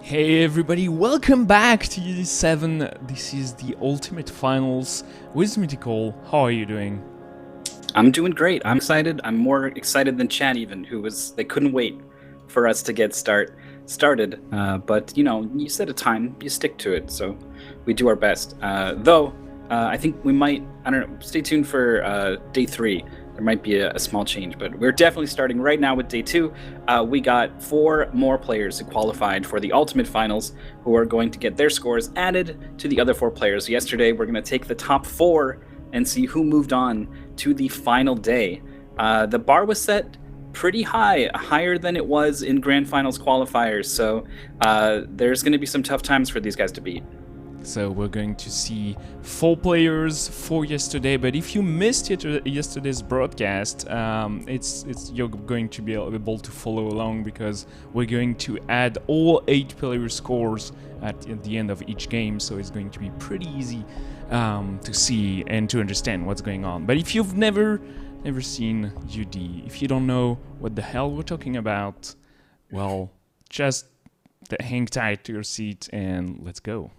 Hey everybody, welcome back to UD7. This is the Ultimate Finals with Mythical. How are you doing? I'm doing great. I'm excited. I'm more excited than Chad even, they couldn't wait for us to get started. But you set a time, you stick to it, so we do our best. I think we might, I don't know, stay tuned for day 3. There might be a small change, but we're definitely starting right now with day 2. We got 4 more players who qualified for the Ultimate Finals who are going to get their scores added to the other 4 players. Yesterday, we're going to take the top 4 and see who moved on to the final day. The bar was set pretty high, higher than it was in Grand Finals qualifiers, so there's going to be some tough times for these guys to beat. So we're going to see 4 players for yesterday, but if you missed yesterday's broadcast, you're going to be able to follow along because we're going to add all 8 player scores at the end of each game, so it's going to be pretty easy to see and to understand what's going on. But if you've never seen UD, if you don't know what the hell we're talking about, well, just hang tight to your seat and let's go.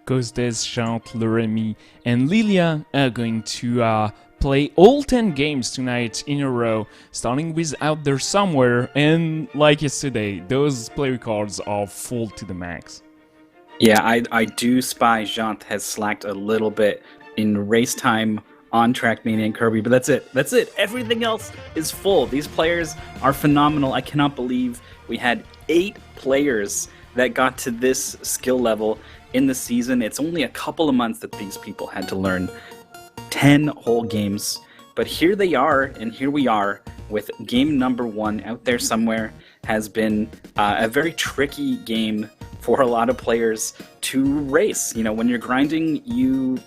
Costes, Chant, Loremi, and Lilia are going to play all 10 games tonight in a row, starting with Out There Somewhere, and like yesterday, those player cards are full to the max. Yeah, I do spy Jant has slacked a little bit in race time, on track Mania and Kirby, but that's it. Everything else is full. These players are phenomenal. I cannot believe we had 8 players that got to this skill level in the season. It's only a couple of months that these people had to learn 10 whole games, but here they are, and here we are with game number 1. Out There Somewhere has been a very tricky game for a lot of players to race. When you're grinding, you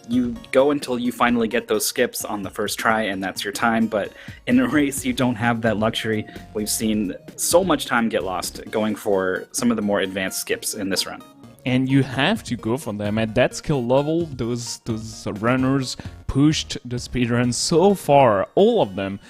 go until you finally get those skips on the first try, and that's your time. But in a race, you don't have that luxury. We've seen so much time get lost going for some of the more advanced skips in this run. And you have to go for them. At that skill level, those runners pushed the speedrun so far, all of them.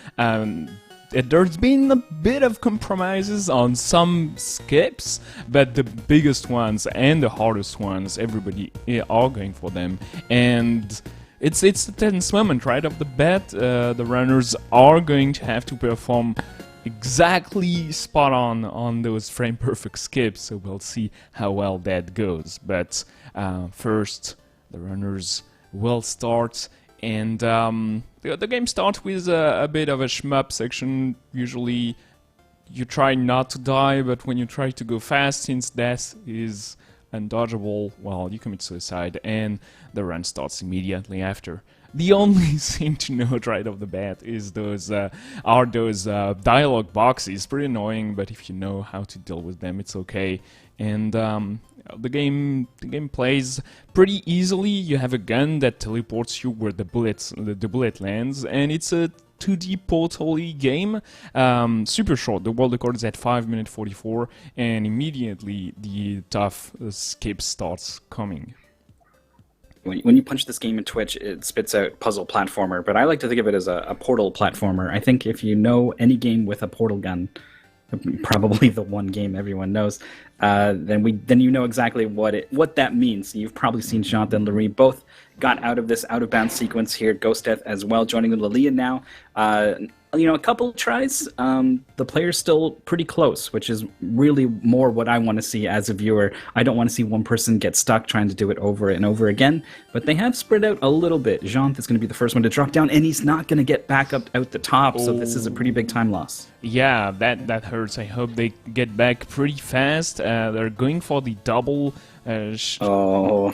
There's been a bit of compromises on some skips, but the biggest ones and the hardest ones, everybody are going for them. And it's a tense moment right off the bat. The runners are going to have to perform exactly spot on those frame perfect skips, so we'll see how well that goes. But first, the runners will start. And the game starts with a bit of a shmup section. Usually you try not to die, but when you try to go fast, since death is undodgeable, well, you commit suicide, and the run starts immediately after. The only thing to note right off the bat is those dialogue boxes. Pretty annoying, but if you know how to deal with them, it's okay. And the game plays pretty easily. You have a gun that teleports you where the bullet lands, and it's a 2D portal-y game. Super short. The world record is at 5 minutes 44, and immediately the tough skip starts coming. When you punch this game in Twitch, it spits out puzzle platformer, but I like to think of it as a portal platformer. I think if you know any game with a portal gun, probably the one game everyone knows, then you know exactly what that means. You've probably seen Jean and Larry both got out of this out of bounds sequence here. Ghost Death as well joining with Lilia now. A couple of tries. The player's still pretty close, which is really more what I want to see as a viewer. I don't want to see one person get stuck trying to do it over and over again, but they have spread out a little bit. Jean is going to be the first one to drop down, and he's not going to get back up out the top, so this is a pretty big time loss. Yeah, that hurts. I hope they get back pretty fast. They're going for the double projectile,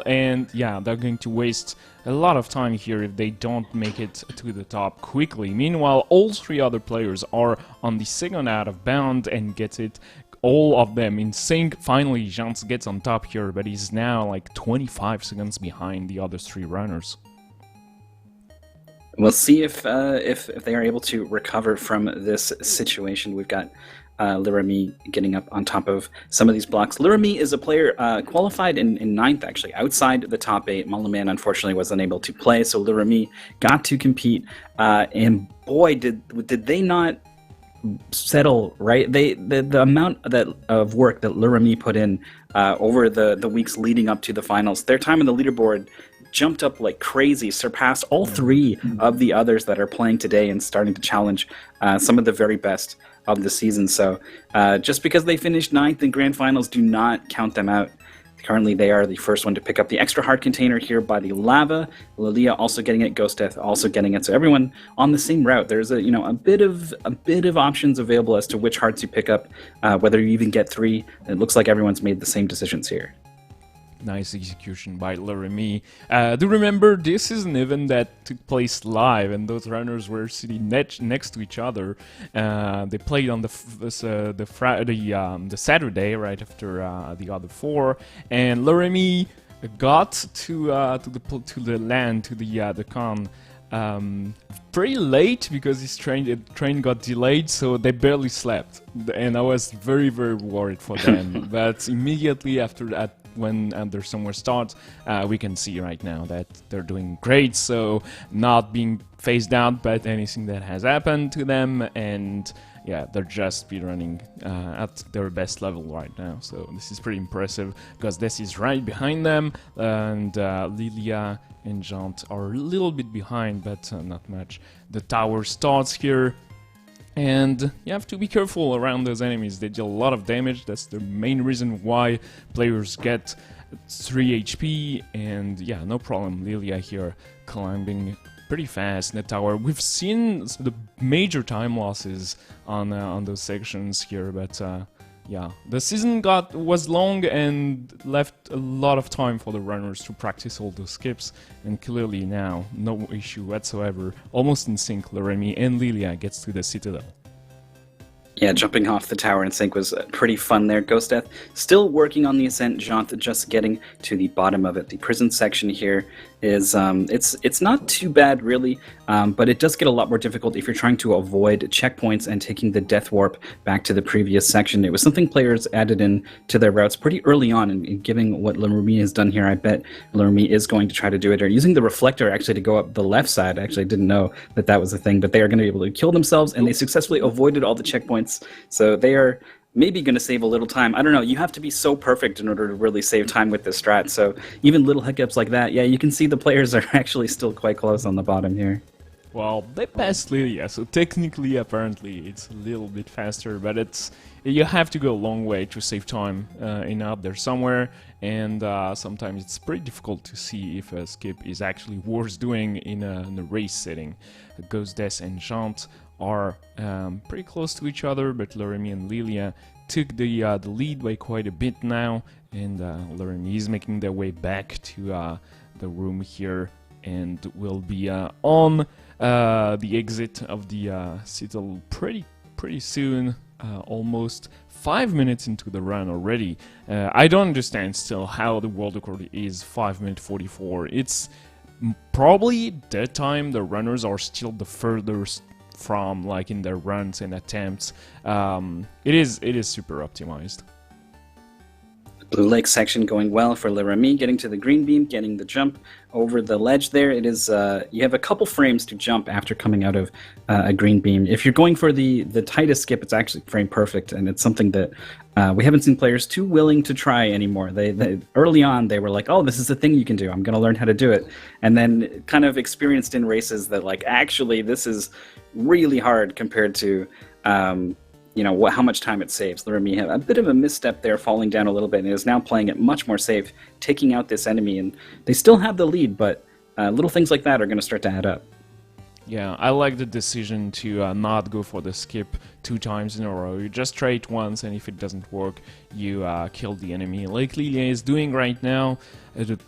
and yeah, they're going to waste a lot of time here if they don't make it to the top quickly. Meanwhile, all three other players are on the second out of bound and gets it, all of them in sync. Finally, Jean gets on top here, but he's now like 25 seconds behind the other three runners. We'll see if they are able to recover from this situation. We've got Lirami getting up on top of some of these blocks. Lirami is a player qualified in 9th, actually, outside the top 8. Malaman, unfortunately, was unable to play, so Lirami got to compete. And boy, did they not settle, right? The amount of work that Lirami put in over the weeks leading up to the finals, their time on the leaderboard jumped up like crazy, surpassed all three of the others that are playing today and starting to challenge some of the very best of the season. So just because they finished 9th in grand finals, do not count them out. Currently, they are the first one to pick up the extra hard container here by the lava. Lilia also getting it, Ghost Death also getting it. So everyone on the same route. There's a bit of options available as to which hearts you pick up, whether you even get 3. It looks like everyone's made the same decisions here. Nice execution by Lirami. Do remember, this is an event that took place live, and those runners were sitting next to each other. They played on the Saturday, right after the other 4, and Lirami got to the land, to the con, pretty late because his train got delayed, so they barely slept, and I was very, very worried for them. But immediately after that, when their summer starts, we can see right now that they're doing great, so not being phased out by anything that has happened to them, and yeah, they're just speedrunning at their best level right now. So this is pretty impressive, because this is right behind them, and Lilia and Jean are a little bit behind, but not much. The tower starts here, and you have to be careful around those enemies. They deal a lot of damage. That's the main reason why players get 3 HP, and yeah, no problem. Lilia here climbing pretty fast in the tower. We've seen the major time losses on those sections here, but yeah, the season was long and left a lot of time for the runners to practice all those skips, and clearly now, no issue whatsoever. Almost in sync, Lirami and Lilia gets to the Citadel. Yeah, jumping off the tower in sync was pretty fun there. Ghost Death still working on the ascent. Jean just getting to the bottom of it. The prison section here is it's not too bad really, but it does get a lot more difficult if you're trying to avoid checkpoints and taking the death warp back to the previous section. It was something players added in to their routes pretty early on, and given what Lirami has done here, I bet Lirami is going to try to do it. Or using the reflector actually to go up the left side. I actually didn't know that was a thing, but they are going to be able to kill themselves, and they successfully avoided all the checkpoints. So they are maybe going to save a little time. I don't know. You have to be so perfect in order to really save time with this strat. So even little hiccups like that, yeah, you can see the players are actually still quite close on the bottom here. Well, they passed Lilia, so technically, apparently, it's a little bit faster, but you have to go a long way to save time out there somewhere, and sometimes it's pretty difficult to see if a skip is actually worth doing in a race setting. Ghost Death and Jean are pretty close to each other, but Lirami and Lilia took the lead by quite a bit now, and Lirami is making their way back to the room here, and will be on the exit of the Citadel pretty soon, almost 5 minutes into the run already. I don't understand still how the world record is 5 minutes 44. It's probably that time the runners are still the furthest from, like, in their runs and attempts. It is super optimized. Blue Lake section going well for Le Remy, getting to the green beam, getting the jump over the ledge there. It is you have a couple frames to jump after coming out of a green beam. If you're going for the tightest skip, it's actually frame perfect, and it's something that we haven't seen players too willing to try anymore. They early on they were like, "Oh, this is a thing you can do. I'm going to learn how to do it," and then kind of experienced in races that like actually this is really hard compared to. How much time it saves. Le Remy had a bit of a misstep there, falling down a little bit, and is now playing it much more safe, taking out this enemy, and they still have the lead, but little things like that are going to start to add up. Yeah, I like the decision to not go for the skip 2 times in a row. You just try it once, and if it doesn't work, you kill the enemy. Like Lilia is doing right now,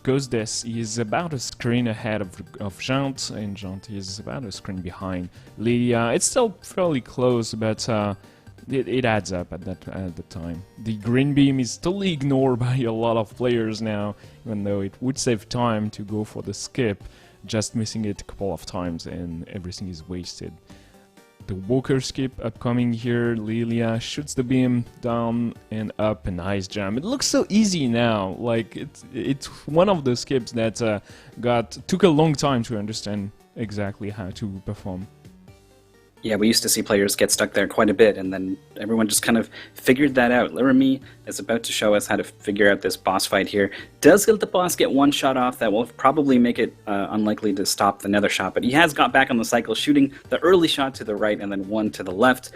Ghost Death is about a screen ahead of Jant, and Jant is about a screen behind Lilia. It's still fairly close, but it adds up at the time. The green beam is totally ignored by a lot of players now, even though it would save time to go for the skip. Just missing it a couple of times and everything is wasted. The Walker skip upcoming here. Lilia shoots the beam down and up, a nice jump. It looks so easy now. Like it's one of the skips that took a long time to understand exactly how to perform. Yeah, we used to see players get stuck there quite a bit, and then everyone just kind of figured that out. Le Remy is about to show us how to figure out this boss fight here. Does let the boss get one shot off. That will probably make it unlikely to stop the nether shot, but he has got back on the cycle, shooting the early shot to the right and then one to the left.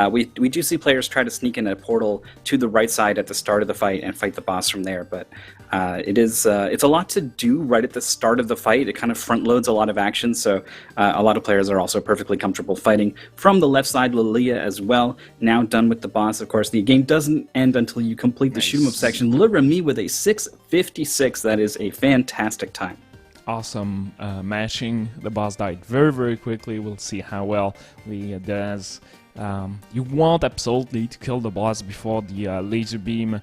We do see players try to sneak in a portal to the right side at the start of the fight and fight the boss from there, but it's a lot to do right at the start of the fight. It kind of front loads a lot of action, so a lot of players are also perfectly comfortable fighting from the left side. Lilia as well, now done with the boss. Of course, the game doesn't end until you complete the shoot 'em up section. Le Remy with a 6:56. That is a fantastic time. Awesome mashing. The boss died very, very quickly. We'll see how well Lilia does. You want absolutely to kill the boss before the laser beam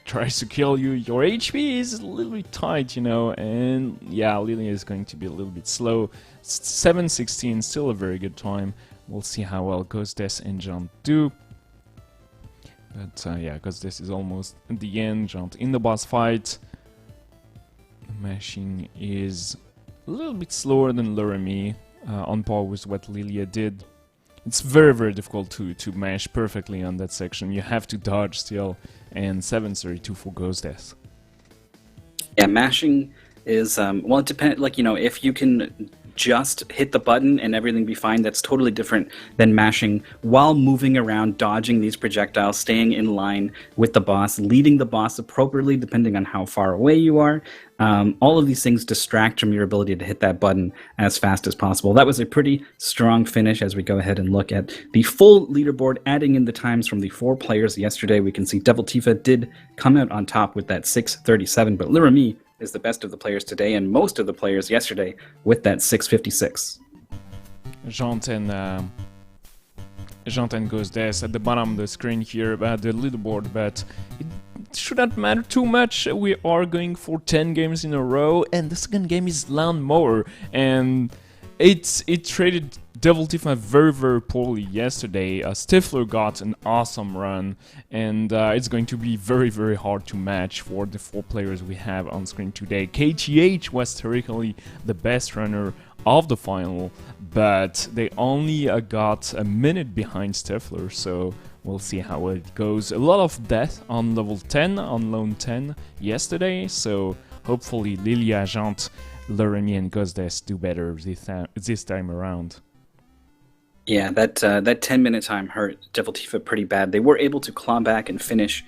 tries to kill you. Your HP is a little bit tight, and yeah, Lilia is going to be a little bit slow. 7:16, still a very good time. We'll see how well Ghost Death and Jant do. But yeah, Ghost Death is almost at the end. Jant in the boss fight. The mashing is a little bit slower than Le Remy, on par with what Lilia did. It's very, very difficult to mash perfectly on that section. You have to dodge still, and 7:32 for Ghost Death. Yeah, mashing is, well, it depends, if you can just hit the button and everything be fine, that's totally different than mashing while moving around, dodging these projectiles, staying in line with the boss, leading the boss appropriately depending on how far away you are. All of these things distract from your ability to hit that button as fast as possible. That was a pretty strong finish. As we go ahead and look at the full leaderboard, adding in the times from the 4 players yesterday, we can see Devil Tifa did come out on top with that 6:37, but Le Remy is the best of the players today, and most of the players yesterday with that 6:56. Jant and Ghost Death at the bottom of the screen here about the leaderboard, but it shouldn't matter too much. We are going for 10 games in a row, and the second game is Lawnmower, and it traded Devil Tifa very, very poorly yesterday. Stifler got an awesome run, and it's going to be very, very hard to match for the 4 players we have on screen today. KTH was theoretically the best runner of the final, but they only got a minute behind Stifler, so we'll see how it goes. A lot of death on level 10, on lone 10 yesterday, so hopefully Lilia, Jant, Le Remy and Ghost Death do better this time around. Yeah, that 10-minute time hurt Devil Tifa pretty bad. They were able to claw back and finish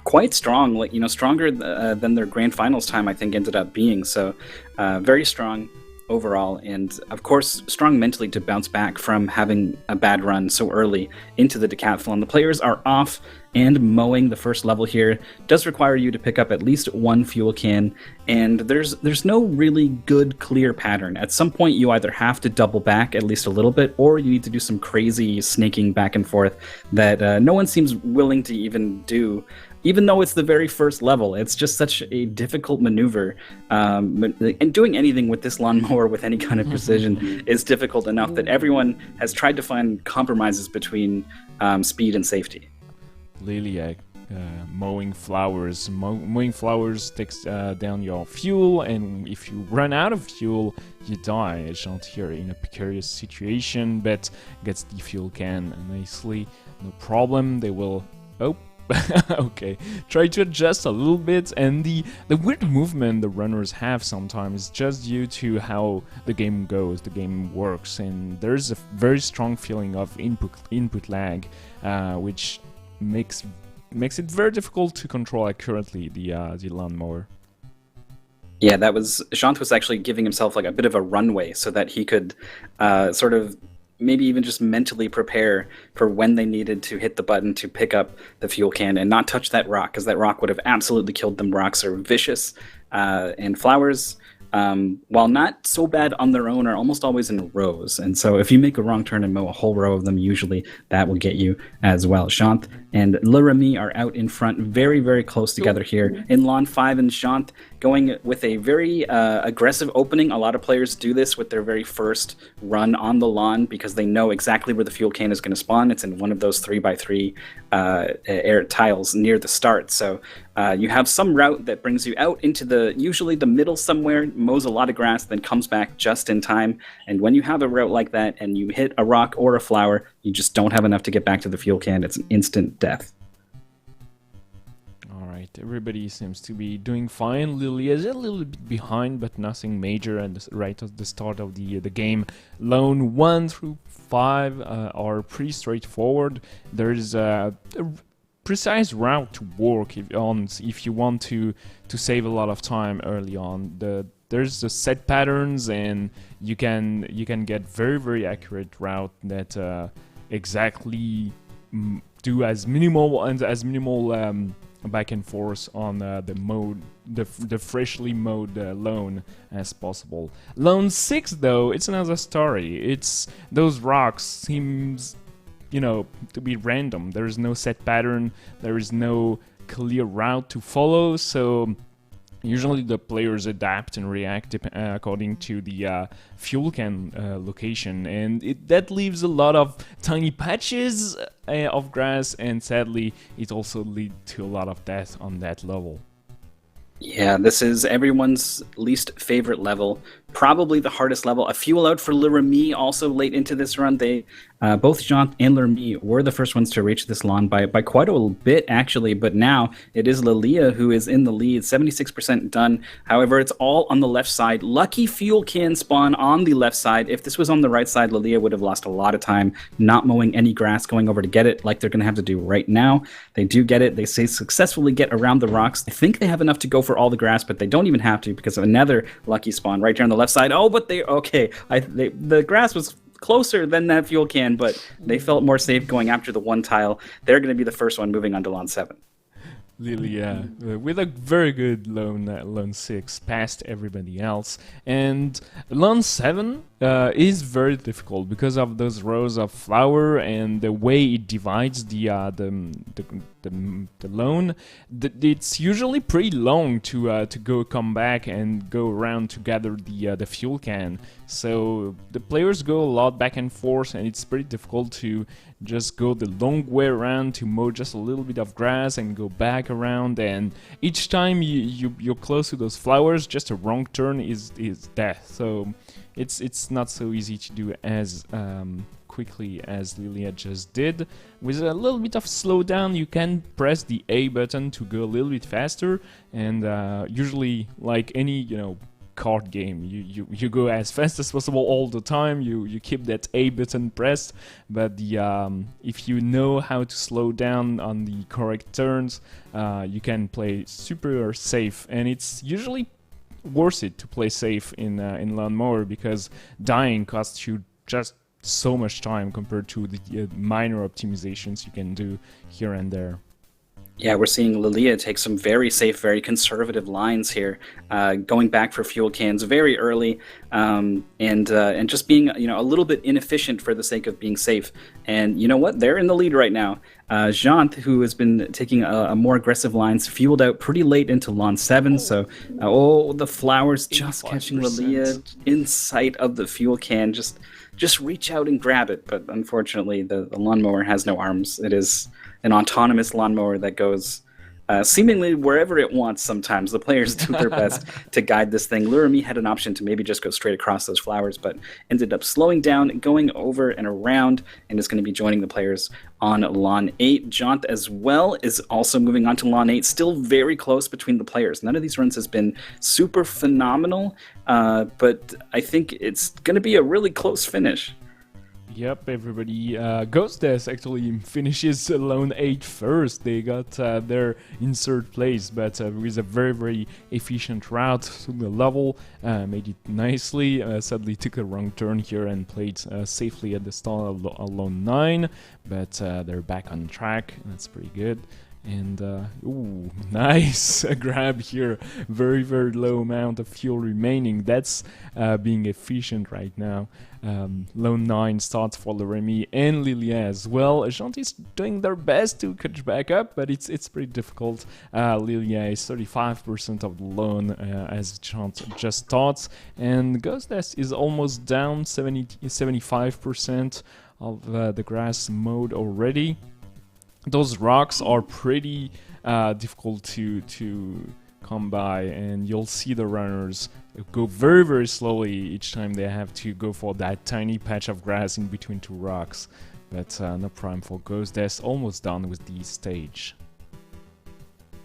quite strong, stronger than their grand finals time, I think, ended up being. So very strong overall, and of course strong mentally to bounce back from having a bad run so early into the decathlon. The players are off and mowing the first level here. It does require you to pick up at least 1 fuel can, and there's no really good clear pattern. At some point you either have to double back at least a little bit, or you need to do some crazy snaking back and forth that no one seems willing to even do. Even though it's the very first level, it's just such a difficult maneuver. And doing anything with this lawnmower with any kind of precision is difficult enough that everyone has tried to find compromises between speed and safety. Lilia mowing flowers. Mowing flowers takes down your fuel, and if you run out of fuel, you die. Jant here in a precarious situation, but gets the fuel can nicely, no problem. They will... Oh, okay. Try to adjust a little bit, and the weird movement the runners have sometimes is just due to how the game goes, the game works, and there's a very strong feeling of input lag, which makes it very difficult to control accurately the lawnmower. Yeah, Jant was actually giving himself like a bit of a runway so that he could sort of maybe even just mentally prepare for when they needed to hit the button to pick up the fuel can and not touch that rock, because that rock would have absolutely killed them. Rocks are vicious, and flowers, while not so bad on their own, are almost always in rows. And so if you make a wrong turn and mow a whole row of them, usually that will get you as well. Jant and Le Remy are out in front, very, very close together here in Lawn 5, and Jant going with a very aggressive opening. A lot of players do this with their very first run on the lawn because they know exactly where the fuel can is going to spawn. It's in one of those 3x3 air tiles near the start. So you have some route that brings you out into usually the middle somewhere, mows a lot of grass, then comes back just in time. And when you have a route like that and you hit a rock or a flower, you just don't have enough to get back to the fuel can. It's an instant death. Alright, everybody seems to be doing fine. Lily is a little bit behind, but nothing major, and right at the start of the game. Lone 1 through 5 are pretty straightforward. There's a precise route to work if you want to save a lot of time early on. There's the set patterns, and you can get very accurate route that exactly do as minimal back and forth on the freshly mowed lawn as possible. Lawn 6 though, it's another story. It's those rocks seems to be random. There is no set pattern, there is no clear route to follow, so usually the players adapt and react according to the fuel can location, and that leaves a lot of tiny patches of grass, and sadly it also leads to a lot of death on that level. Yeah, this is everyone's least favorite level, probably the hardest level. A fuel out for Le Remy also late into this run. They both Jant and Le Remy were the first ones to reach this lawn by quite a bit, actually, but now it is Lilia who is in the lead, 76% done. However, it's all on the left side. Lucky fuel can spawn on the left side. If this was on the right side, Lilia would have lost a lot of time not mowing any grass, going over to get it like they're going to have to do right now. They do get it. They successfully get around the rocks. I think they have enough to go for all the grass, but they don't even have to because of another lucky spawn right here on the left side. Oh, but the grass was closer than that fuel can, but they felt more safe going after the one tile. They're going to be the first one moving on to lawn 7. Lilia, with a very good lawn 6, past everybody else, and lawn 7 is very difficult because of those rows of flower and the way it divides the lawn. It's usually pretty long to come back and go around to gather the fuel can. So the players go a lot back and forth, and it's pretty difficult to just go the long way around to mow just a little bit of grass and go back around. And each time you're close to those flowers, just a wrong turn is death. So it's not so easy to do as quickly as Lilia just did. With a little bit of slowdown, you can press the A button to go a little bit faster, and usually, like any card game, you go as fast as possible all the time. You keep that A button pressed, but if you know how to slow down on the correct turns, you can play super safe, and it's usually worth it to play safe in lawnmower because dying costs you just so much time compared to the minor optimizations you can do here and there. Yeah, we're seeing Lilia take some very safe, very conservative lines here, going back for fuel cans very early, and just being a little bit inefficient for the sake of being safe. And you know what? They're in the lead right now. Jant, who has been taking a more aggressive lines, fueled out pretty late into lawn 7. So, the flowers just catching Lilia in sight of the fuel can. Just reach out and grab it. But unfortunately, the lawnmower has no arms. It is an autonomous lawnmower that goes seemingly wherever it wants sometimes. The players do their best to guide this thing. Lurami had an option to maybe just go straight across those flowers, but ended up slowing down, going over and around, and is going to be joining the players on Lawn 8. Jaunt as well is also moving on to Lawn 8, still very close between the players. None of these runs has been super phenomenal, but I think it's going to be a really close finish. Yep, everybody. Ghostess actually finishes Lone 8 first. They got there in third place, but with a very, very efficient route through the level, made it nicely. Sadly, took a wrong turn here and played safely at the start of Lone 9, but they're back on track. That's pretty good. And ooh, nice grab here. Very, very low amount of fuel remaining. That's being efficient right now. Lone 9 starts for Lurami and Lilia as well. Jaunt is doing their best to catch back up, but it's pretty difficult. Lilia is 35% of the lone as Jaunt just starts, and Ghostess is almost down 75% of the grass mode already. Those rocks are pretty difficult to come by, and you'll see the runners go very, very slowly each time they have to go for that tiny patch of grass in between two rocks. But no problem for Ghostess, almost done with the stage.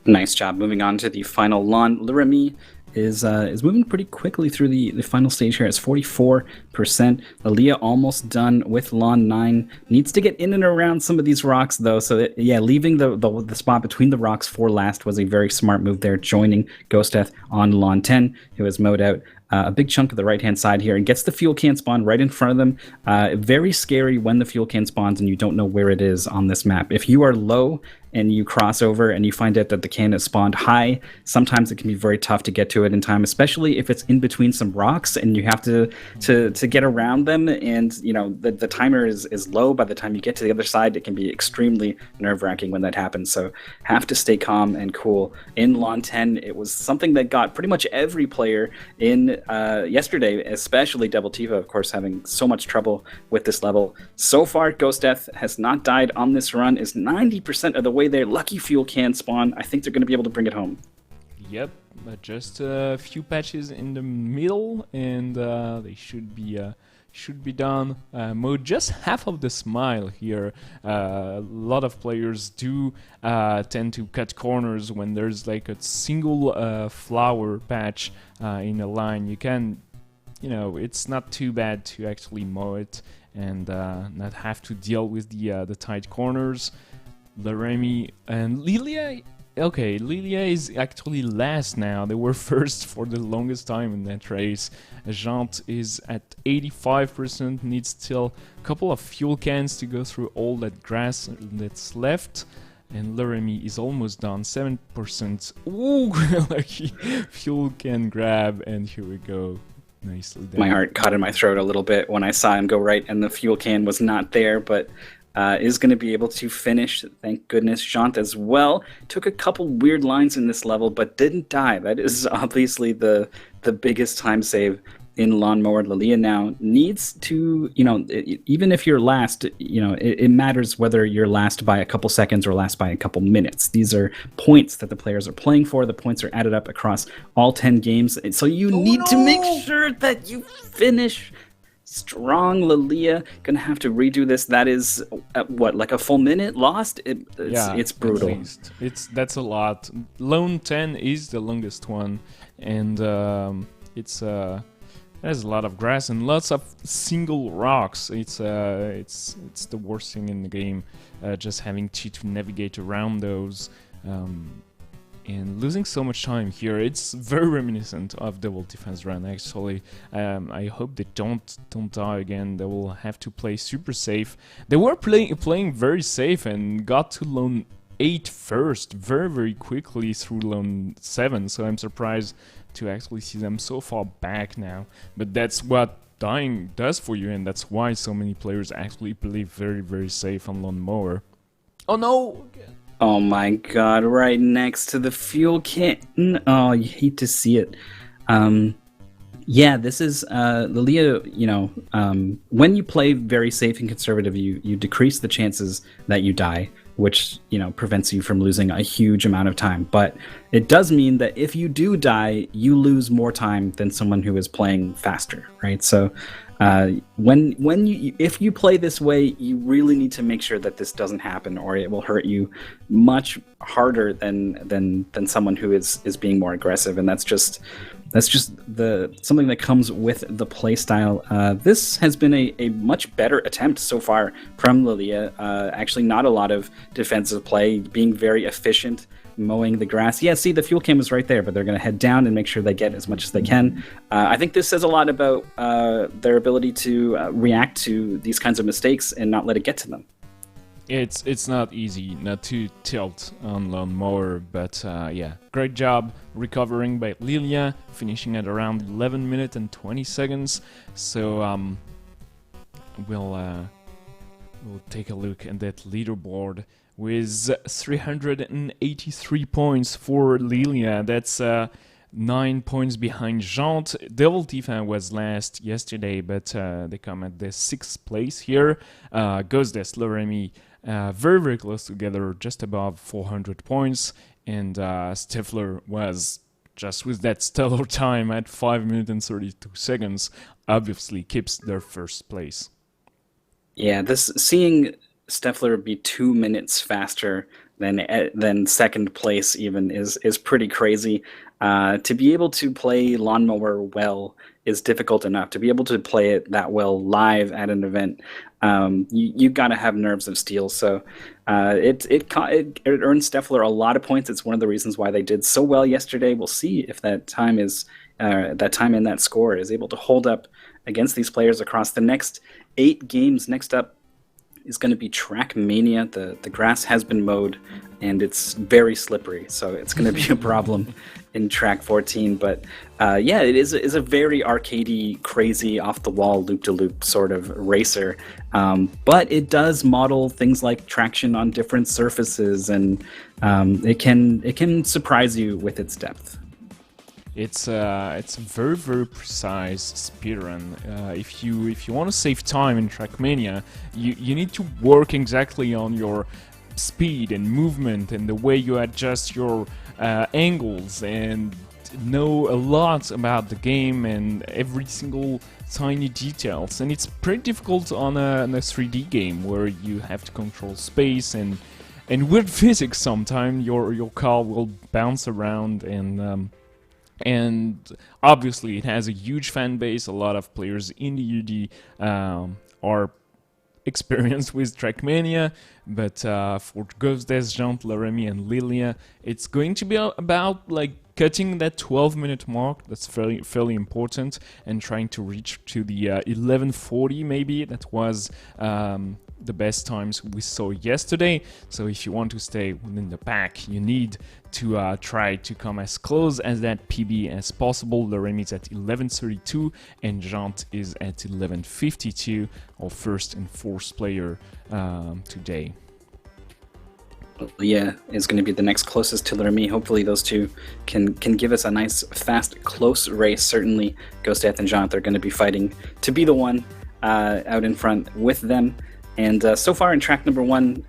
Nice job. Moving on to the final lawn. Lurami is moving pretty quickly through the final stage here. It's 44%. Lilia almost done with lawn 9. Needs to get in and around some of these rocks though. So that, yeah, leaving the spot between the rocks for last was a very smart move there. Joining Ghosteth on lawn 10, who has mowed out a big chunk of the right-hand side here and gets the fuel can spawn right in front of them. Very scary when the fuel can spawns and you don't know where it is on this map. If you are low and you cross over and you find out that the can is spawned high, sometimes it can be very tough to get to it in time, especially if it's in between some rocks and you have to get around them, and you know the timer is low by the time you get to the other side. It can be extremely nerve-wracking when that happens, so have to stay calm and cool. In lawn 10, it was something that got pretty much every player in yesterday, especially Devil Tifa, of course, having so much trouble with this level. So far, Ghost Death has not died on this run, is 90% of the way there. Lucky fuel can spawn. I think they're going to be able to bring it home. Yep, just a few patches in the middle, and they should be done. Mode just half of the smile here. A lot of players do tend to cut corners when there's like a single flower patch in a line. You can, you know, it's not too bad to actually mow it and not have to deal with the tight corners. Lurami and Lilia. Okay, Lilia is actually last now. They were first for the longest time in that race. Jaunt is at 85%, needs still a couple of fuel cans to go through all that grass that's left. And Lurami is almost done, 7%. Ooh, lucky fuel can grab, and here we go. Nicely done. My heart caught in my throat a little bit when I saw him go right and the fuel can was not there, but is going to be able to finish, thank goodness. Jaunt as well took a couple weird lines in this level, but didn't die. That is obviously the biggest time save in Lawnmower. Lilia now needs to, you know, even if you're last, you know, it matters whether you're last by a couple seconds or last by a couple minutes. These are points that the players are playing for. The points are added up across all 10 games. So you need to make sure that you finish strong. Lilia gonna have to redo this. That is what, like a full minute lost? It's brutal. At least. That's a lot. Lone 10 is the longest one, and there's a lot of grass and lots of single rocks. It's the worst thing in the game, just having to navigate around those. And losing so much time here, it's very reminiscent of Devil Defense Run, actually. I hope they don't die again. They will have to play super safe. They were playing very safe and got to Lone 8 first very, very quickly through Lone 7, so I'm surprised to actually see them so far back now. But that's what dying does for you, and that's why so many players actually play very, very safe on Lone Mower. Oh no! Oh my god, right next to the fuel can. Oh, you hate to see it. Yeah, this is Lilia, you know, when you play very safe and conservative, you decrease the chances that you die. which prevents you from losing a huge amount of time. But it does mean that if you do die, you lose more time than someone who is playing faster, right? So if you play this way, you really need to make sure that this doesn't happen, or it will hurt you much harder than someone who is being more aggressive. And that's just something that comes with the play style. This has been a much better attempt so far from Lilia. Actually, not a lot of defensive play, being very efficient, mowing the grass. Yeah, see, the fuel cam is right there, but they're going to head down and make sure they get as much as they can. I think this says a lot about their ability to react to these kinds of mistakes and not let it get to them. It's not easy not to tilt on lawnmower, but yeah, great job recovering by Lilia, finishing at around 11 minutes and 20 seconds. So we'll take a look at that leaderboard with 383 points for Lilia. That's 9 points behind Jante. Devil Tifa was last yesterday, but they come at the 6th place here. Ghostdeath, Loremi, very, very close together, just above 400 points. And Stifler was just with that stellar time at 5 minutes and 32 seconds, obviously keeps their first place. Yeah, seeing Steffler be 2 minutes faster than second place even is pretty crazy. To be able to play Lawnmower well is difficult enough. To be able to play it that well live at an event, you got to have nerves of steel. So it earned Steffler a lot of points. It's one of the reasons why they did so well yesterday. We'll see if that time in that score is able to hold up against these players across the next 8 games. Next up is going to be Track Mania. The grass has been mowed and it's very slippery, so it's going to be a problem in Track 14. But yeah, it is a very arcadey, crazy, off-the-wall, loop-to-loop sort of racer. But it does model things like traction on different surfaces, and it can surprise you with its depth. It's a very, very precise speedrun. If you want to save time in Trackmania, you need to work exactly on your speed and movement and the way you adjust your angles, and know a lot about the game and every single tiny details. And it's pretty difficult on a 3D game where you have to control space and weird physics. Sometimes your car will bounce around, and obviously it has a huge fan base. A lot of players in the UD are experienced with Trackmania, but for Ghostdeath, Jante, Loremi, and Lilia, it's going to be about like cutting that 12-minute mark. That's fairly important, and trying to reach to the 11:40 maybe. That was the best times we saw yesterday. So if you want to stay within the pack, you need to try to come as close as that PB as possible. Loremi is at 11:32 and Jante is at 11:52, our first and fourth player today. Leah is going to be the next closest to Loremi. Hopefully those two can give us a nice, fast, close race. Certainly Ghostdeath and Jante are going to be fighting to be the one out in front with them. And so far in track number 1,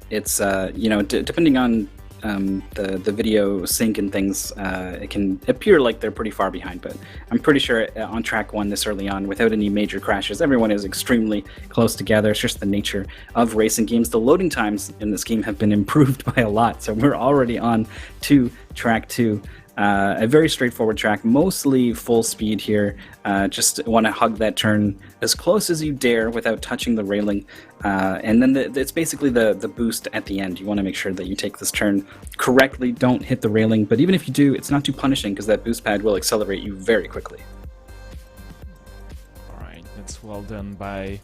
it's depending on the video sync and things, it can appear like they're pretty far behind, but I'm pretty sure on track 1 this early on, without any major crashes, everyone is extremely close together. It's just the nature of racing games. The loading times in this game have been improved by a lot, so we're already on to track 2. A very straightforward track, mostly full speed here. Just want to hug that turn as close as you dare without touching the railing. And then it's basically the boost at the end. You want to make sure that you take this turn correctly, don't hit the railing. But even if you do, it's not too punishing because that boost pad will accelerate you very quickly. Alright, that's well done by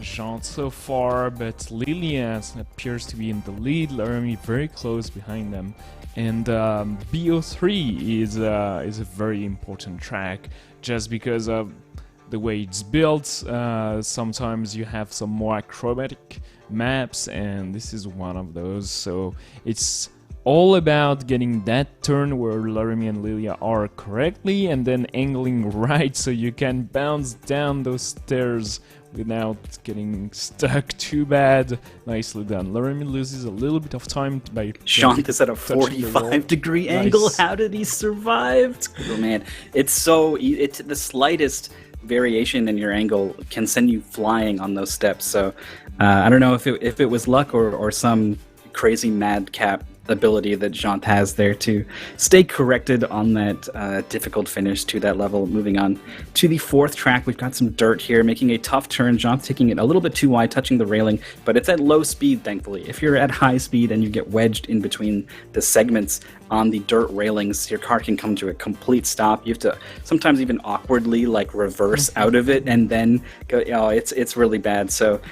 Jante so far, but Lilia appears to be in the lead. Loremi very close behind them. And BO3 is a very important track just because of the way it's built. Sometimes you have some more acrobatic maps, and this is one of those. So it's all about getting that turn where Laramie and Lilia are correctly, and then angling right so you can bounce down those stairs without getting stuck too bad. Nicely done. Laramie loses a little bit of time by Jean is at a 45-degree angle. How did he survive? Oh man, it's the slightest variation in your angle can send you flying on those steps. So I don't know if it was luck or some crazy madcap ability that Jean has there to stay corrected on that difficult finish to that level. Moving on to the fourth track, we've got some dirt here, making a tough turn. Jean's taking it a little bit too wide, touching the railing, but it's at low speed, thankfully. If you're at high speed and you get wedged in between the segments on the dirt railings, your car can come to a complete stop. You have to sometimes even awkwardly like reverse out of it and then go. Oh, it's really bad. So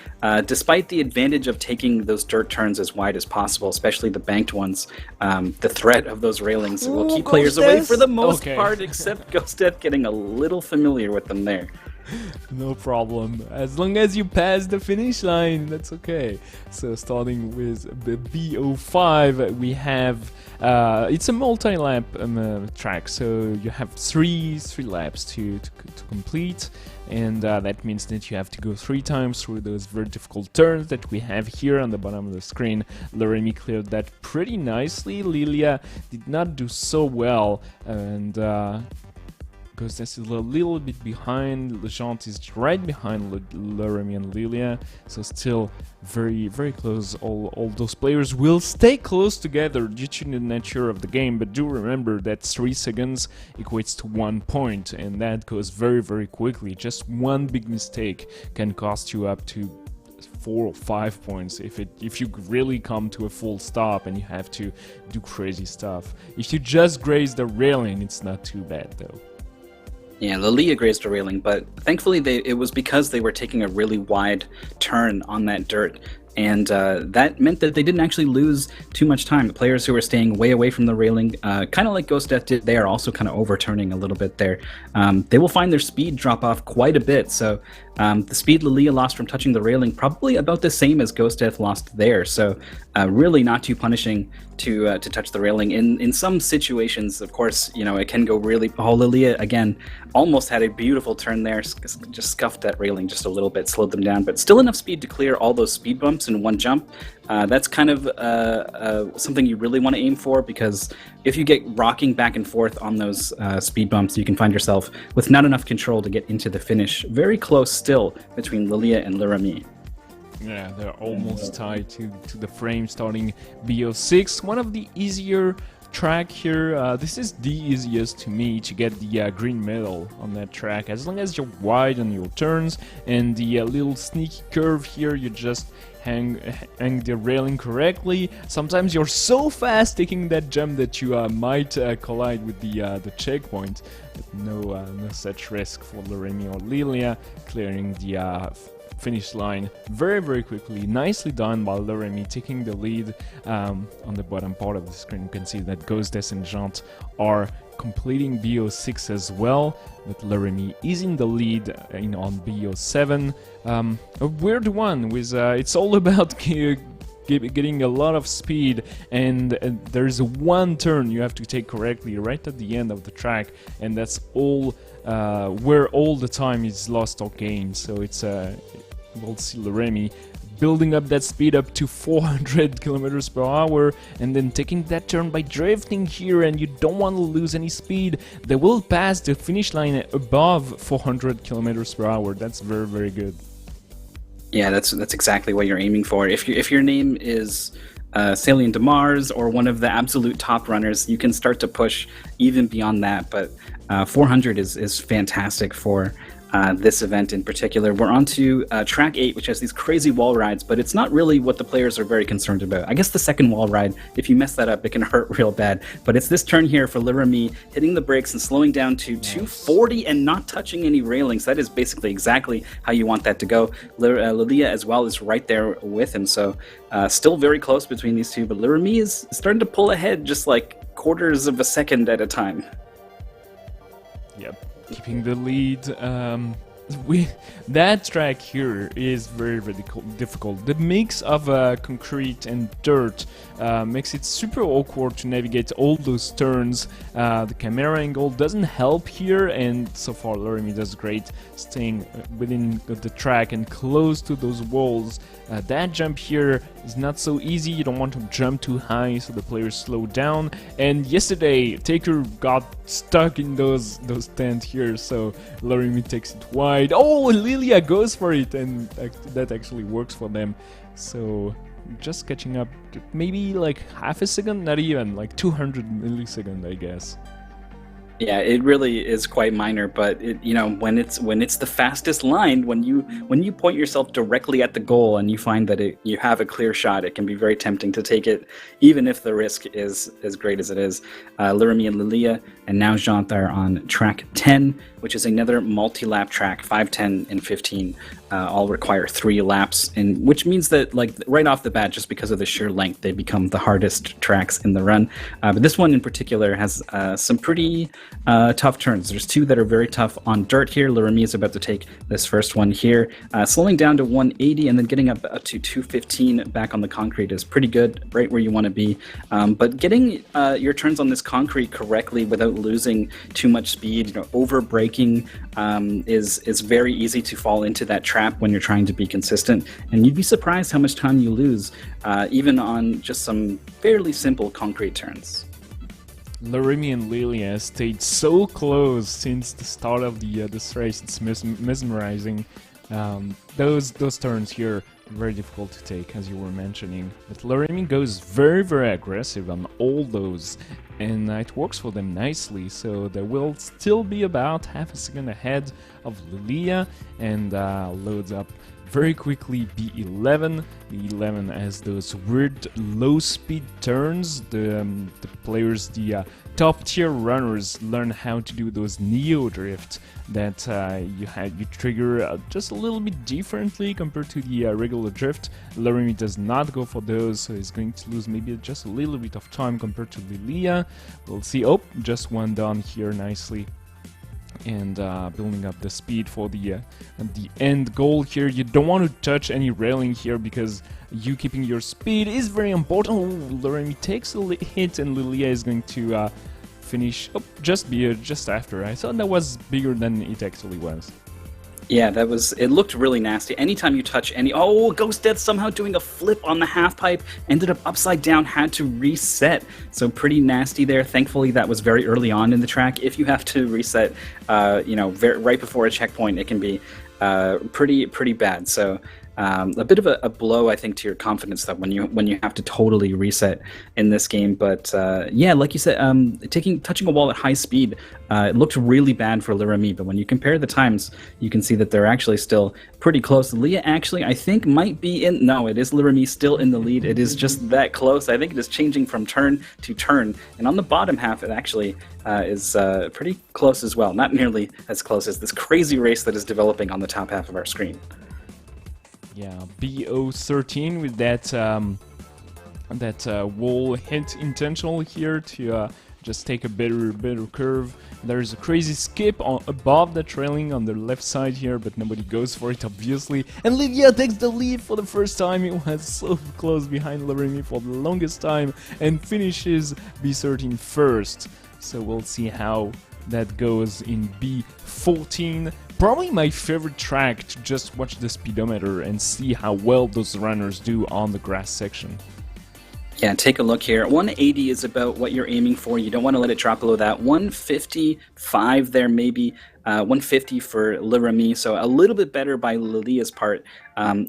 despite the advantage of taking those dirt turns as wide as possible, especially the banked ones, the threat of those railings will keep players away for the most part, except Ghost Death getting a little familiar with them there. No problem. As long as you pass the finish line, that's okay. So starting with the BO5, we have it's a multi-lap track, so you have three laps to complete, and that means that you have to go 3 times through those very difficult turns that we have here on the bottom of the screen. Laramie cleared that pretty nicely. Lilia did not do so well, and Ghost Death is a little bit behind. Legend is right behind Laramie and Lilia, so still very, very close. All those players will stay close together due to the nature of the game, but do remember that 3 seconds equates to 1 point, and that goes very, very quickly. Just one big mistake can cost you up to 4 or 5 points if you really come to a full stop and you have to do crazy stuff. If you just graze the railing, it's not too bad though. Yeah, Lilia grazed a railing, but thankfully it was because they were taking a really wide turn on that dirt, and that meant that they didn't actually lose too much time. The players who were staying way away from the railing, kind of like Ghost Death did, they are also kind of overturning a little bit there. They will find their speed drop off quite a bit, so the speed Lilia lost from touching the railing probably about the same as Ghost Death lost there, so really not too punishing to touch the railing. In some situations, of course, you know, it can go really... Oh, Lilia, again, almost had a beautiful turn there, just scuffed that railing just a little bit, slowed them down, but still enough speed to clear all those speed bumps in one jump. That's kind of something you really want to aim for, because if you get rocking back and forth on those speed bumps, you can find yourself with not enough control to get into the finish. Very close still between Lilia and Laramie. Yeah, they're almost tied to the frame starting BO6. One of the easier track here. This is the easiest to me to get the green medal on that track. As long as you're wide on your turns and the little sneaky curve here, you just hang the railing correctly. Sometimes you're so fast taking that jump that you might collide with the checkpoint, but no such risk for Laramie or Lilia, clearing the finish line very, very quickly. Nicely done by Laramie, taking the lead. On the bottom part of the screen, you can see that Ghost Death and Jant are completing BO6 as well, but Laramie is in the lead on BO7. A weird one with it's all about getting a lot of speed, and there's one turn you have to take correctly right at the end of the track, and that's all where all the time is lost or gained. So it's we'll see Laramie building up that speed up to 400 kilometers per hour, and then taking that turn by drifting here, and you don't want to lose any speed. They will pass the finish line above 400 kilometers per hour. That's very, very good. Yeah, that's exactly what you're aiming for. If your name is Salient to Mars or one of the absolute top runners, you can start to push even beyond that. But 400 is fantastic for this event in particular. We're on to track 8, which has these crazy wall rides, but it's not really what the players are very concerned about. I guess the second wall ride, if you mess that up, it can hurt real bad. But it's this turn here for Laramie, hitting the brakes and slowing down to 240 and not touching any railings. That is basically exactly how you want that to go. Lilia as well is right there with him, so still very close between these two, but Laramie is starting to pull ahead just like quarters of a second at a time. Yep. Keeping the lead. we that track here is very difficult. The mix of concrete and dirt makes it super awkward to navigate all those turns. The camera angle doesn't help here, and so far Laramie does great staying within the track and close to those walls. That jump here is not so easy. You don't want to jump too high so the players slow down. And yesterday Taker got stuck in those tents here, so Laramie takes it wide. Oh, Lilia goes for it, and that actually works for them. So just catching up, maybe like half a second, not even, like 200 milliseconds, I guess. Yeah, it really is quite minor, but when it's the fastest line, when you point yourself directly at the goal and you find that you have a clear shot, it can be very tempting to take it, even if the risk is as great as it is. Laramie and Lilia, and now Jean are on track 10, which is another multi-lap track. 5, 10, and 15 all require 3 laps, and which means that, like, right off the bat, just because of the sheer length, they become the hardest tracks in the run. But this one in particular has some pretty tough turns. There's 2 that are very tough on dirt here. Laramie is about to take this first one here. Slowing down to 180 and then getting up to 215 back on the concrete is pretty good, right where you want to be. But getting your turns on this concrete correctly without losing too much speed, over braking, is very easy to fall into that trap when you're trying to be consistent. And you'd be surprised how much time you lose, even on just some fairly simple concrete turns. Laramie and Lilia stayed so close since the start of this race. It's mesmerizing. Those turns here very difficult to take, as you were mentioning. But Laramie goes very aggressive on all those, and it works for them nicely. So they will still be about half a second ahead of Lilia, and loads up very quickly B11. B11 has those weird low-speed turns. The players, the top-tier runners, learn how to do those neo drift that you trigger just a little bit differently compared to the regular drift. Laramie does not go for those, so he's going to lose maybe just a little bit of time compared to Lilia. We'll see. Oh, just one done here nicely. And building up the speed for the end goal here. You don't want to touch any railing here because you keeping your speed is very important. Oh, Laramie takes a hit and Lilia is going to finish just after. I thought that was bigger than it actually was. Yeah, it looked really nasty. Anytime you touch Ghost Death somehow doing a flip on the half pipe, ended up upside down, had to reset. So pretty nasty there. Thankfully, that was very early on in the track. If you have to reset, right before a checkpoint, it can be pretty bad. So a bit of a blow, I think, to your confidence that when you have to totally reset in this game. But yeah, like you said, touching a wall at high speed, it looked really bad for Laramie. But when you compare the times, you can see that they're actually still pretty close. Leah actually, I think, might be in. No, it is Laramie still in the lead. It is just that close. I think it is changing from turn to turn. And on the bottom half, it actually is pretty close as well. Not nearly as close as this crazy race that is developing on the top half of our screen. Yeah, BO13 with that wall hit intentional here to just take a better curve. There's a crazy skip above the trailing on the left side here, but nobody goes for it, obviously. And Lilia takes the lead for the first time. It was so close behind Laramie for the longest time and finishes B13 first. So we'll see how that goes in B14. Probably my favorite track to just watch the speedometer and see how well those runners do on the grass section. Yeah, take a look here. 180 is about what you're aiming for. You don't want to let it drop below that. 155 there maybe. 150 for Laramie, so a little bit better by Lilia's part.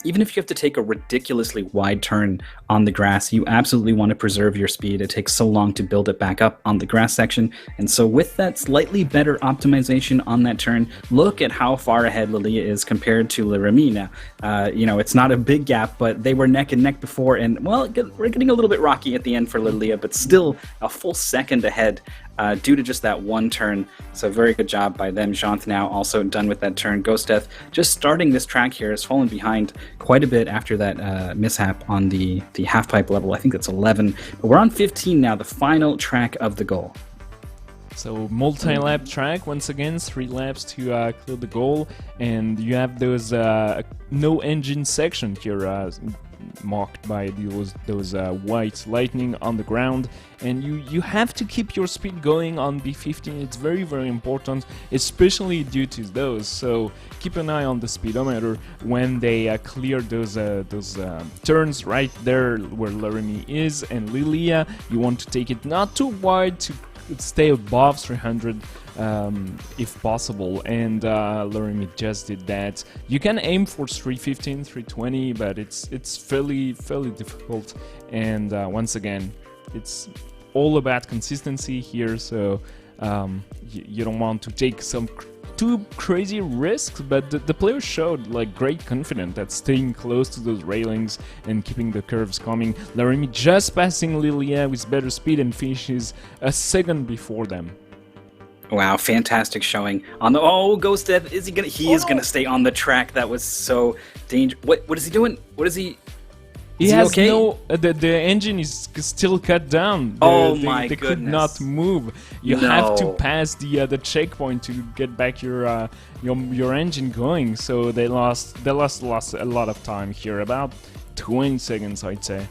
Even if you have to take a ridiculously wide turn on the grass, you absolutely want to preserve your speed. It takes so long to build it back up on the grass section, and so with that slightly better optimization on that turn, look at how far ahead Lilia is compared to Laramie now. It's not a big gap, but they were neck and neck before, and well, we're getting a little bit rocky at the end for Lilia, but still a full second ahead due to just that one turn. So very good job by them. Jean now also done with that turn. Ghost Death just starting this track here has fallen behind quite a bit after that mishap on the half pipe level. I think that's 11, but we're on 15 now, the final track of the goal. So multi-lap track, once again, 3 laps to clear the goal, and you have those no engine section here marked by those white lightning on the ground, and you have to keep your speed going on B15. It's very, very important, especially due to those. So keep an eye on the speedometer when they clear those turns right there where Laramie is, and Lilia, you want to take it not too wide to stay above 300 if possible, and Laramie just did that. You can aim for 315, 320, but it's fairly difficult, and once again, it's all about consistency here, so you don't want to take some too crazy risks, but the players showed like great confidence at staying close to those railings and keeping the curves coming. Laramie just passing Lilia with better speed and finishes a second before them. Wow, fantastic showing on the Ghost Death. Is he gonna? He is gonna stay on the track. That was so dangerous. What is he doing? What is he? He has okay? No. The engine is still cut down. My they goodness! Could not move. You have to pass the checkpoint to get back your engine going. So they lost a lot of time here, about 20 seconds, I'd say.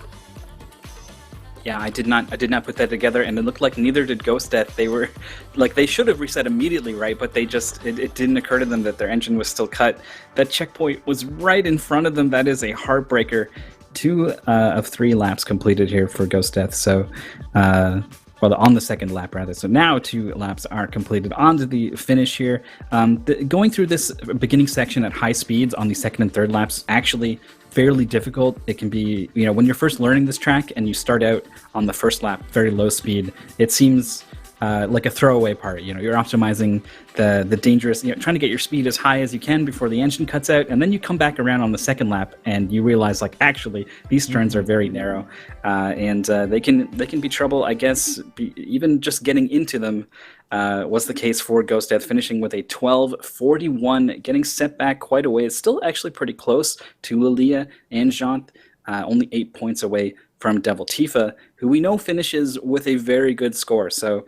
Yeah, I did not put that together, and it looked like neither did Ghost Death. They were like, they should have reset immediately, right? But they just it didn't occur to them that their engine was still cut. That checkpoint was right in front of them. That is a heartbreaker. 2 of 3 laps completed here for Ghost Death. So, well, on the second lap rather. So now 2 laps are completed. On to the finish here. Going through this beginning section at high speeds on the second and third laps actually fairly difficult. It can be, when you're first learning this track and you start out on the first lap very low speed, it seems like a throwaway part. You're optimizing the dangerous, trying to get your speed as high as you can before the engine cuts out, and then you come back around on the second lap and you realize, like, actually these turns are very narrow, and they can be trouble. I guess even just getting into them was the case for Ghost Death, finishing with a 12:41, getting set back quite a way. It's still actually pretty close to Lilia and Jean, only 8 points away from Devil Tifa, who we know finishes with a very good score. So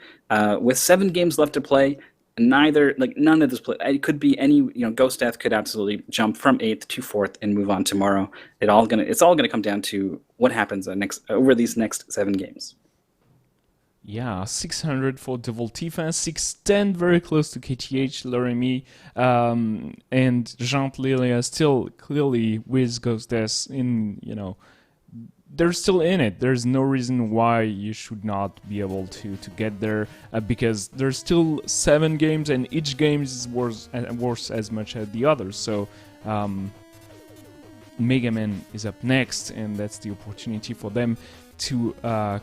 with 7 games left to play, none of this play, it could be any, Ghost Death could absolutely jump from 8th to 4th and move on tomorrow. It's all gonna come down to what happens over these next 7 games. Yeah, 600 for Devil Tifa, 610 very close to KTH, Laramie, and Jean Lilia still clearly with Ghost Death in, they're still in it. There's no reason why you should not be able to get there, because there's still 7 games and each game is worth as much as the others. So Mega Man is up next, and that's the opportunity for them to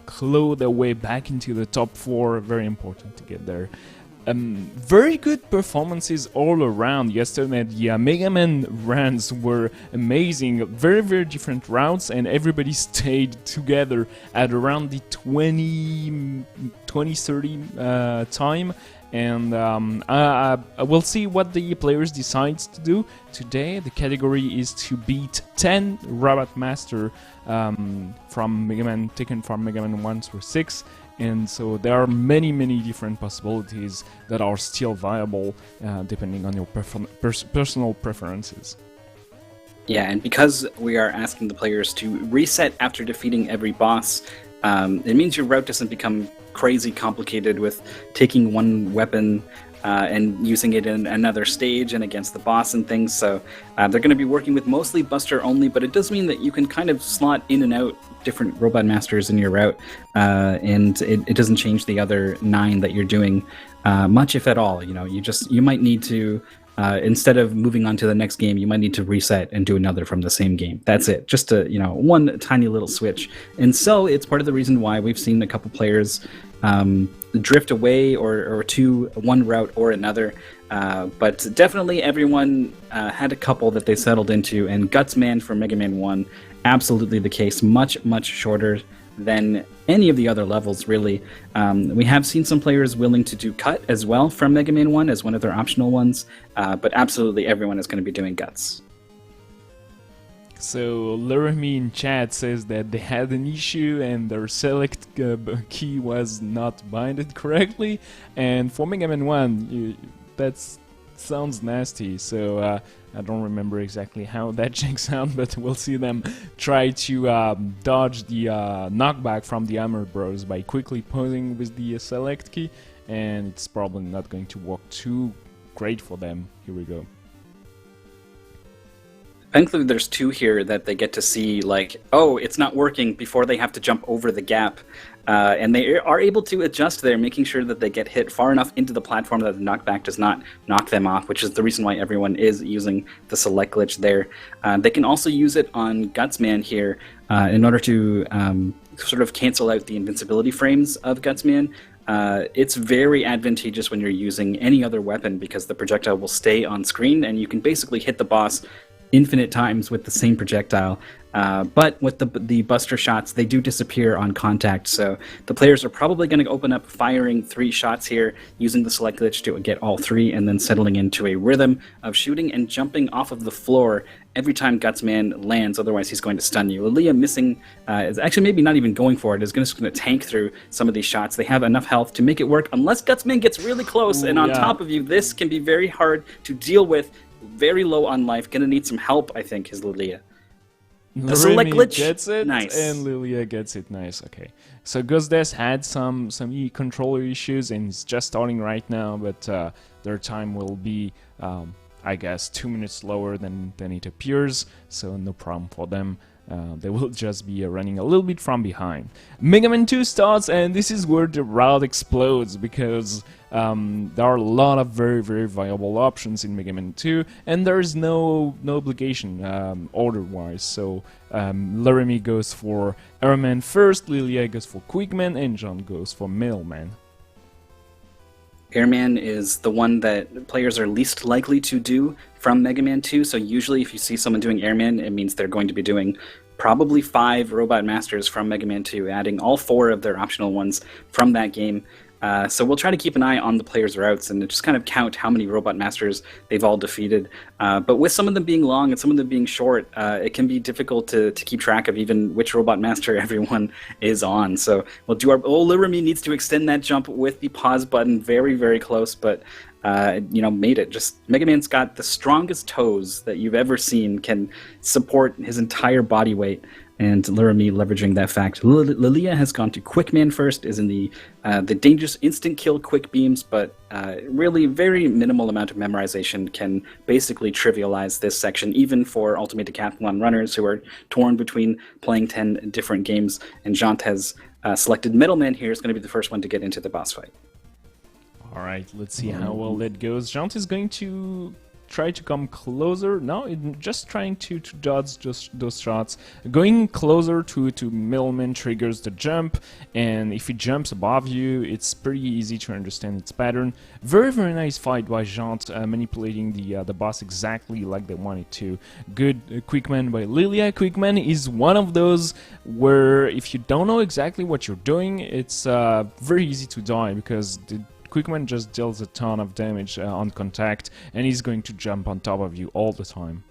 claw their way back into the top 4. Very important to get there. Very good performances all around yesterday. The Mega Man runs were amazing, very, very different routes, and everybody stayed together at around the 20-30 time. And we'll see what the players decide to do today. The category is to beat 10 Robot Master from Mega Man, taken from Mega Man 1 through 6. And so there are many, many different possibilities that are still viable depending on your personal preferences. Yeah, and because we are asking the players to reset after defeating every boss, it means your route doesn't become crazy complicated with taking one weapon and using it in another stage and against the boss and things. So they're going to be working with mostly Buster only, but it does mean that you can kind of slot in and out different Robot Masters in your route, and it doesn't change the other 9 that you're doing much, if at all. You might need to, instead of moving on to the next game, you might need to reset and do another from the same game. That's it. Just one tiny little switch. And so it's part of the reason why we've seen a couple players drift away or to one route or another. But definitely everyone had a couple that they settled into, and Gutsman from Mega Man 1, absolutely the case. Much, much shorter than any of the other levels, really. We have seen some players willing to do Cut as well from Mega Man 1 as one of their optional ones, but absolutely everyone is going to be doing Guts. So Laramie in chat says that they had an issue and their select key was not binded correctly, and for Mega Man 1 that sounds nasty, so I don't remember exactly how that checks out, but we'll see them try to dodge the knockback from the Hammer Bros by quickly posing with the select key, and it's probably not going to work too great for them. Here we go. Thankfully, there's two here that they get to see, like, oh, it's not working before they have to jump over the gap. And they are able to adjust there, making sure that they get hit far enough into the platform that the knockback does not knock them off, which is the reason why everyone is using the select glitch there. They can also use it on Gutsman here in order to sort of cancel out the invincibility frames of Gutsman. It's very advantageous when you're using any other weapon because the projectile will stay on screen and you can basically hit the boss infinite times with the same projectile, but with the buster shots, they do disappear on contact, so the players are probably going to open up firing 3 shots here, using the select glitch to get all 3, and then settling into a rhythm of shooting and jumping off of the floor every time Gutsman lands, otherwise he's going to stun you. Lilia missing, is actually maybe not even going for it, is just going to tank through some of these shots. They have enough health to make it work, unless Gutsman gets really close, and on top of you, this can be very hard to deal with. Very low on life, gonna need some help, I think, is Lilia. The select glitch gets it, nice. And Lilia gets it, nice, okay. So Ghostdeath had some controller issues and it's just starting right now, but their time will be, I guess, 2 minutes slower than it appears, so no problem for them. They will just be running a little bit from behind. Mega Man 2 starts, and this is where the route explodes, because there are a lot of very, very viable options in Mega Man 2, and there is no obligation order-wise. So Laramie goes for Airman first, Lilia goes for Quickman, and John goes for Middleman. Airman is the one that players are least likely to do from Mega Man 2, so usually if you see someone doing Airman, it means they're going to be doing probably 5 Robot Masters from Mega Man 2, adding all 4 of their optional ones from that game. So we'll try to keep an eye on the players' routes and just kind of count how many Robot Masters they've all defeated. But with some of them being long and some of them being short, it can be difficult to keep track of even which Robot Master everyone is on. So we'll do our... Oh, Laramie needs to extend that jump with the pause button very, very close, but... made it. Just Mega Man's got the strongest toes that you've ever seen, can support his entire body weight, and Laramie leveraging that fact. Lilia has gone to Quickman first, is in the dangerous instant kill quick beams, but really very minimal amount of memorization can basically trivialize this section, even for Ultimate Decathlon runners who are torn between playing 10 different games, and Jant has selected Middleman here, is going to be the first one to get into the boss fight. Alright, let's see how well that goes. Jant is going to try to come closer. No, just trying to dodge just those shots. Going closer to Middleman triggers the jump, and if he jumps above you, it's pretty easy to understand its pattern. Very, very nice fight by Jant, manipulating the boss exactly like they wanted to. Good Quickman by Lilia. Quickman is one of those where if you don't know exactly what you're doing, it's very easy to die, because the Quickman just deals a ton of damage on contact, and he's going to jump on top of you all the time.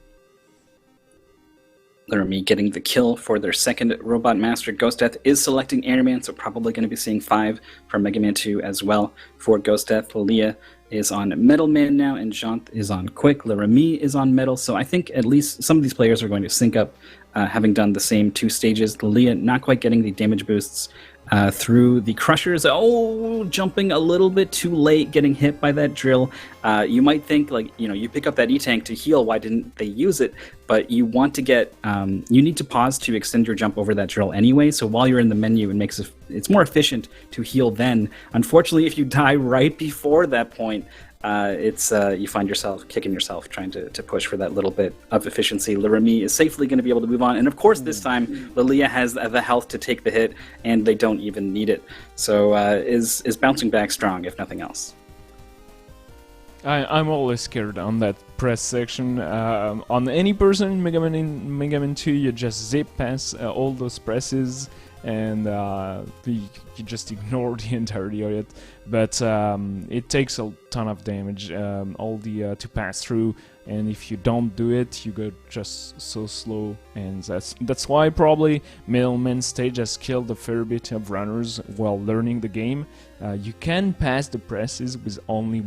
Laramie getting the kill for their second Robot Master. Ghostdeath is selecting Airman, so probably going to be seeing 5 from Mega Man 2 as well for Ghostdeath. Lilia is on Metalman now, and Jant is on Quick. Laramie is on Metal, so I think at least some of these players are going to sync up, having done the same 2 stages. Lilia not quite getting the damage boosts through the crushers. Oh, jumping a little bit too late, getting hit by that drill. You might think, like, you pick up that E-Tank to heal, why didn't they use it? But you want to get, you need to pause to extend your jump over that drill anyway, so while you're in the menu, it's more efficient to heal then. Unfortunately, if you die right before that point, you find yourself kicking yourself trying to push for that little bit of efficiency. Laramie is safely going to be able to move on, and of course this time Lilia has the health to take the hit, and they don't even need it. So is bouncing back strong, if nothing else. I'm always scared on that press section. On any person in Mega Man 2, you just zip past all those presses, and you just ignore the entirety of it. But it takes a ton of damage, all the to pass through, and if you don't do it, you go just so slow, and that's why probably Middleman stage has killed a fair bit of runners while learning the game. You can pass the presses with only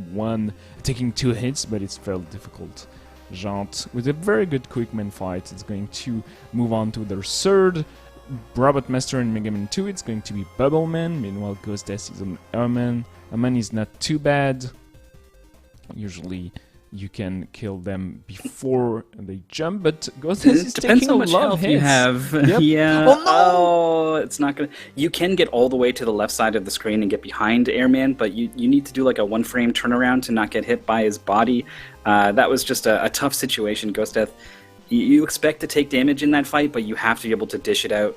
taking 2 hits, but it's fairly difficult. Jant, with a very good Quickman fight, is going to move on to their third Robot Master in Mega Man 2. It's going to be Bubbleman. Meanwhile, Ghostess is an Airman. Airman is not too bad. Usually, you can kill them before they jump, but Ghostess is taking a lot of hits. You have. Yep. Yeah. Oh no! Oh, it's not gonna. You can get all the way to the left side of the screen and get behind Airman, but you need to do like a 1-frame turnaround to not get hit by his body. That was just a tough situation. Ghostess, you expect to take damage in that fight, but you have to be able to dish it out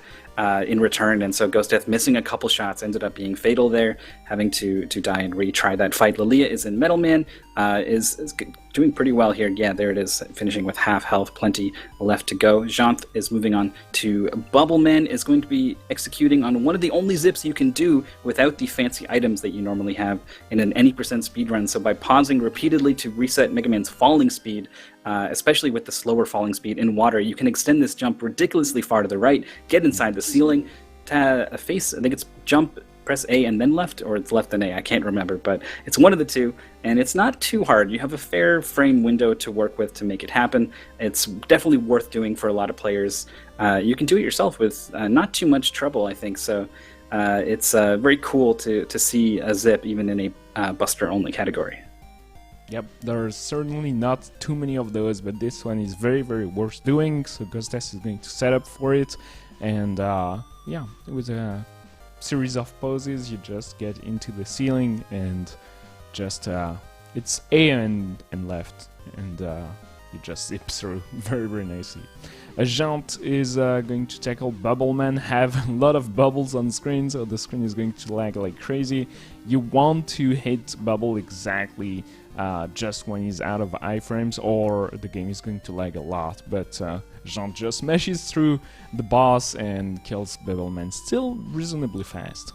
in return, and so Ghostess missing a couple shots ended up being fatal there, having to die and retry that fight. Lilia is in Metal Man, is doing pretty well here. Yeah, there it is, finishing with half health, plenty left to go. Jant is moving on to Bubbleman, is going to be executing on one of the only zips you can do without the fancy items that you normally have in an any % speedrun. So by pausing repeatedly to reset Mega Man's falling speed, especially with the slower falling speed in water, you can extend this jump ridiculously far to the right, get inside the ceiling, face, I think it's jump, press A and then left, or it's left and A, I can't remember, but it's one of the two, and it's not too hard. You have a fair frame window to work with to make it happen. It's definitely worth doing for a lot of players. You can do it yourself with not too much trouble, I think, so it's very cool to see a zip even in a Buster-only category. Yep, there's certainly not too many of those, but this one is very, very worth doing, so Ghostess is going to set up for it, and yeah, with a series of poses, you just get into the ceiling, and just, it's A and left, and you just zip through very, very nicely. Jant is going to tackle Bubbleman, have a lot of bubbles on screen, so the screen is going to lag like crazy. You want to hit Bubble exactly just when he's out of iframes, or the game is going to lag a lot, but Jant just meshes through the boss and kills Bubbleman still reasonably fast.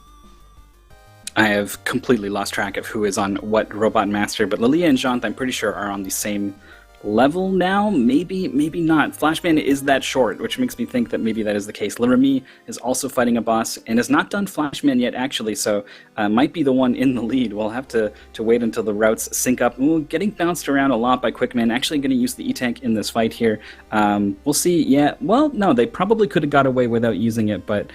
I have completely lost track of who is on what Robot Master, but Lilia and Jant, I'm pretty sure, are on the same level now. Maybe not. Flashman is that short, which makes me think that maybe that is the case. Laramie is also fighting a boss and has not done Flashman yet, actually, so might be the one in the lead. We'll have to wait until the routes sync up. Ooh, getting bounced around a lot by Quickman. Actually going to use the E-Tank in this fight here. We'll see. Yeah, well, no, they probably could have got away without using it, but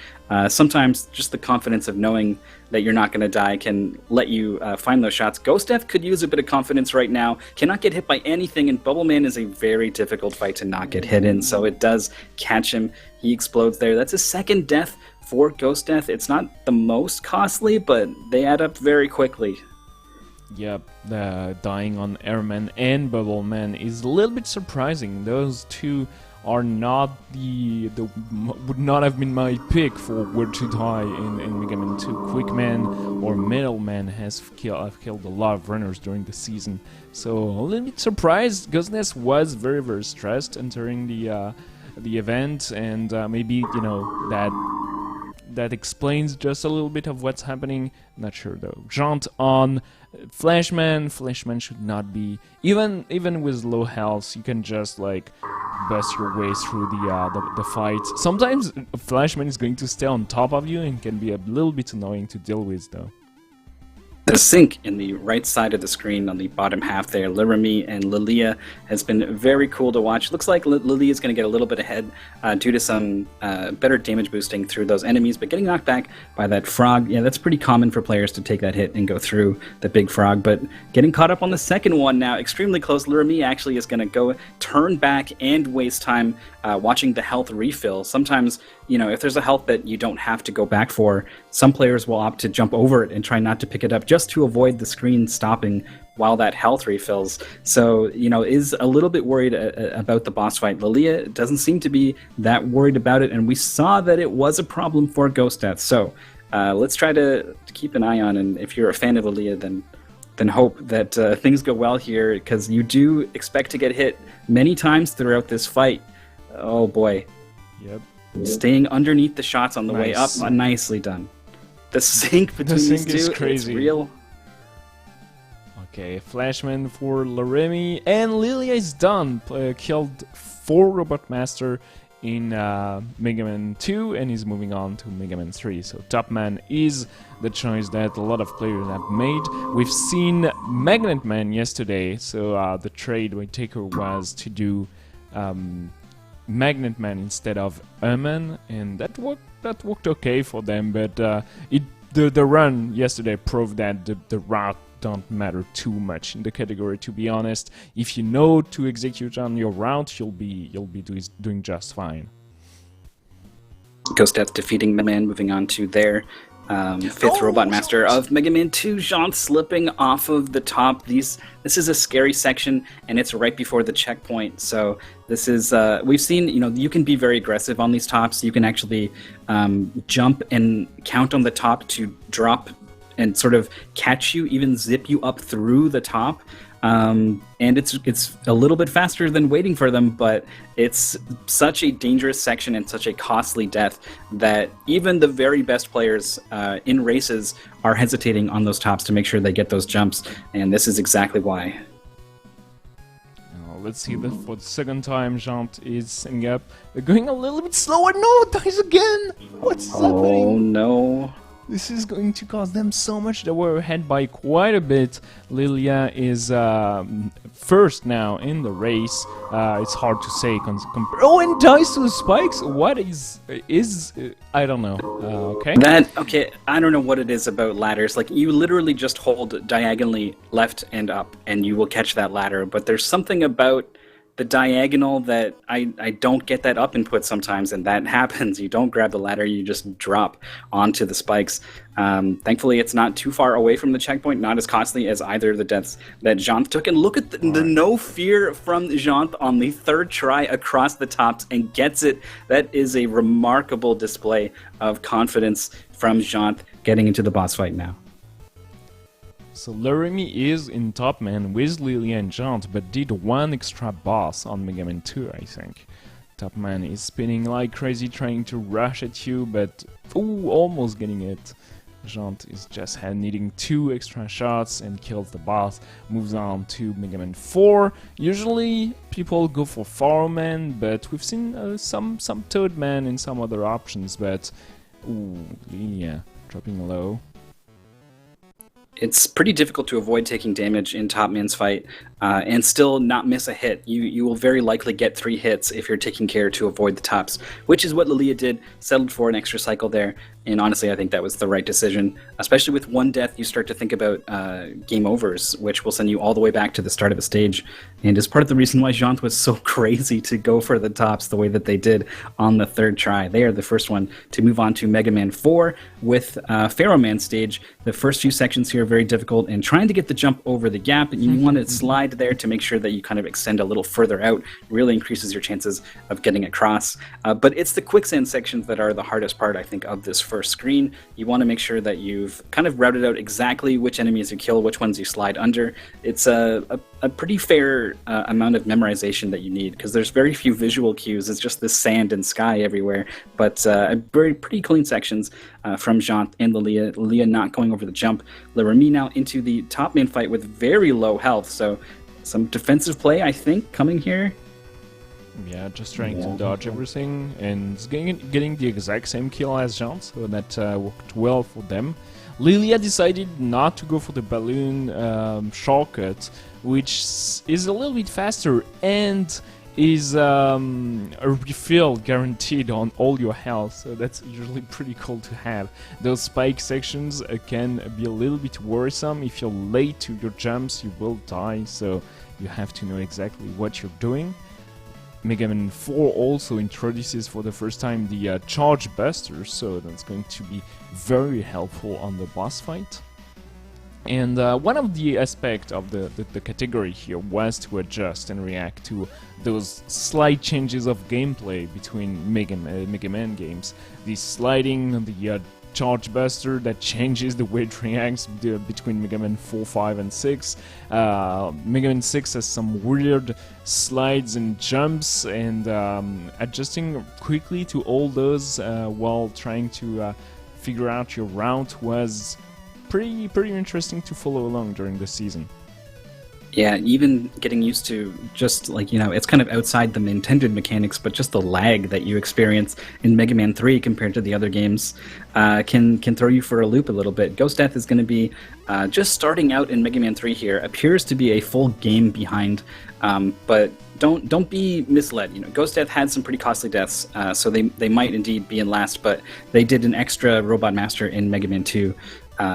sometimes just the confidence of knowing that you're not going to die can let you find those shots. Ghostess could use a bit of confidence right now. Cannot get hit by anything, and Bubbleman is a very difficult fight to not get hit in, so it does catch him. He explodes there. That's his second death for Ghostess. It's not the most costly, but they add up very quickly. Yep, dying on Airman and Bubbleman is a little bit surprising. Those two are not would not have been my pick for where to die in Mega Man 2. Quickman or Middleman have killed a lot of runners during the season, so a little bit surprised. Ghostness was very, very stressed entering the event, and maybe, you know, that explains just a little bit of what's happening. Not sure though. Jant on Flashman. Flashman should not be, even with low health, you can just like bust your way through the fight. Sometimes Flashman is going to stay on top of you and can be a little bit annoying to deal with though. The sync in the right side of the screen on the bottom half there, Laramie and Lilia, has been very cool to watch. Looks like Lilia is going to get a little bit ahead due to some better damage boosting through those enemies, but getting knocked back by that frog, yeah, that's pretty common for players to take that hit and go through the big frog, but getting caught up on the second one now, extremely close. Laramie actually is going to go turn back and waste time watching the health refill. Sometimes, you know, if there's a health that you don't have to go back for, some players will opt to jump over it and try not to pick it up just to avoid the screen stopping while that health refills. So, you know, is a little bit worried about the boss fight. Lilia doesn't seem to be that worried about it, and we saw that it was a problem for Ghostess. So let's try to keep an eye on, and if you're a fan of Lilia, then hope that things go well here, because you do expect to get hit many times throughout this fight. Oh boy. Yep. staying underneath the shots on the way up. Nice. Nicely done. The sync between sync these is two, crazy. it's real. Okay, Flashman for Laremy, and Lilia is done. Killed 4 Robot Master in Mega Man 2, and is moving on to Mega Man 3. So Top Man is the choice that a lot of players have made. We've seen Magnet Man yesterday, so the trade by Taker was to do Magnet Man instead of Eman, and that worked okay for them. But the run yesterday proved that the route don't matter too much in the category. To be honest, if you know to execute on your route, you'll be doing just fine. Ghost Death defeating Mega Man, moving on to their fifth Robot Master of Mega Man 2. Jean slipping off of the top. This is a scary section, and it's right before the checkpoint. So this is we've seen, you can be very aggressive on these tops. You can actually jump and count on the top to drop and sort of catch you, even zip you up through the top. And it's a little bit faster than waiting for them, but it's such a dangerous section and such a costly death that even the very best players in races are hesitating on those tops to make sure they get those jumps, and this is exactly why. Let's see that for the second time, Jant is setting up, going a little bit slower. No, dies again! What's happening? Oh no. This is going to cost them so much. They were ahead by quite a bit. Lilia is first now in the race. It's hard to say. Oh, and dies to the spikes. What is I don't know. Okay. Okay, I don't know what it is about ladders. Like, you literally just hold diagonally left and up, and you will catch that ladder. But there's something about the diagonal that I don't get that up input sometimes, and that happens. You don't grab the ladder, you just drop onto the spikes. Thankfully, it's not too far away from the checkpoint, not as costly as either of the deaths that Jean took. And look at the no fear from Jean on the third try across the tops and gets it. That is a remarkable display of confidence from Jean getting into the boss fight now. So Laremy is in Top Man with Lilia and Jant, but did one extra boss on Mega Man 2, I think. Top Man is spinning like crazy, trying to rush at you, but almost getting it. Jant is just needing 2 extra shots and kills the boss. Moves on to Mega Man 4. Usually people go for Pharaoh Man, but we've seen some Toad Man and some other options. But Lilia dropping low. It's pretty difficult to avoid taking damage in Top Man's fight and still not miss a hit. You will very likely get 3 hits if you're taking care to avoid the tops, which is what Lilia did, settled for an extra cycle there. And honestly, I think that was the right decision. Especially with one death, you start to think about game overs, which will send you all the way back to the start of a stage. And is part of the reason why Jean was so crazy to go for the tops the way that they did on the third try. They are the first one to move on to Mega Man 4 with Pharaoh Man stage. The first few sections here are very difficult, and trying to get the jump over the gap, and you want to slide there to make sure that you kind of extend a little further out. Really increases your chances of getting across. But it's the quicksand sections that are the hardest part, I think, of this first screen. You want to make sure that you've kind of routed out exactly which enemies you kill, which ones you slide under. It's a pretty fair amount of memorization that you need, because there's very few visual cues. It's just this sand and sky everywhere. But pretty clean sections from Jean and Lilia. Lilia not going over the jump. Laremy now into the Top Man fight with very low health, so some defensive play, I think, coming here. Yeah, just trying to dodge everything, and getting the exact same kill as Jean, so that worked well for them. Lilia decided not to go for the balloon shortcut, which is a little bit faster and is a refill guaranteed on all your health, so that's usually pretty cool to have. Those spike sections can be a little bit worrisome. If you're late to your jumps, you will die, so you have to know exactly what you're doing. Mega Man 4 also introduces for the first time the Charge Buster, so that's going to be very helpful on the boss fight. And one of the aspects of the category here was to adjust and react to those slight changes of gameplay between Mega Man games. The sliding, the Charge Buster that changes the way it reacts between Mega Man 4, 5, and 6. Mega Man 6 has some weird slides and jumps, and adjusting quickly to all those while trying to figure out your route was pretty interesting to follow along during the season. Yeah, even getting used to just like, it's kind of outside the intended mechanics, but just the lag that you experience in Mega Man 3 compared to the other games can throw you for a loop a little bit. Ghost Death is going to be just starting out in Mega Man 3 here, appears to be a full game behind, but don't be misled. Ghost Death had some pretty costly deaths, so they might indeed be in last, but they did an extra Robot Master in Mega Man 2,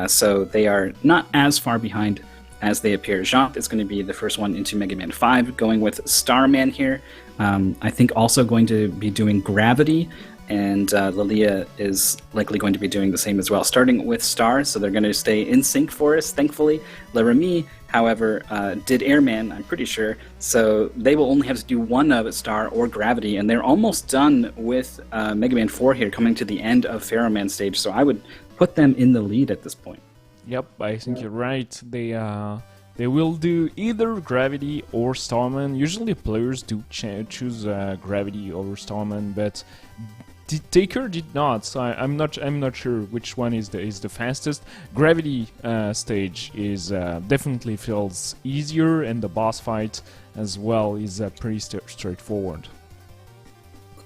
so they are not as far behind as they appear. Jean is going to be the first one into Mega Man 5, going with Starman here. I think also going to be doing Gravity, and Lilia is likely going to be doing the same as well, starting with Star, so they're going to stay in sync for us, thankfully. Laramie, however, did Airman, I'm pretty sure, so they will only have to do one of Star or Gravity, and they're almost done with Mega Man 4 here, coming to the end of Pharaoh Man stage, so I would put them in the lead at this point. Yep, I think you're right. They will do either Gravity or Starman. Usually players do choose Gravity over Starman, but Taker did not. So I'm not sure which one is the fastest. Gravity stage is definitely feels easier, and the boss fight as well is pretty straightforward.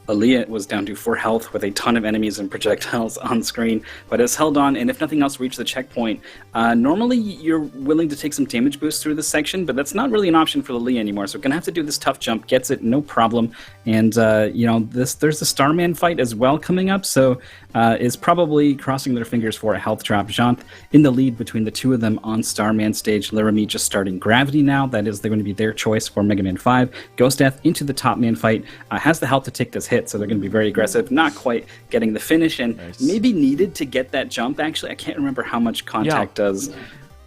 Aaliyah was down to 4 health with a ton of enemies and projectiles on screen, but has held on, and if nothing else, reached the checkpoint. Normally, you're willing to take some damage boost through this section, but that's not really an option for Aaliyah anymore, so we're going to have to do this tough jump. Gets it, no problem. And, there's the Starman fight as well coming up, so is probably crossing their fingers for a health drop. Jean in the lead between the two of them on Starman stage. Laramie just starting Gravity now. That is, they're going to be their choice for Mega Man 5. Ghost Death into the Top Man fight. Has the health to take this hit, so they're going to be very aggressive. Not quite getting the finish, and maybe needed to get that jump, actually. I can't remember how much contact does.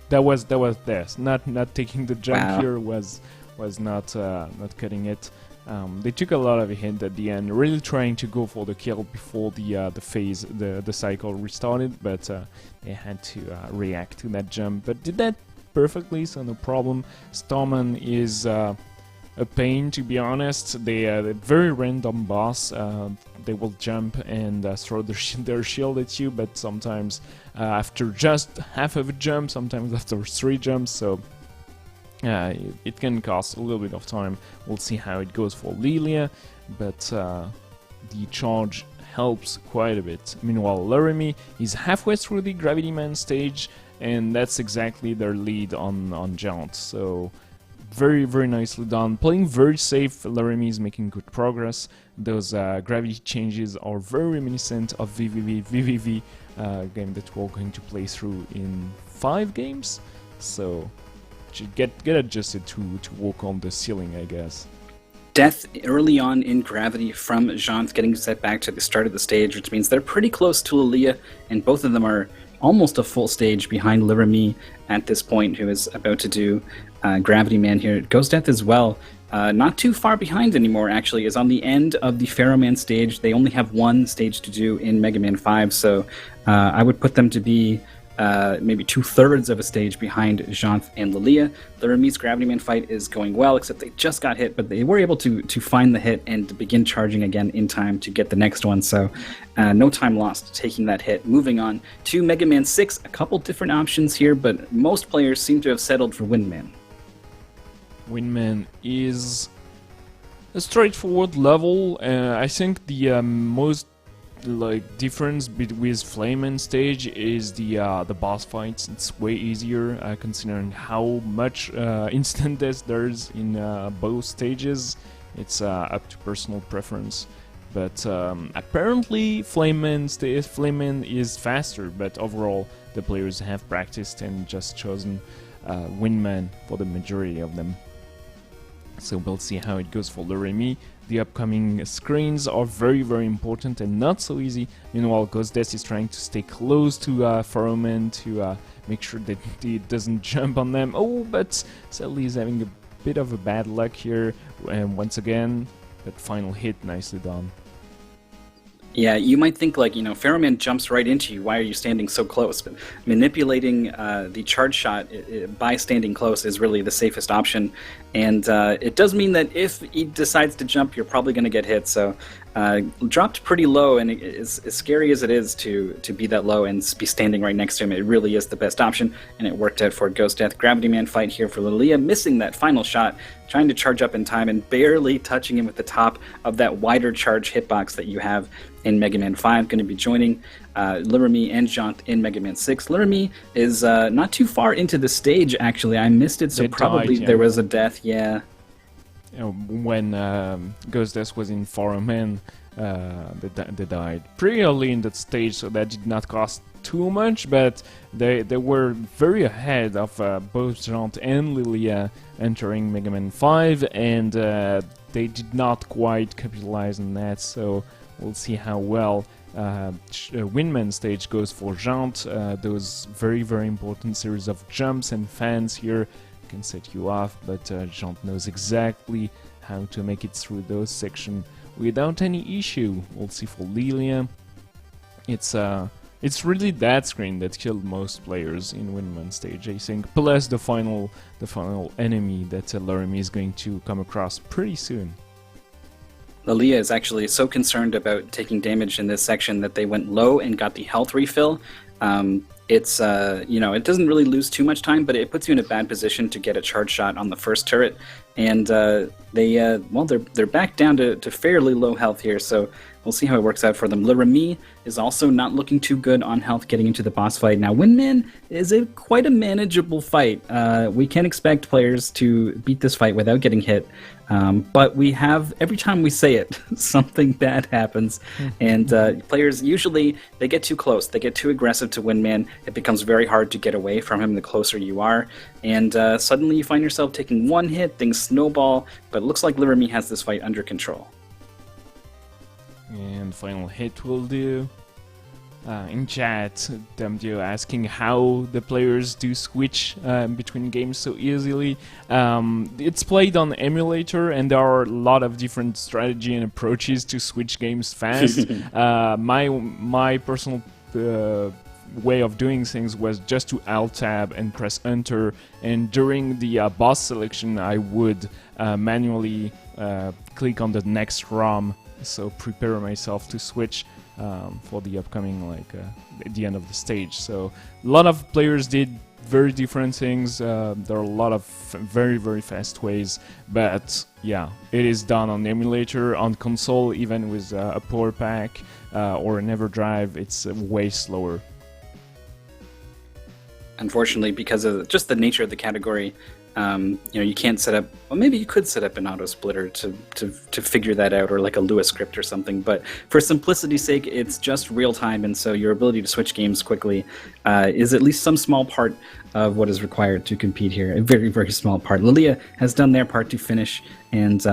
That was this. Not taking the jump here was not cutting it. They took a lot of a hint at the end, really trying to go for the kill before the cycle restarted, but they had to react to that jump. But did that perfectly, so no problem. Starman is a pain, to be honest. They're very random boss. They will jump and throw their shield at you, but sometimes after just half of a jump, sometimes after 3 jumps, so it can cost a little bit of time. We'll see how it goes for Lilia, but the charge helps quite a bit. Meanwhile, Laramie is halfway through the Gravity Man stage, and that's exactly their lead on Jaunt. So very, very nicely done. Playing very safe. Laramie is making good progress. Those gravity changes are very reminiscent of VVV game that we're going to play through in 5 games. So get adjusted to walk on the ceiling, I guess. Death early on in Gravity from Jean getting set back to the start of the stage, which means they're pretty close to Lilia, and both of them are almost a full stage behind Laramie at this point, who is about to do Gravity Man here. Ghost Death as well, not too far behind anymore, actually, is on the end of the Pharaoh Man stage. They only have 1 stage to do in Mega Man 5, so I would put them to be maybe 2/3 of a stage behind Jean and Lilia. Laramie's Gravity Man fight is going well, except they just got hit, but they were able to find the hit and to begin charging again in time to get the next one, so no time lost taking that hit. Moving on to Mega Man 6, a couple different options here, but most players seem to have settled for Windman. Windman is a straightforward level. I think the most difference with Flameman stage is the boss fights. It's way easier considering how much instant death there's in both stages. It's up to personal preference, but apparently Flameman is faster, but overall the players have practiced and just chosen Windman for the majority of them. So we'll see how it goes for Laramie. The upcoming screens are very, very important and not so easy. Meanwhile, Ghost Death is trying to stay close to Pharaoh Man to make sure that he doesn't jump on them. Oh, but sadly he's having a bit of a bad luck here. And once again, that final hit, nicely done. Yeah, you might think like, Ferroman jumps right into you. Why are you standing so close? But manipulating the charge shot by standing close is really the safest option. And it does mean that if he decides to jump, you're probably going to get hit. So dropped pretty low, and as scary as it is to be that low and be standing right next to him, it really is the best option. And it worked out for Ghost Death. Gravity Man fight here for Lilia, missing that final shot, trying to charge up in time and barely touching him with the top of that wider charge hitbox that you have in Mega Man 5. Going to be joining Lirami and Jaunt in Mega Man 6. Lirami is not too far into the stage, actually. I missed it, so They probably died, yeah. there was a death, yeah. When Ghost Death was in Foreman, they died pretty early in that stage, so that did not cost too much, but they were very ahead of both Jaunt and Lilia entering Mega Man 5, and they did not quite capitalize on that, so we'll see how well Windman stage goes for Jaunt. Those very, very important series of jumps and fans here can set you off, but Jaunt knows exactly how to make it through those sections without any issue. We'll see for Lilia. It's really that screen that killed most players in Windman stage, I think, plus the final enemy that Laramie is going to come across pretty soon. Lilia is actually so concerned about taking damage in this section that they went low and got the health refill. It's it doesn't really lose too much time, but it puts you in a bad position to get a charge shot on the first turret, and they're back down to fairly low health here, so we'll see how it works out for them. Lirami is also not looking too good on health getting into the boss fight. Now, Windman is quite a manageable fight. We can expect players to beat this fight without getting hit, but every time we say it, something bad happens, and players usually, they get too close, they get too aggressive to Windman. It becomes very hard to get away from him the closer you are, and suddenly you find yourself taking one hit, things snowball, but it looks like Lirami has this fight under control. And final hit will do. In chat, Damdio asking how the players do switch between games so easily. It's played on emulator, and there are a lot of different strategy and approaches to switch games fast. My personal way of doing things was just to alt tab and press enter, and during the boss selection I would manually click on the next ROM, so prepare myself to switch for the upcoming, at the end of the stage. So a lot of players did very different things. There are a lot of very, very fast ways, but yeah, it is done on the emulator. On console, even with a power pack or an EverDrive, it's way slower. Unfortunately, because of just the nature of the category, you can't set up. Well, maybe you could set up an auto splitter to figure that out, or like a Lua script or something. But for simplicity's sake, it's just real time, and so your ability to switch games quickly is at least some small part of what is required to compete here. A very, very small part. Lilia has done their part to finish, and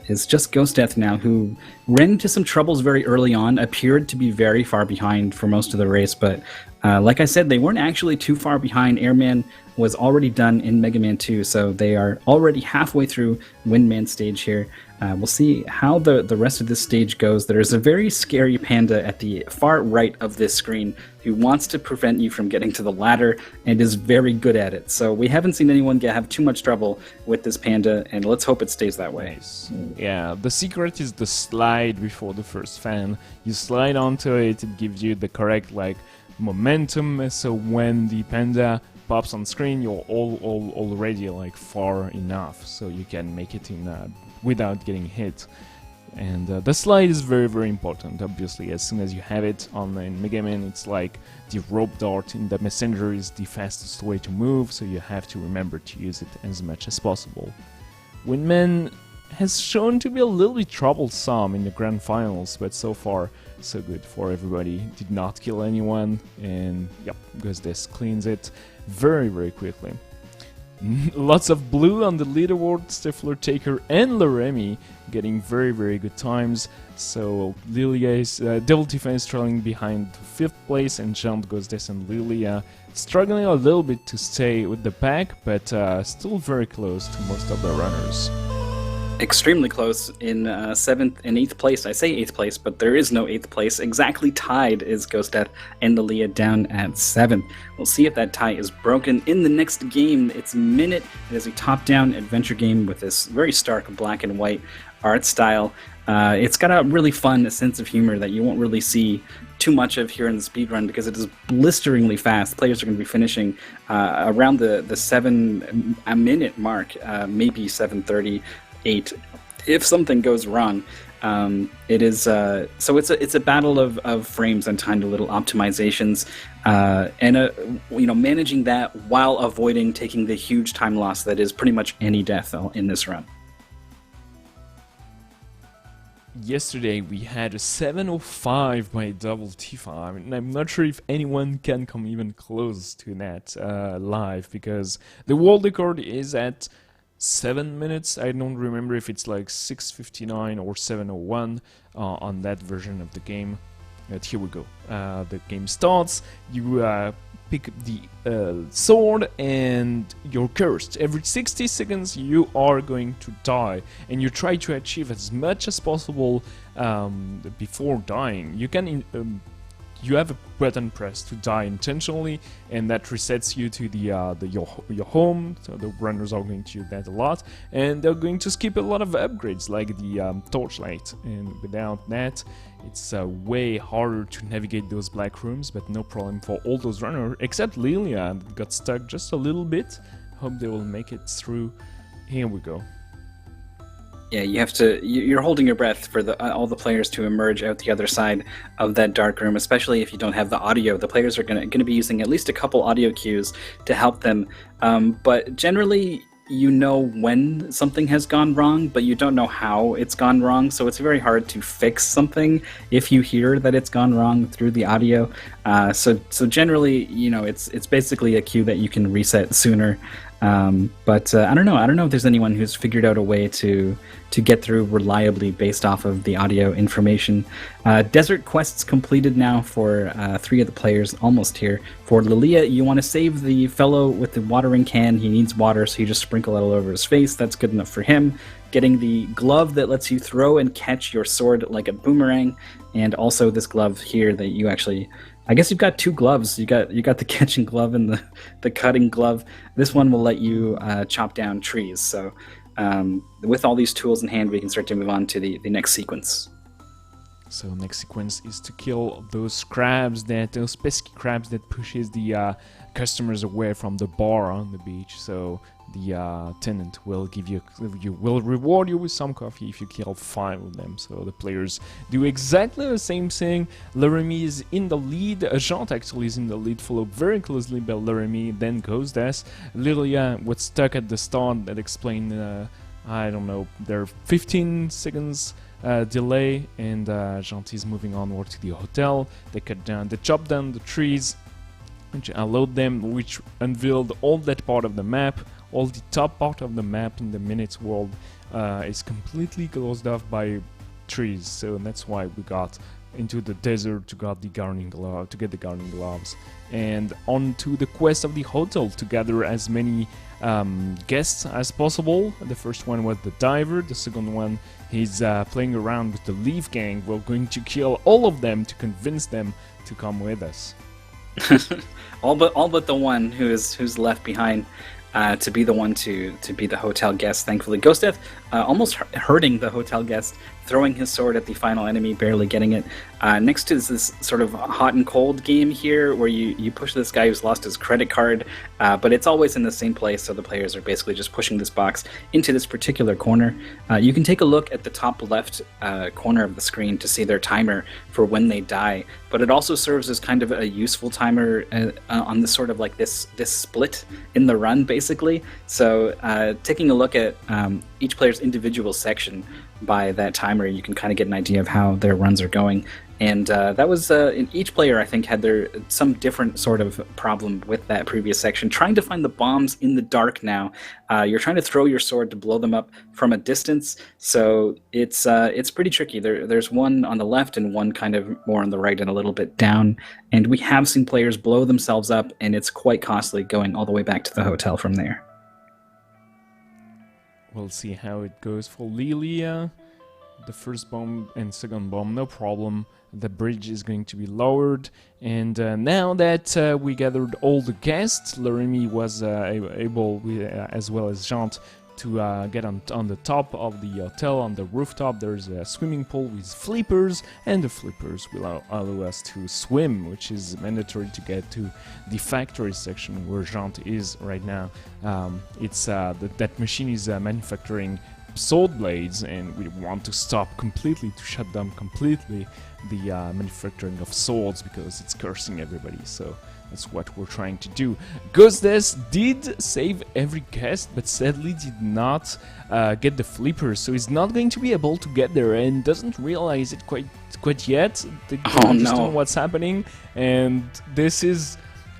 it's just Ghost Death now, who ran into some troubles very early on, appeared to be very far behind for most of the race, but like I said, they weren't actually too far behind. Airman was already done in Mega Man 2, so they are already halfway through Windman stage here. We'll see how the rest of this stage goes. There is a very scary panda at the far right of this screen who wants to prevent you from getting to the ladder and is very good at it. So we haven't seen anyone have too much trouble with this panda, and let's hope it stays that way. Nice. Yeah, the secret is the slide before the first fan. You slide onto it, it gives you the correct momentum, so when the panda pops on screen, you're already far enough, so you can make it in without getting hit. And the slide is very, very important. Obviously, as soon as you have it in Mega Man, it's like the rope dart in the Messenger is the fastest way to move, so you have to remember to use it as much as possible. Windman has shown to be a little bit troublesome in the grand finals, but so far so good for everybody. Did not kill anyone, and yep, Ghost Death cleans it very, very quickly. Lots of blue on the leaderboard. Stifler, Taker, and Loremi getting very, very good times. So Lilia is Devil Tifa is trailing behind 5th place, and Jaunt, Ghost Death, and Lilia struggling a little bit to stay with the pack, but still very close to most of the runners. extremely close in 7th and 8th place. I say 8th place, but there is no 8th place. Exactly tied is Ghost Death and Lilia down at 7th. We'll see if that tie is broken in the next game. It's Minute. It is a top-down adventure game with this very stark black and white art style. It's got a really fun sense of humor that you won't really see too much of here in the speedrun because it is blisteringly fast. Players are going to be finishing around the 7-minute mark, maybe 7:38 if something goes wrong. It is so it's a battle of frames and tiny little optimizations, and managing that while avoiding taking the huge time loss that is pretty much any death in this run. Yesterday we had a 7:05 by double T5, and I'm not sure if anyone can come even close to that live, because the world record is at 7 minutes. I don't remember if it's like 6:59 or 7:01 on that version of the game. But here we go. The game starts. You pick the sword and you're cursed. Every 60 seconds you are going to die, and you try to achieve as much as possible before dying. You can you have a button press to die intentionally, and that resets you to your home. So the runners are going to use that a lot, and they're going to skip a lot of upgrades like the torchlight. And without that, it's way harder to navigate those black rooms. But no problem for all those runners, except Lilia, that got stuck just a little bit. Hope they will make it through. Here we go. Yeah, you have to. You're holding your breath for all the players to emerge out the other side of that dark room. Especially if you don't have the audio, the players are going to be using at least a couple audio cues to help them. But generally, you know when something has gone wrong, but you don't know how it's gone wrong. So it's very hard to fix something if you hear that it's gone wrong through the audio. So generally, it's basically a cue that you can reset sooner. But I don't know. I don't know if there's anyone who's figured out a way to get through reliably based off of the audio information. Desert quests completed now for 3 of the players, almost here. For Lilia, you want to save the fellow with the watering can. He needs water, so you just sprinkle it all over his face. That's good enough for him. Getting the glove that lets you throw and catch your sword like a boomerang, and also this glove here that you actually... I guess you've got 2 gloves. You got the catching glove and the cutting glove. This one will let you chop down trees. So with all these tools in hand, we can start to move on to the next sequence. So next sequence is to kill those pesky crabs that pushes the customers away from the bar on the beach. So the tenant will will reward you with some coffee if you kill 5 of them. So the players do exactly the same thing. Laramie is in the lead. Jant actually is in the lead, followed very closely by Laramie, then Ghost Death. Lilia was stuck at the start. That explained, I don't know, there are 15 seconds delay, and Jant is moving onward to the hotel. They chop down the trees, which allowed them, which unveiled all that part of the map. All the top part of the map in the Minutes world is completely closed off by trees, so that's why we got into the desert to get the gardening gloves, and on to the quest of the hotel to gather as many guests as possible. The first one was the diver. The second one, he's playing around with the Leaf Gang. We're going to kill all of them to convince them to come with us. all but the one who's left behind. To be the one to be the hotel guest, thankfully. Ghost Death almost hurting the hotel guest, throwing his sword at the final enemy, barely getting it. Next to this sort of hot and cold game here, where you push this guy who's lost his credit card, but it's always in the same place, so the players are basically just pushing this box into this particular corner. You can take a look at the top left corner of the screen to see their timer for when they die, but it also serves as kind of a useful timer on this sort of like this split in the run, basically. So taking a look at each player's individual section by that timer, you can kind of get an idea of how their runs are going. And that was in each player, I think, had some different sort of problem with that previous section. Trying to find the bombs in the dark now. You're trying to throw your sword to blow them up from a distance, so it's pretty tricky. There's one on the left and one kind of more on the right and a little bit down. And we have seen players blow themselves up, and it's quite costly going all the way back to the hotel from there. We'll see how it goes for Lilia. The first bomb and second bomb, no problem. The bridge is going to be lowered. And now that we gathered all the guests, Loremi was able, as well as Jant, to get on the top of the hotel. On the rooftop there's a swimming pool with flippers, and the flippers will allow us to swim, which is mandatory to get to the factory section where Jant is right now. That machine is manufacturing sword blades, and we want to stop completely, to shut down completely the manufacturing of swords, because it's cursing everybody. So that's what we're trying to do. Ghostess did save every guest, but sadly did not get the flippers, so he's not going to be able to get there, and doesn't realize it quite yet. They don't understand what's happening, and this is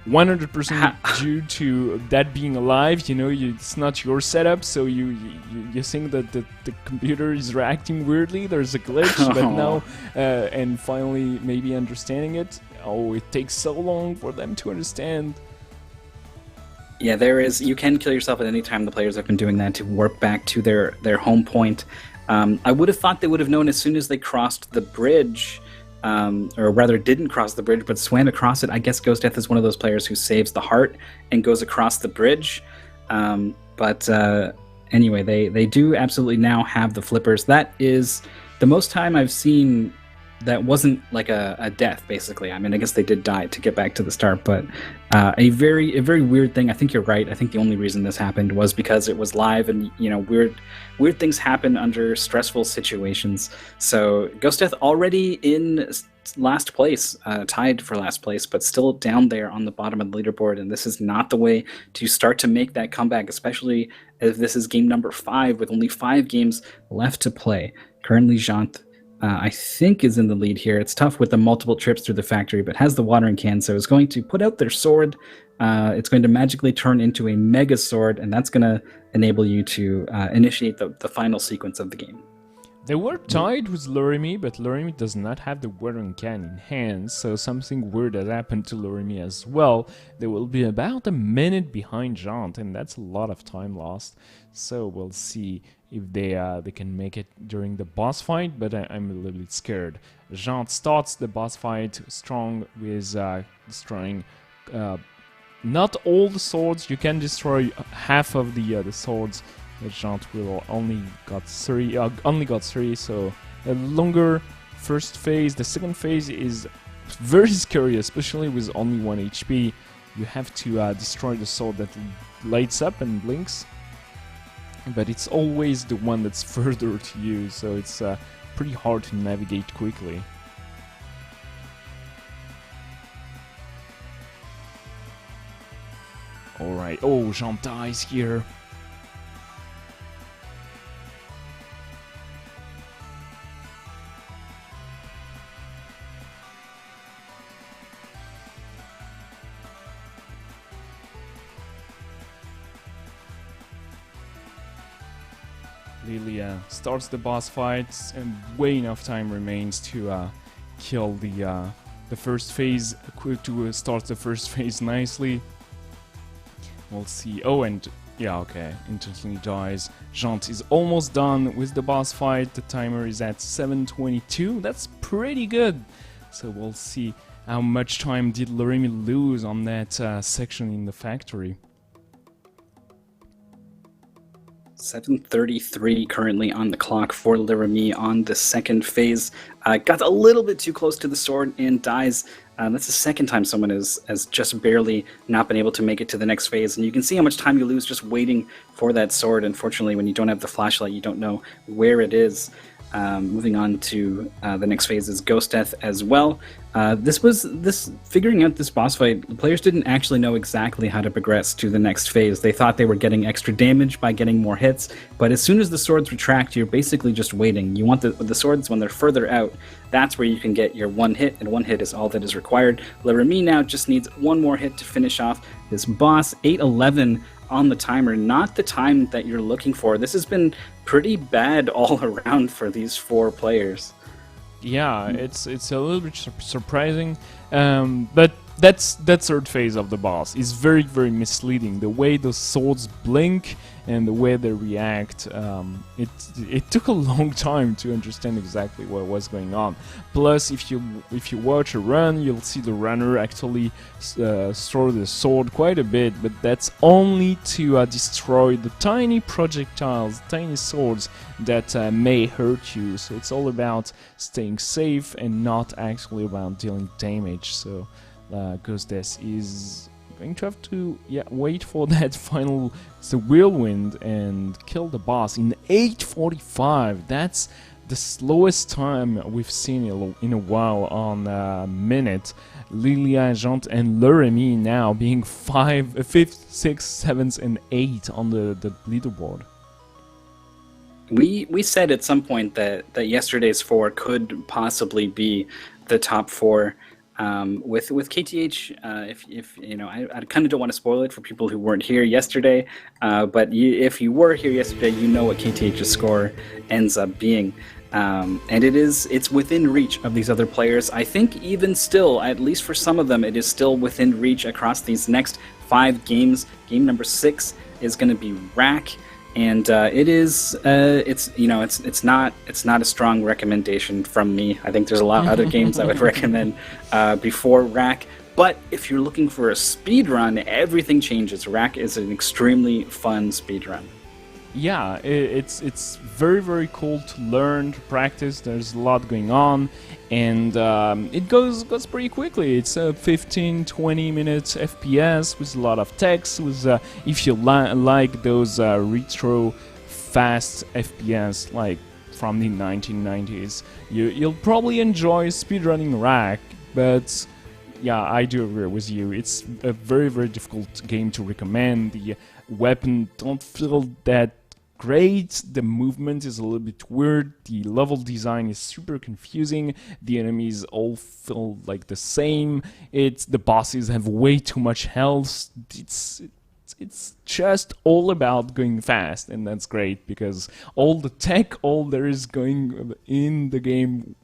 100% due to that being alive. You know, it's not your setup, so you think that the computer is reacting weirdly. There's a glitch, but now and finally maybe understanding it. Oh, it takes so long for them to understand. Yeah, there is. You can kill yourself at any time. The players have been doing that to warp back to their home point. I would have thought they would have known as soon as they crossed the bridge. Or rather didn't cross the bridge, but swam across it. I guess Ghost Death is one of those players who saves the heart and goes across the bridge. Anyway, they do absolutely now have the flippers. That is the most time I've seen that wasn't like a death, basically. I mean, I guess they did die to get back to the start, but a very weird thing. I think you're right. I think the only reason this happened was because it was live, and you know, weird things happen under stressful situations. So Ghost Death already in last place, tied for last place, but still down there on the bottom of the leaderboard. And this is not the way to start to make that comeback, especially if this is game number 5 with only 5 games left to play. Currently, Jant, I think, is in the lead here. It's tough with the multiple trips through the factory, but has the watering can, so is going to put out their sword. It's going to magically turn into a mega sword, and that's going to enable you to initiate the final sequence of the game. They were tied with Loremi, but Loremi does not have the watering can in hand, so something weird has happened to Loremi as well. They will be about a minute behind Jant, and that's a lot of time lost. So we'll see if they can make it during the boss fight, but I'm a little bit scared. Jant starts the boss fight strong with destroying not all the swords. You can destroy half of the swords. But Jant will only got 3, so a longer first phase. The second phase is very scary, especially with only 1 HP. You have to destroy the sword that lights up and blinks, but it's always the one that's further to you, so it's pretty hard to navigate quickly. Alright, oh, Jant dies here. Lilia starts the boss fight, and way enough time remains to kill the first phase, to start the first phase nicely. We'll see. Oh, and yeah, okay, instantly dies. Jant is almost done with the boss fight. The timer is at 7:22. That's pretty good. So we'll see how much time did Loremi lose on that section in the factory. 7:33 currently on the clock for Loremi on the second phase. Got a little bit too close to the sword and dies. That's the second time someone has just barely not been able to make it to the next phase. And you can see how much time you lose just waiting for that sword. Unfortunately, when you don't have the flashlight, you don't know where it is. Moving on to the next phase is Ghost Death as well. Figuring out this boss fight, the players didn't actually know exactly how to progress to the next phase. They thought they were getting extra damage by getting more hits, but as soon as the swords retract, you're basically just waiting. You want the swords, when they're further out, that's where you can get your one hit, and one hit is all that is required. Loremi now just needs one more hit to finish off this boss. 8:11 on the timer, not the time that you're looking for. This has been pretty bad all around for these 4 players. Yeah, it's a little bit surprising, but That third phase of the boss is very, very misleading. The way the swords blink and the way they react, it took a long time to understand exactly what was going on. Plus, if you watch a run, you'll see the runner actually throw the sword quite a bit, but that's only to destroy the tiny projectiles, tiny swords that may hurt you. So it's all about staying safe and not actually about dealing damage. So Ghost Death is going to have to wait for that final whirlwind and kill the boss in 8:45. That's the slowest time we've seen in a while on minute. Lilia, Jant, and Leremy now being 5th, 6th, 7th, and 8th on the leaderboard. We said at some point that yesterday's 4 could possibly be the top 4. With KTH, if you know, I kind of don't want to spoil it for people who weren't here yesterday, but if you were here yesterday, you know what KTH's score ends up being, and it's within reach of these other players. I think even still, at least for some of them, it is still within reach across these next 5 games. Game number 6 is going to be Rack. And it's not a strong recommendation from me. I think there's a lot of other games I would recommend before Rack. But if you're looking for a speed run, everything changes. Rack is an extremely fun speed run. Yeah, it's very, very cool to learn, to practice. There's a lot going on, and it goes pretty quickly. It's a 15-20 minutes FPS with a lot of text. With if you like those retro fast FPS like from the 1990s, you'll probably enjoy speedrunning Rack. But yeah, I do agree with you. It's a very, very difficult game to recommend. The weapon don't feel that great. The movement is a little bit weird. The level design is super confusing. The enemies all feel like the same. The bosses have way too much health. It's just all about going fast, and that's great because all the tech, all there is going in the game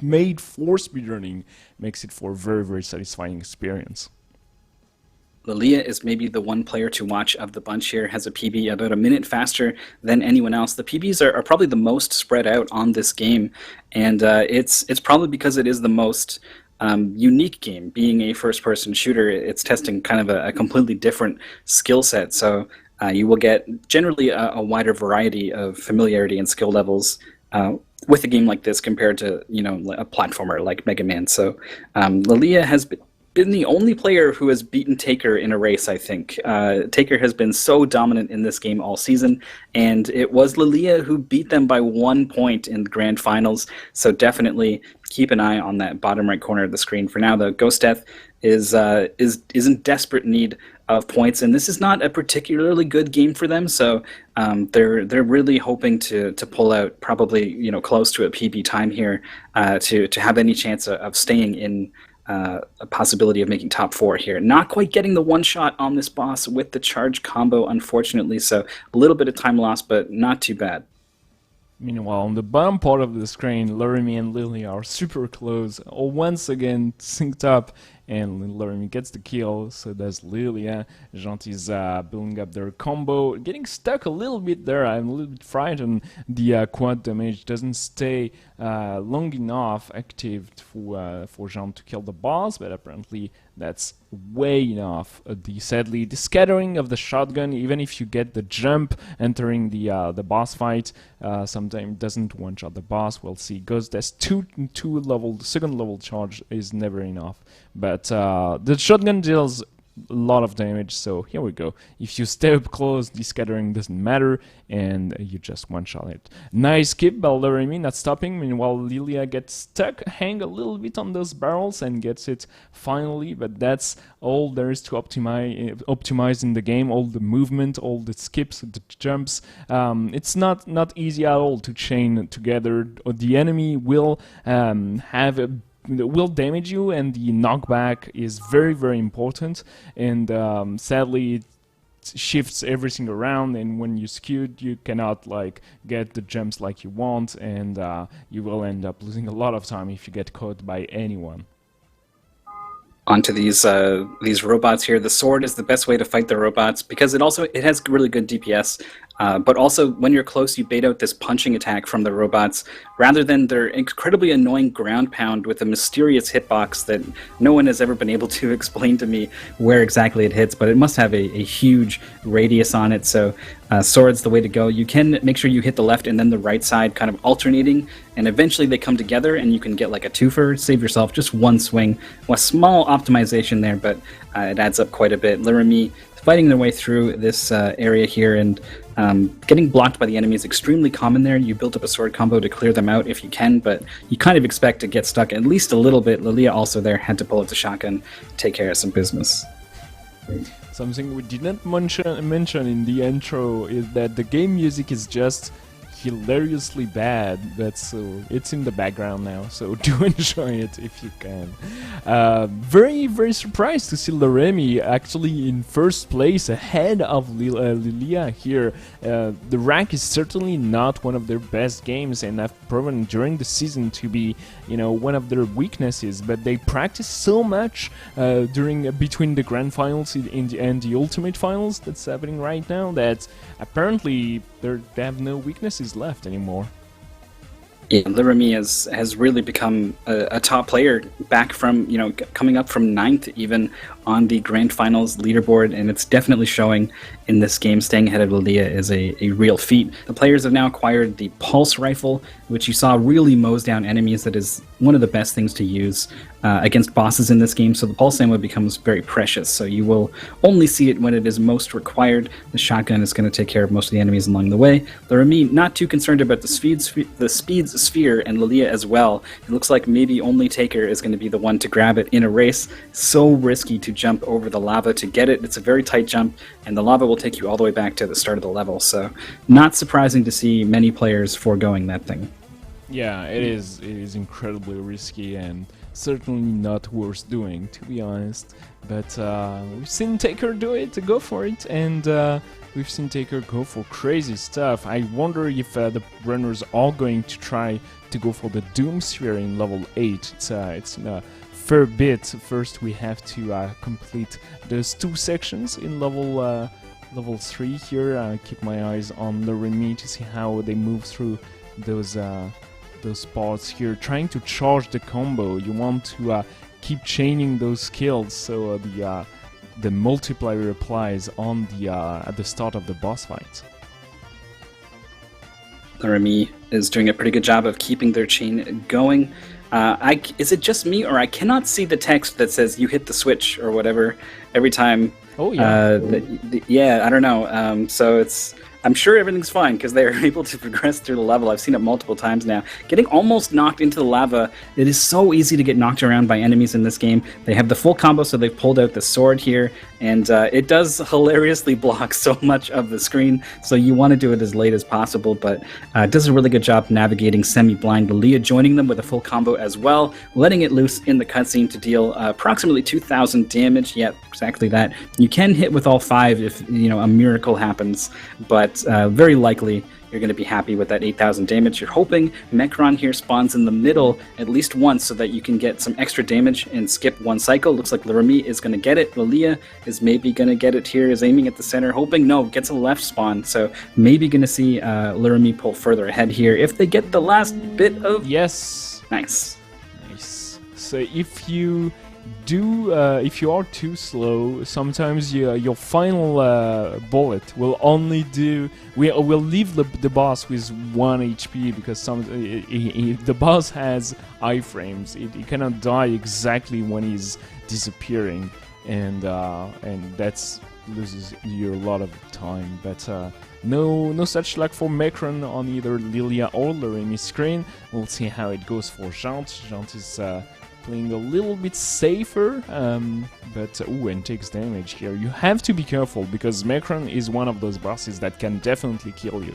made for speedrunning makes it for a very, very satisfying experience. Lilia is maybe the one player to watch of the bunch here, has a PB about a minute faster than anyone else. The PBs are probably the most spread out on this game, and it's probably because it is the most unique game. Being a first-person shooter, it's testing kind of a completely different skill set, so you will get generally a wider variety of familiarity and skill levels with a game like this compared to, you know, a platformer like Mega Man. So Lilia has been the only player who has beaten Taker in a race, I think. Taker has been so dominant in this game all season, and it was Lilia who beat them by 1 point in the grand finals, so definitely keep an eye on that bottom right corner of the screen. For now, though, Ghost Death is in desperate need of points, and this is not a particularly good game for them, so they're really hoping to pull out probably, you know, close to a PB time here to have any chance of staying in a possibility of making top 4 here. Not quite getting the one shot on this boss with the charge combo, unfortunately, so a little bit of time lost, but not too bad. Meanwhile, on the bottom part of the screen, Leremy and Lily are super close, once again synced up, and Leremy gets the kill, so does Lilia. Jant is building up their combo, getting stuck a little bit there. I'm a little bit frightened. The quad damage doesn't stay long enough active for Jant to kill the boss, but apparently that's way enough. Sadly, the scattering of the shotgun, even if you get the jump entering the boss fight, sometimes doesn't one-shot the boss. We'll see. Ghost Death the second level charge is never enough. But the shotgun deals a lot of damage, so here we go. If you stay up close, the scattering doesn't matter, and you just one-shot it. Nice keep by Leremy, not stopping. Meanwhile, Lilia gets stuck, hang a little bit on those barrels, and gets it finally, but that's all there is to optimize in the game. All the movement, all the skips, the jumps. It's not easy at all to chain together. The enemy will will damage you, and the knockback is very, very important, and sadly it shifts everything around, and when you skewed you cannot like get the jumps like you want, and you will end up losing a lot of time if you get caught by anyone. onto these robots here. The sword is the best way to fight the robots because it has really good DPS. But also, when you're close, you bait out this punching attack from the robots rather than their incredibly annoying ground pound with a mysterious hitbox that no one has ever been able to explain to me where exactly it hits. But it must have a huge radius on it. So sword's the way to go. You can make sure you hit the left and then the right side, kind of alternating, and eventually they come together and you can get like a twofer. Save yourself just one swing. A small optimization there, but it adds up quite a bit. Laramie fighting their way through this area here, and getting blocked by the enemy is extremely common there. You build up a sword combo to clear them out if you can, but you kind of expect to get stuck at least a little bit. Lilia also there had to pull out the shotgun, take care of some business. Something we didn't mention in the intro is that the game music is just hilariously bad, but so it's in the background now, so do enjoy it if you can. Very surprised to see Laramie actually in first place ahead of Lilia here. The rank is certainly not one of their best games, and have proven during the season to be, one of their weaknesses, but they practice so much between the grand finals and the ultimate finals that's happening right now that apparently they have no weaknesses left anymore. Yeah, Laramie has really become a top player back from, coming up from 9th even on the grand finals leaderboard, and it's definitely showing in this game. Staying ahead of Lilia is a real feat. The players have now acquired the pulse rifle, which you saw really mows down enemies. That is one of the best things to use against bosses in this game, so the pulse ammo becomes very precious, so you will only see it when it is most required. The shotgun is going to take care of most of the enemies along the way. Laramie not too concerned about the speed sphere, and Lilia as well. It looks like maybe only Taker is going to be the one to grab it in a race. So risky to jump over the lava to get it. It's a very tight jump, and the lava will take you all the way back to the start of the level, so not surprising to see many players foregoing that thing. Yeah, it is incredibly risky and certainly not worth doing, to be honest. But we've seen Taker do it, go for it, and we've seen Taker go for crazy stuff. I wonder if the runners are going to try to go for the Doom Sphere in level 8. It's in a fair bit. First we have to complete those 2 sections in level 3 here. Keep my eyes on Laramie to see how they move through those parts here, trying to charge the combo. You want to keep chaining those skills so the multiplier applies on at the start of the boss fight. Laramie is doing a pretty good job of keeping their chain going. Is it just me, or I cannot see the text that says you hit the switch or whatever every time? Oh yeah. Yeah, I don't know. So I'm sure everything's fine because they are able to progress through the level. I've seen it multiple times now. Getting almost knocked into the lava. It is so easy to get knocked around by enemies in this game. They have the full combo, so they've pulled out the sword here, and it does hilariously block so much of the screen, so you want to do it as late as possible, but it does a really good job navigating semi-blind. Lilia joining them with a full combo as well, letting it loose in the cutscene to deal approximately 2,000 damage. Yeah, exactly that. You can hit with all 5 if, a miracle happens, but very likely you're going to be happy with that 8,000 damage. You're hoping Mechron here spawns in the middle at least once so that you can get some extra damage and skip 1 cycle. Looks like Laramie is going to get it. Lilia is maybe going to get it here, is aiming at the center, hoping, no, gets a left spawn. So maybe going to see Laramie pull further ahead here if they get the last bit of... Yes. Nice. So if you are too slow, sometimes your final bullet will only will leave the boss with 1 HP because the boss has iframes. It cannot die exactly when he's disappearing, and that's loses you a lot of time. But no such luck for Mechron on either Lilia or Laramie's screen. We'll see how it goes for Jant. Jant is playing a little bit safer, but and takes damage here. You have to be careful because Mechron is one of those bosses that can definitely kill you.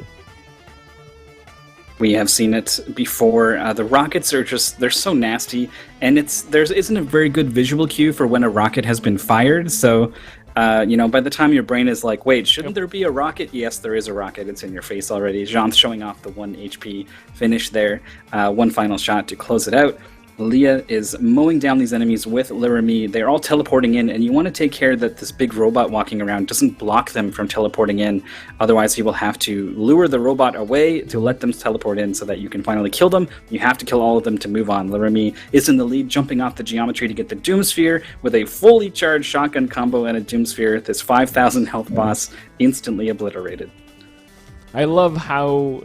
We have seen it before. The rockets are they're so nasty, and there isn't a very good visual cue for when a rocket has been fired, so by the time your brain is like, wait, shouldn't there be a rocket? Yes, there is a rocket. It's in your face already. Jean's showing off the 1 HP finish there. 1 final shot to close it out. Lilia is mowing down these enemies with Laramie. They're all teleporting in, and you want to take care that this big robot walking around doesn't block them from teleporting in. Otherwise, you will have to lure the robot away to let them teleport in so that you can finally kill them. You have to kill all of them to move on. Laramie is in the lead, jumping off the geometry to get the Doom Sphere with a fully charged shotgun combo and a Doom Sphere. This 5,000 health boss instantly obliterated. I love how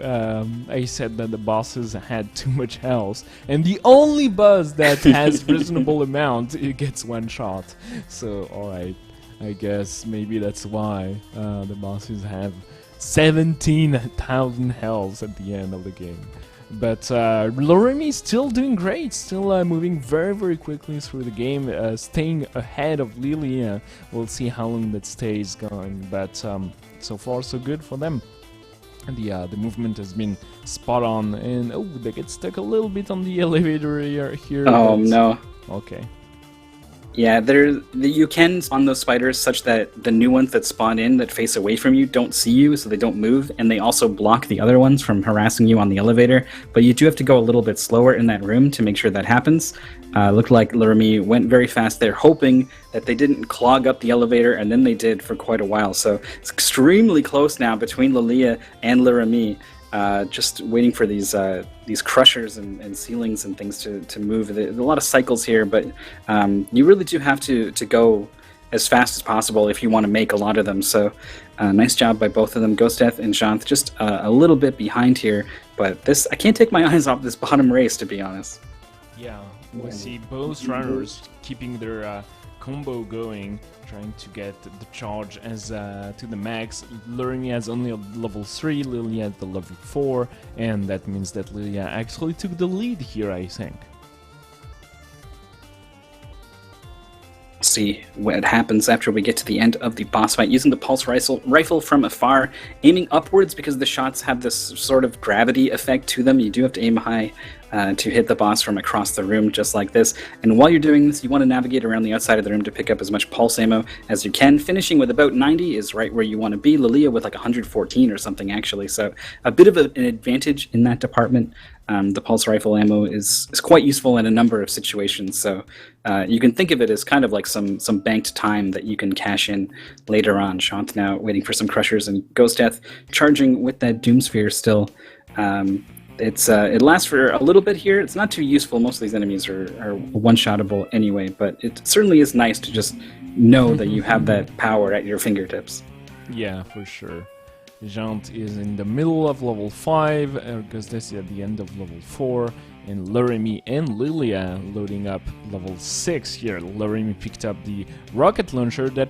I said that the bosses had too much health, and the only boss that has reasonable amount, it gets one shot. So, alright, I guess maybe that's why the bosses have 17,000 health at the end of the game. But Laramie is still doing great, still moving very, very quickly through the game, staying ahead of Lilia. We'll see how long that stays going, but so far so good for them. And the movement has been spot on, and oh, they get stuck a little bit on the elevator here. Oh no. Okay. Yeah, you can spawn those spiders such that the new ones that spawn in that face away from you don't see you, so they don't move, and they also block the other ones from harassing you on the elevator. But you do have to go a little bit slower in that room to make sure that happens. Looked like Laramie went very fast there, hoping that they didn't clog up the elevator, and then they did for quite a while. So it's extremely close now between Lilia and Laramie. Just waiting for these crushers and ceilings and things to move. There's a lot of cycles here, but you really do have to go as fast as possible if you want to make a lot of them. So nice job by both of them. Ghost Death and Janth just a little bit behind here, but I can't take my eyes off this bottom race, to be honest. Yeah, we see both runners keeping their combo going, trying to get the charge as to the max. Laramie has only a level 3, Lilia at the level 4, and that means that Lilia actually took the lead here, I think. See what happens after we get to the end of the boss fight, using the pulse rifle from afar, aiming upwards because the shots have this sort of gravity effect to them. You do have to aim high to hit the boss from across the room, just like this. And while you're doing this, you want to navigate around the outside of the room to pick up as much pulse ammo as you can. Finishing with about 90 is right where you want to be. Lilia with like 114 or something, actually. So a bit of an advantage in that department. The pulse rifle ammo is quite useful in a number of situations. So you can think of it as kind of like some banked time that you can cash in later on. Janth now waiting for some crushers, and Ghost Death charging with that Doom Sphere still. It lasts for a little bit here. It's not too useful. Most of these enemies are one-shottable anyway, but it certainly is nice to just know that you have that power at your fingertips. Yeah, for sure. Janth is in the middle of level 5, Ghost Death is at the end of level 4, and Laramie and Lilia loading up level 6 here. Laramie picked up the rocket launcher that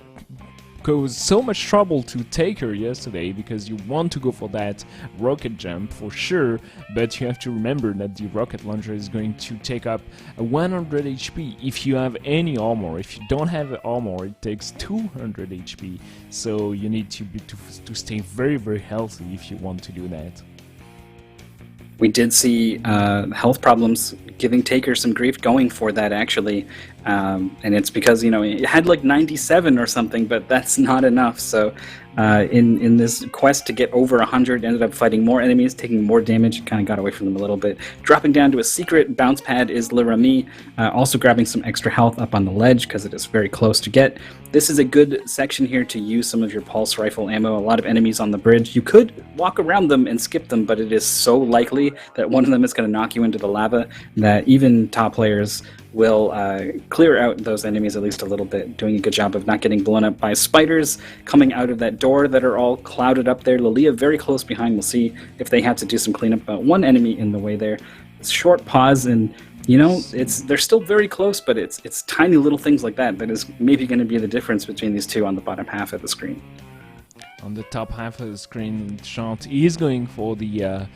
caused so much trouble to take her yesterday, because you want to go for that rocket jump for sure, but you have to remember that the rocket launcher is going to take up 100 HP if you have any armor. If you don't have armor, it takes 200 HP, so you need to stay very, very healthy if you want to do that. We did see health problems giving Taker some grief going for that, actually. And it's because, it had like 97 or something, but that's not enough. So in this quest to get over 100, ended up fighting more enemies, taking more damage, kind of got away from them a little bit. Dropping down to a secret bounce pad is Laramie, also grabbing some extra health up on the ledge because it is very close to get. This is a good section here to use some of your pulse rifle ammo. A lot of enemies on the bridge. You could walk around them and skip them, but it is so likely that one of them is going to knock you into the lava that even top players will clear out those enemies at least a little bit, doing a good job of not getting blown up by spiders coming out of that door that are all clouded up there. Lilia very close behind. We'll see if they have to do some cleanup. One enemy in the way there. Short pause, and they're still very close, but it's tiny little things like that is maybe going to be the difference between these two on the bottom half of the screen. On the top half of the screen, Janth is going for the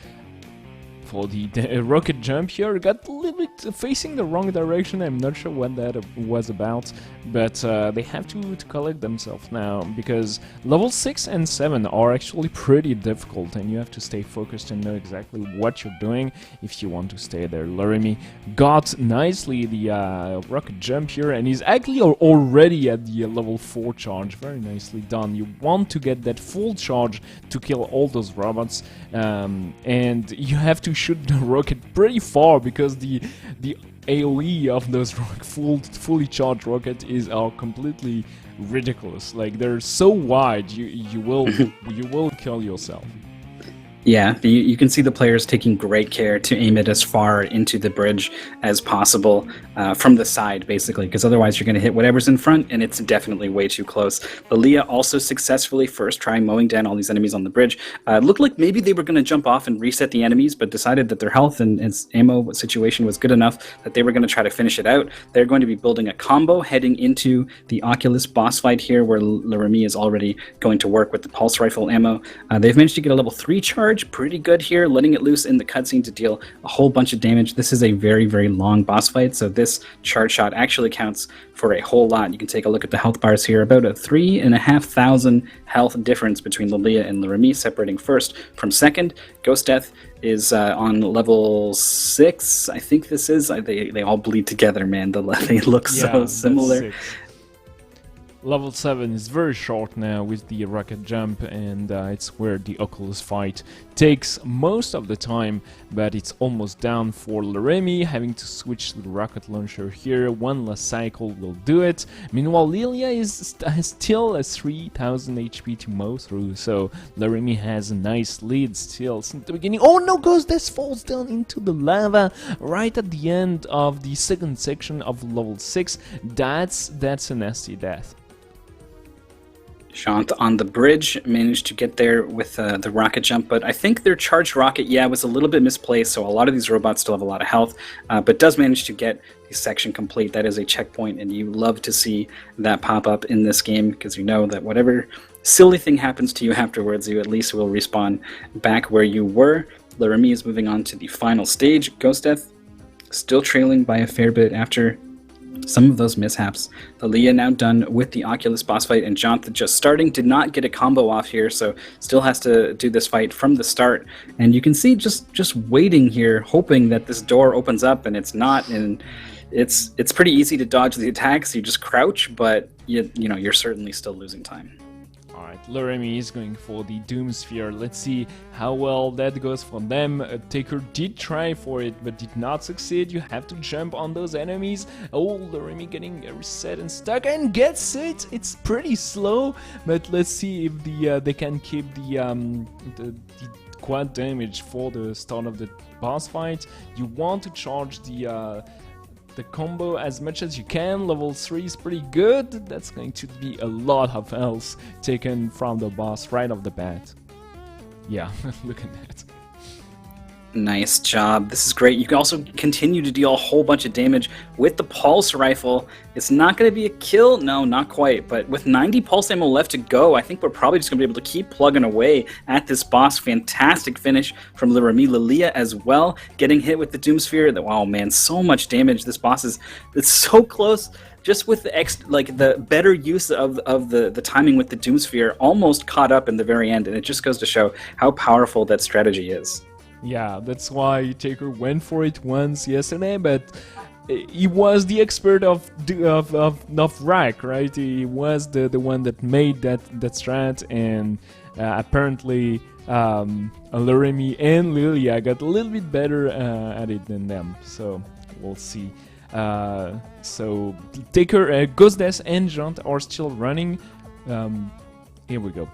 rocket jump here. Got a little bit facing the wrong direction. I'm not sure what that was about, but they have to collect themselves now, because level 6 and 7 are actually pretty difficult, and you have to stay focused and know exactly what you're doing if you want to stay there. Laramie got nicely the rocket jump here, and he's actually already at the level 4 charge. Very nicely done. You want to get that full charge to kill all those robots, and you have to shoot the rocket pretty far, because the AoE of those fully charged rockets are completely ridiculous. Like they're so wide, you will kill yourself. Yeah, you can see the players taking great care to aim it as far into the bridge as possible from the side, basically, because otherwise you're going to hit whatever's in front, and it's definitely way too close. Lilia also successfully first try mowing down all these enemies on the bridge. Looked like maybe they were going to jump off and reset the enemies, but decided that their health and ammo situation was good enough that they were going to try to finish it out. They're going to be building a combo heading into the Oculus boss fight here, where Laramie is already going to work with the pulse rifle ammo. They've managed to get a level 3 charge pretty good here, letting it loose in the cutscene to deal a whole bunch of damage. This is a very, very long boss fight, so this charge shot actually counts for a whole lot. You can take a look at the health bars here. About a 3,500 health difference between Lilia and Laramie, separating first from second. Ghost Death is on level 6, I think this is. They all bleed together, man. They look so similar. Level 7 is very short now with the rocket jump, and it's where the Oculus fight takes most of the time, but it's almost down for Laramie, having to switch to the rocket launcher here. One last cycle will do it. Meanwhile, Lilia has still a 3000 HP to mow through, so Laramie has a nice lead still since the beginning. Oh no, Ghost Death falls down into the lava right at the end of the second section of level 6. That's a nasty death. Shant on the bridge managed to get there with the rocket jump, but I think their charged rocket, was a little bit misplaced, so a lot of these robots still have a lot of health, but does manage to get the section complete. That is a checkpoint, and you love to see that pop up in this game, because you know that whatever silly thing happens to you afterwards, you at least will respawn back where you were. Laramie is moving on to the final stage. Ghost Death still trailing by a fair bit after some of those mishaps. Lilia now done with the Oculus boss fight, and Jonathan just starting. Did not get a combo off here, so still has to do this fight from the start. And you can see just waiting here, hoping that this door opens up, and it's not. And it's pretty easy to dodge the attacks. You just crouch, but you're certainly still losing time. Alright, Laramie is going for the Doom Sphere. Let's see how well that goes for them. Taker did try for it, but did not succeed. You have to jump on those enemies. Oh, Laramie getting reset and stuck and gets it. It's pretty slow, but let's see if they can keep the quad damage for the start of the boss fight. You want to charge the combo as much as you can. Level 3 is pretty good. That's going to be a lot of health taken from the boss right off the bat. Yeah, look at that. Nice job. This is great. You can also continue to deal a whole bunch of damage with the pulse rifle. It's not going to be a kill. No, not quite. But with 90 pulse ammo left to go, I think we're probably just going to be able to keep plugging away at this boss. Fantastic finish from Laramie. Lilia as well, getting hit with the Doom Sphere. Wow, man, so much damage. This boss it's so close. Just with the better use of the timing with the Doom Sphere, almost caught up in the very end. And it just goes to show how powerful that strategy is. Yeah, that's why Taker went for it once yesterday, but he was the expert of Rack, right? He was the one that made that strat, and apparently Laramie and Lilia got a little bit better at it than them. So we'll see. So Taker, Ghost Death, and Jant are still running. Here we go.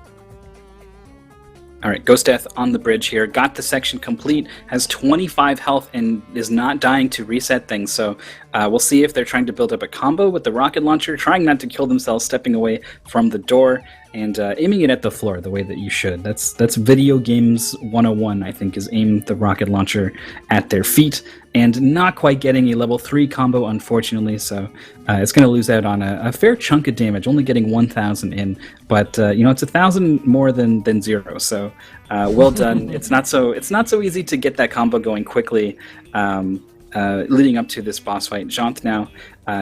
All right, Ghost Death on the bridge here. Got the section complete, has 25 health, and is not dying to reset things. So we'll see if they're trying to build up a combo with the rocket launcher, trying not to kill themselves, stepping away from the door, and aiming it at the floor the way that you should. That's video games 101, I think, is aim the rocket launcher at their feet. And not quite getting a level 3 combo, unfortunately, so it's going to lose out on a fair chunk of damage, only getting 1,000 in. But it's 1,000 more than 0, so well done. It's not so easy to get that combo going quickly, leading up to this boss fight. Jant now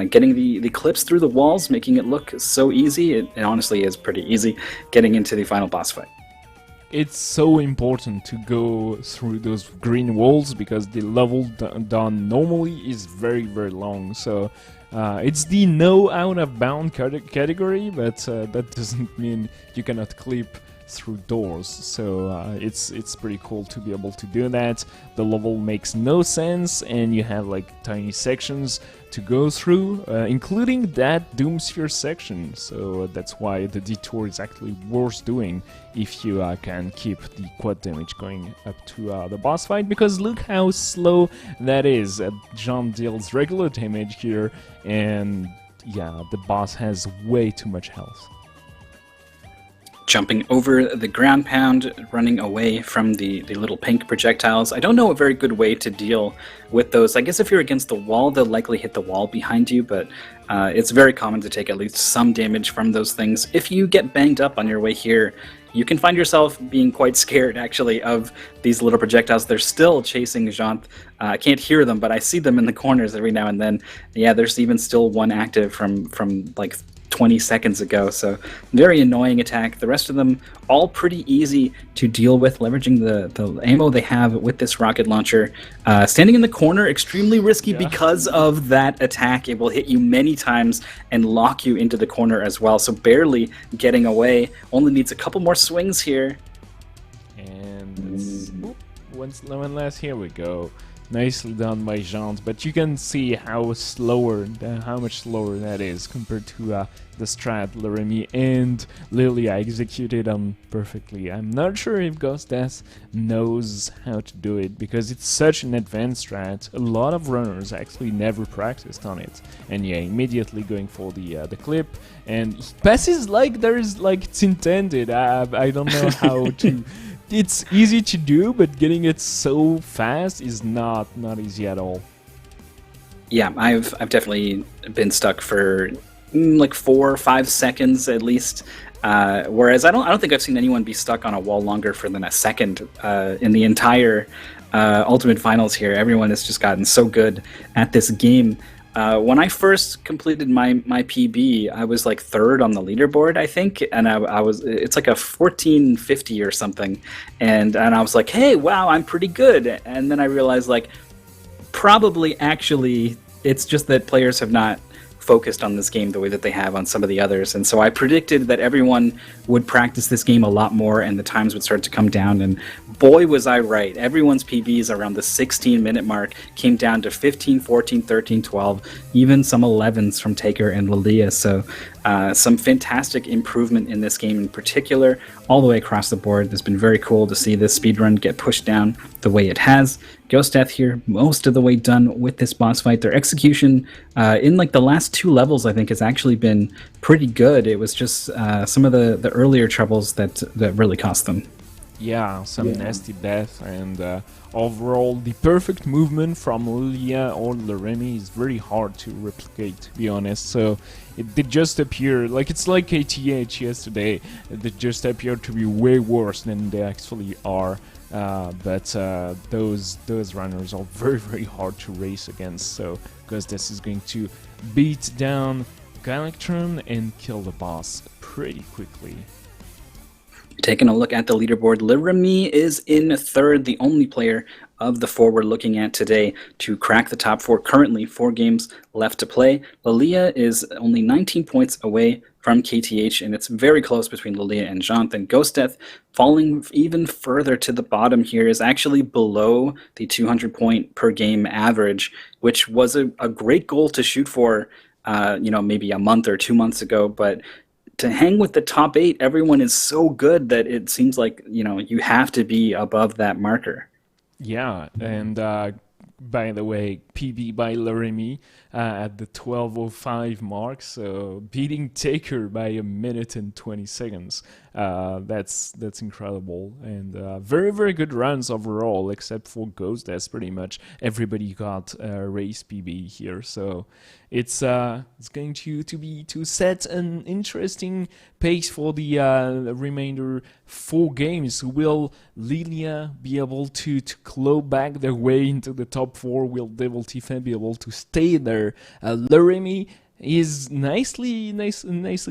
getting the clips through the walls, making it look so easy. It honestly is pretty easy getting into the final boss fight. It's so important to go through those green walls because the level done normally is very, very long. So it's the no out of bound category, but that doesn't mean you cannot clip through doors. So it's pretty cool to be able to do that. The level makes no sense, and you have like tiny sections to go through, including that Doomsphere section. So that's why the detour is actually worth doing if you can keep the quad damage going up to the boss fight, because look how slow that is. John deals regular damage here, and yeah, the boss has way too much health. Jumping over the ground pound, running away from the little pink projectiles. I don't know a very good way to deal with those. I guess if you're against the wall, they'll likely hit the wall behind you, but it's very common to take at least some damage from those things. If you get banged up on your way here, you can find yourself being quite scared, actually, of these little projectiles. They're still chasing Jean. I can't hear them, but I see them in the corners every now and then. Yeah, there's even still one active from like 20 seconds ago, so very annoying attack. The rest of them all pretty easy to deal with, leveraging the ammo they have with this rocket launcher. Standing in the corner, extremely risky because of that attack. It will hit you many times and lock you into the corner as well, so barely getting away. Only needs a couple more swings here. And one last, here we go. Nicely done by Jean, but you can see how much slower that is compared to the strat Leremy and Lilia executed on perfectly. I'm not sure if Ghost Death knows how to do it, because it's such an advanced strat. A lot of runners actually never practiced on it, and yeah, immediately going for the clip, and he passes like it's intended. I don't know how to. It's easy to do, but getting it so fast is not easy at all. Yeah, I've definitely been stuck for like 4 or 5 seconds at least. Whereas I don't think I've seen anyone be stuck on a wall longer for than a second in the entire Ultimate Finals here. Everyone has just gotten so good at this game. When I first completed my PB, I was like 3rd on the leaderboard, I think, and it's like a 1450 or something, and I was like, hey, wow, I'm pretty good. And then I realized, like, probably actually it's just that players have not focused on this game the way that they have on some of the others, and so I predicted that everyone would practice this game a lot more and the times would start to come down, and boy was I right. Everyone's PBs around the 16-minute mark came down to 15, 14, 13, 12, even some 11s from Taker and Lilia, so some fantastic improvement in this game in particular, all the way across the board. It's been very cool to see this speedrun get pushed down the way it has. Ghost Death here, most of the way done with this boss fight. Their execution in like the last 2 levels, I think, has actually been pretty good. It was just some of the earlier troubles that really cost them. Yeah, some nasty death, and overall the perfect movement from Lilia or Leremy is very hard to replicate, to be honest. So it did just appear like it's like KTH yesterday. It just appeared to be way worse than they actually are. But those runners are very hard to race against, so because this is going to beat down Galactron and kill the boss pretty quickly. Taking a look at the leaderboard, Leremy is in 3rd, the only player of the 4 we're looking at today to crack the top 4. Currently 4 games left to play. Lilia is only 19 points away from KTH, and it's very close between Lilia and Jonathan. Ghost Death, falling even further to the bottom here, is actually below the 200 point per game average, which was a great goal to shoot for maybe a month or 2 months ago, but to hang with the top 8, everyone is so good that it seems like, you have to be above that marker. Yeah, and by the way, PB by Leremy at the 12:05 mark, so beating Taker by 1 minute and 20 seconds. That's incredible, and very good runs overall, except for Ghost Death. Pretty much everybody got a race PB here, so it's going to set an interesting pace for the remainder 4 games. Will Lilia be able to claw back their way into the top 4? Will Devil Tifa be able to stay there? Leremy is nicely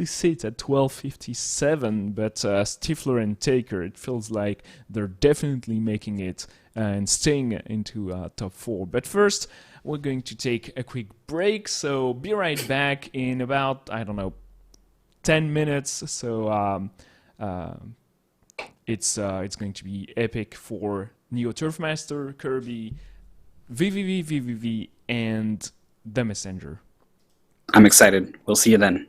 sit at 12:57, but Stifler and Taker, it feels like they're definitely making it and staying into top 4. But first, we're going to take a quick break, so be right back in about, I don't know, 10 minutes. So It's going to be epic for Neo Turf Master, Kirby, VVV, and the Messenger. I'm excited. We'll see you then.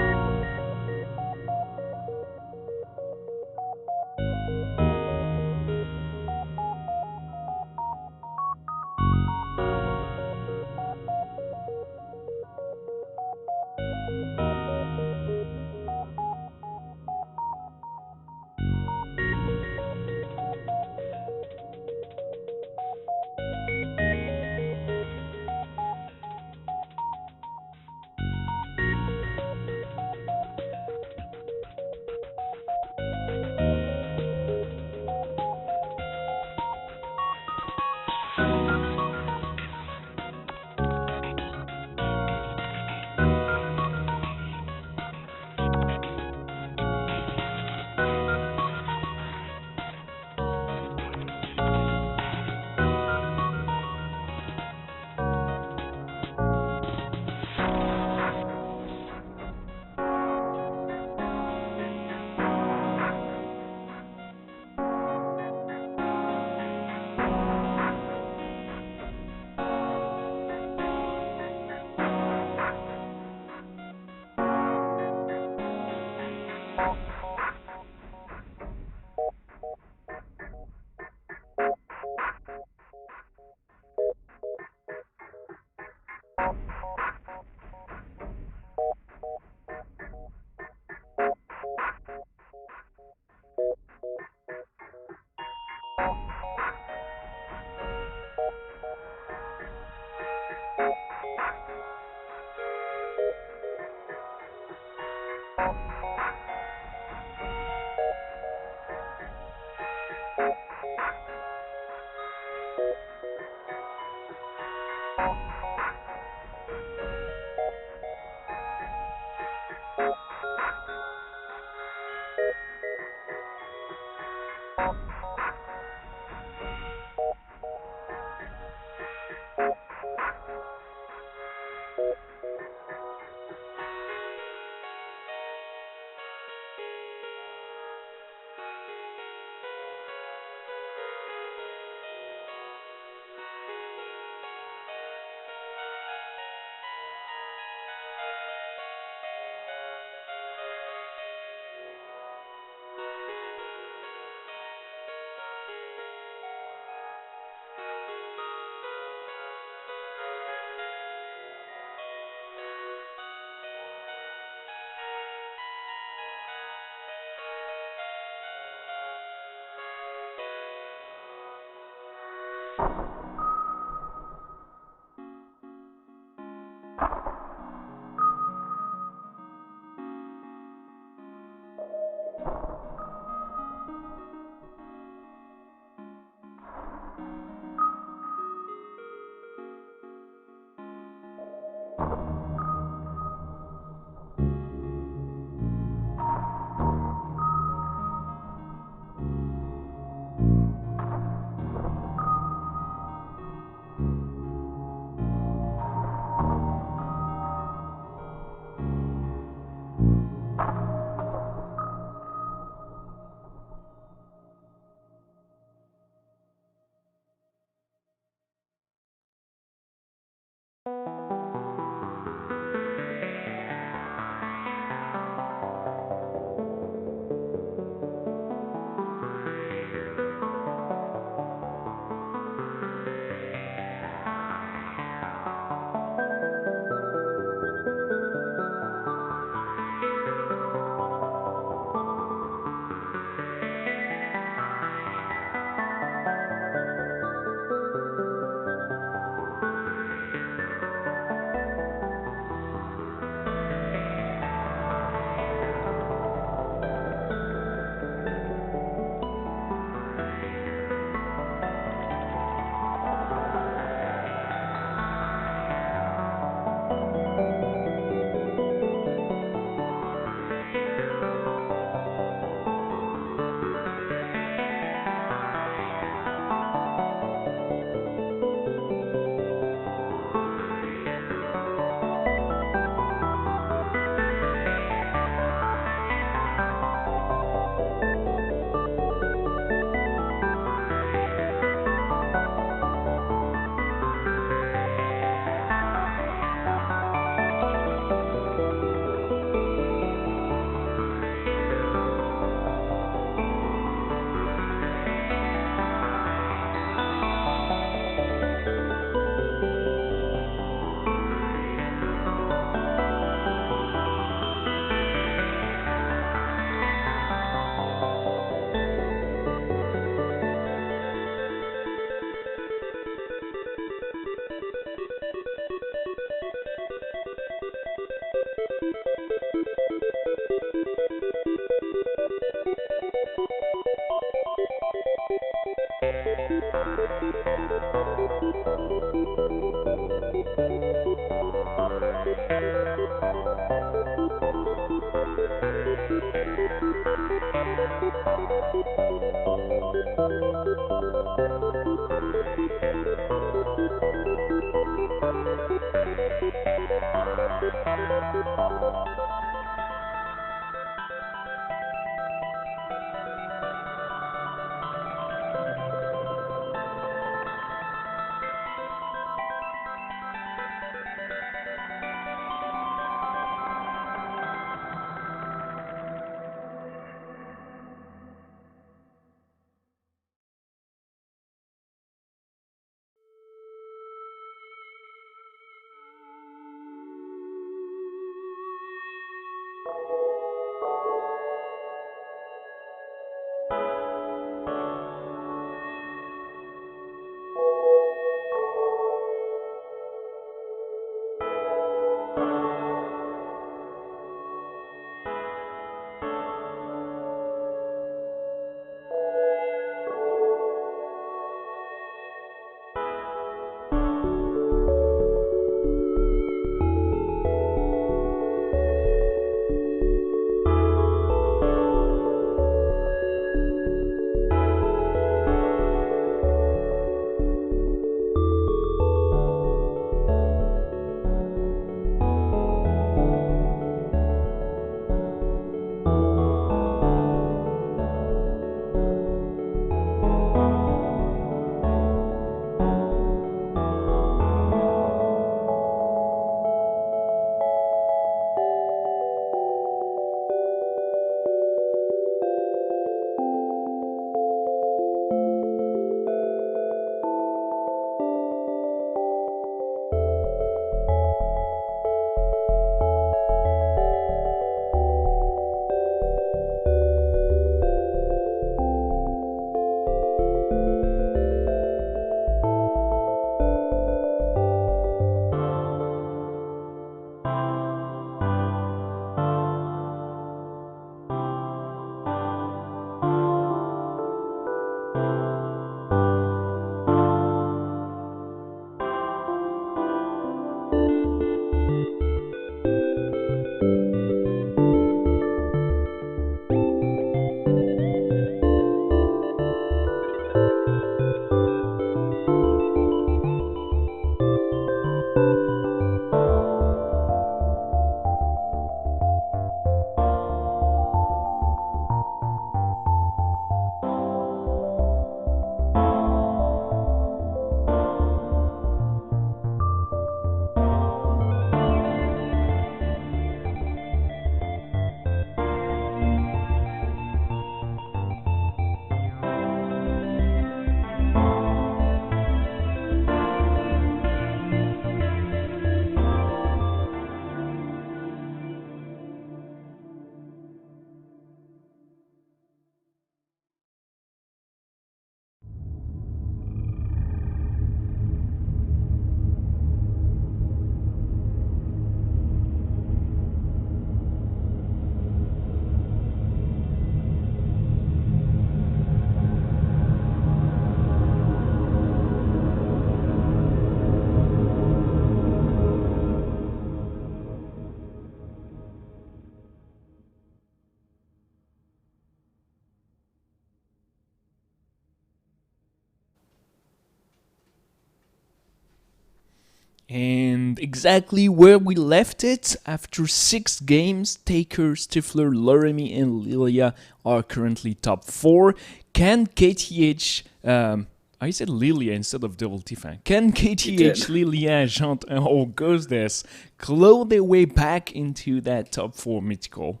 And exactly where we left it, after 6 games, Taker, Stifler, Laramie, and Lilia are currently top 4. Can KTH, I said Lilia instead of Double T-Fan. Can KTH, Lilia, Jean, and Augustus claw their way back into that top 4 mythical?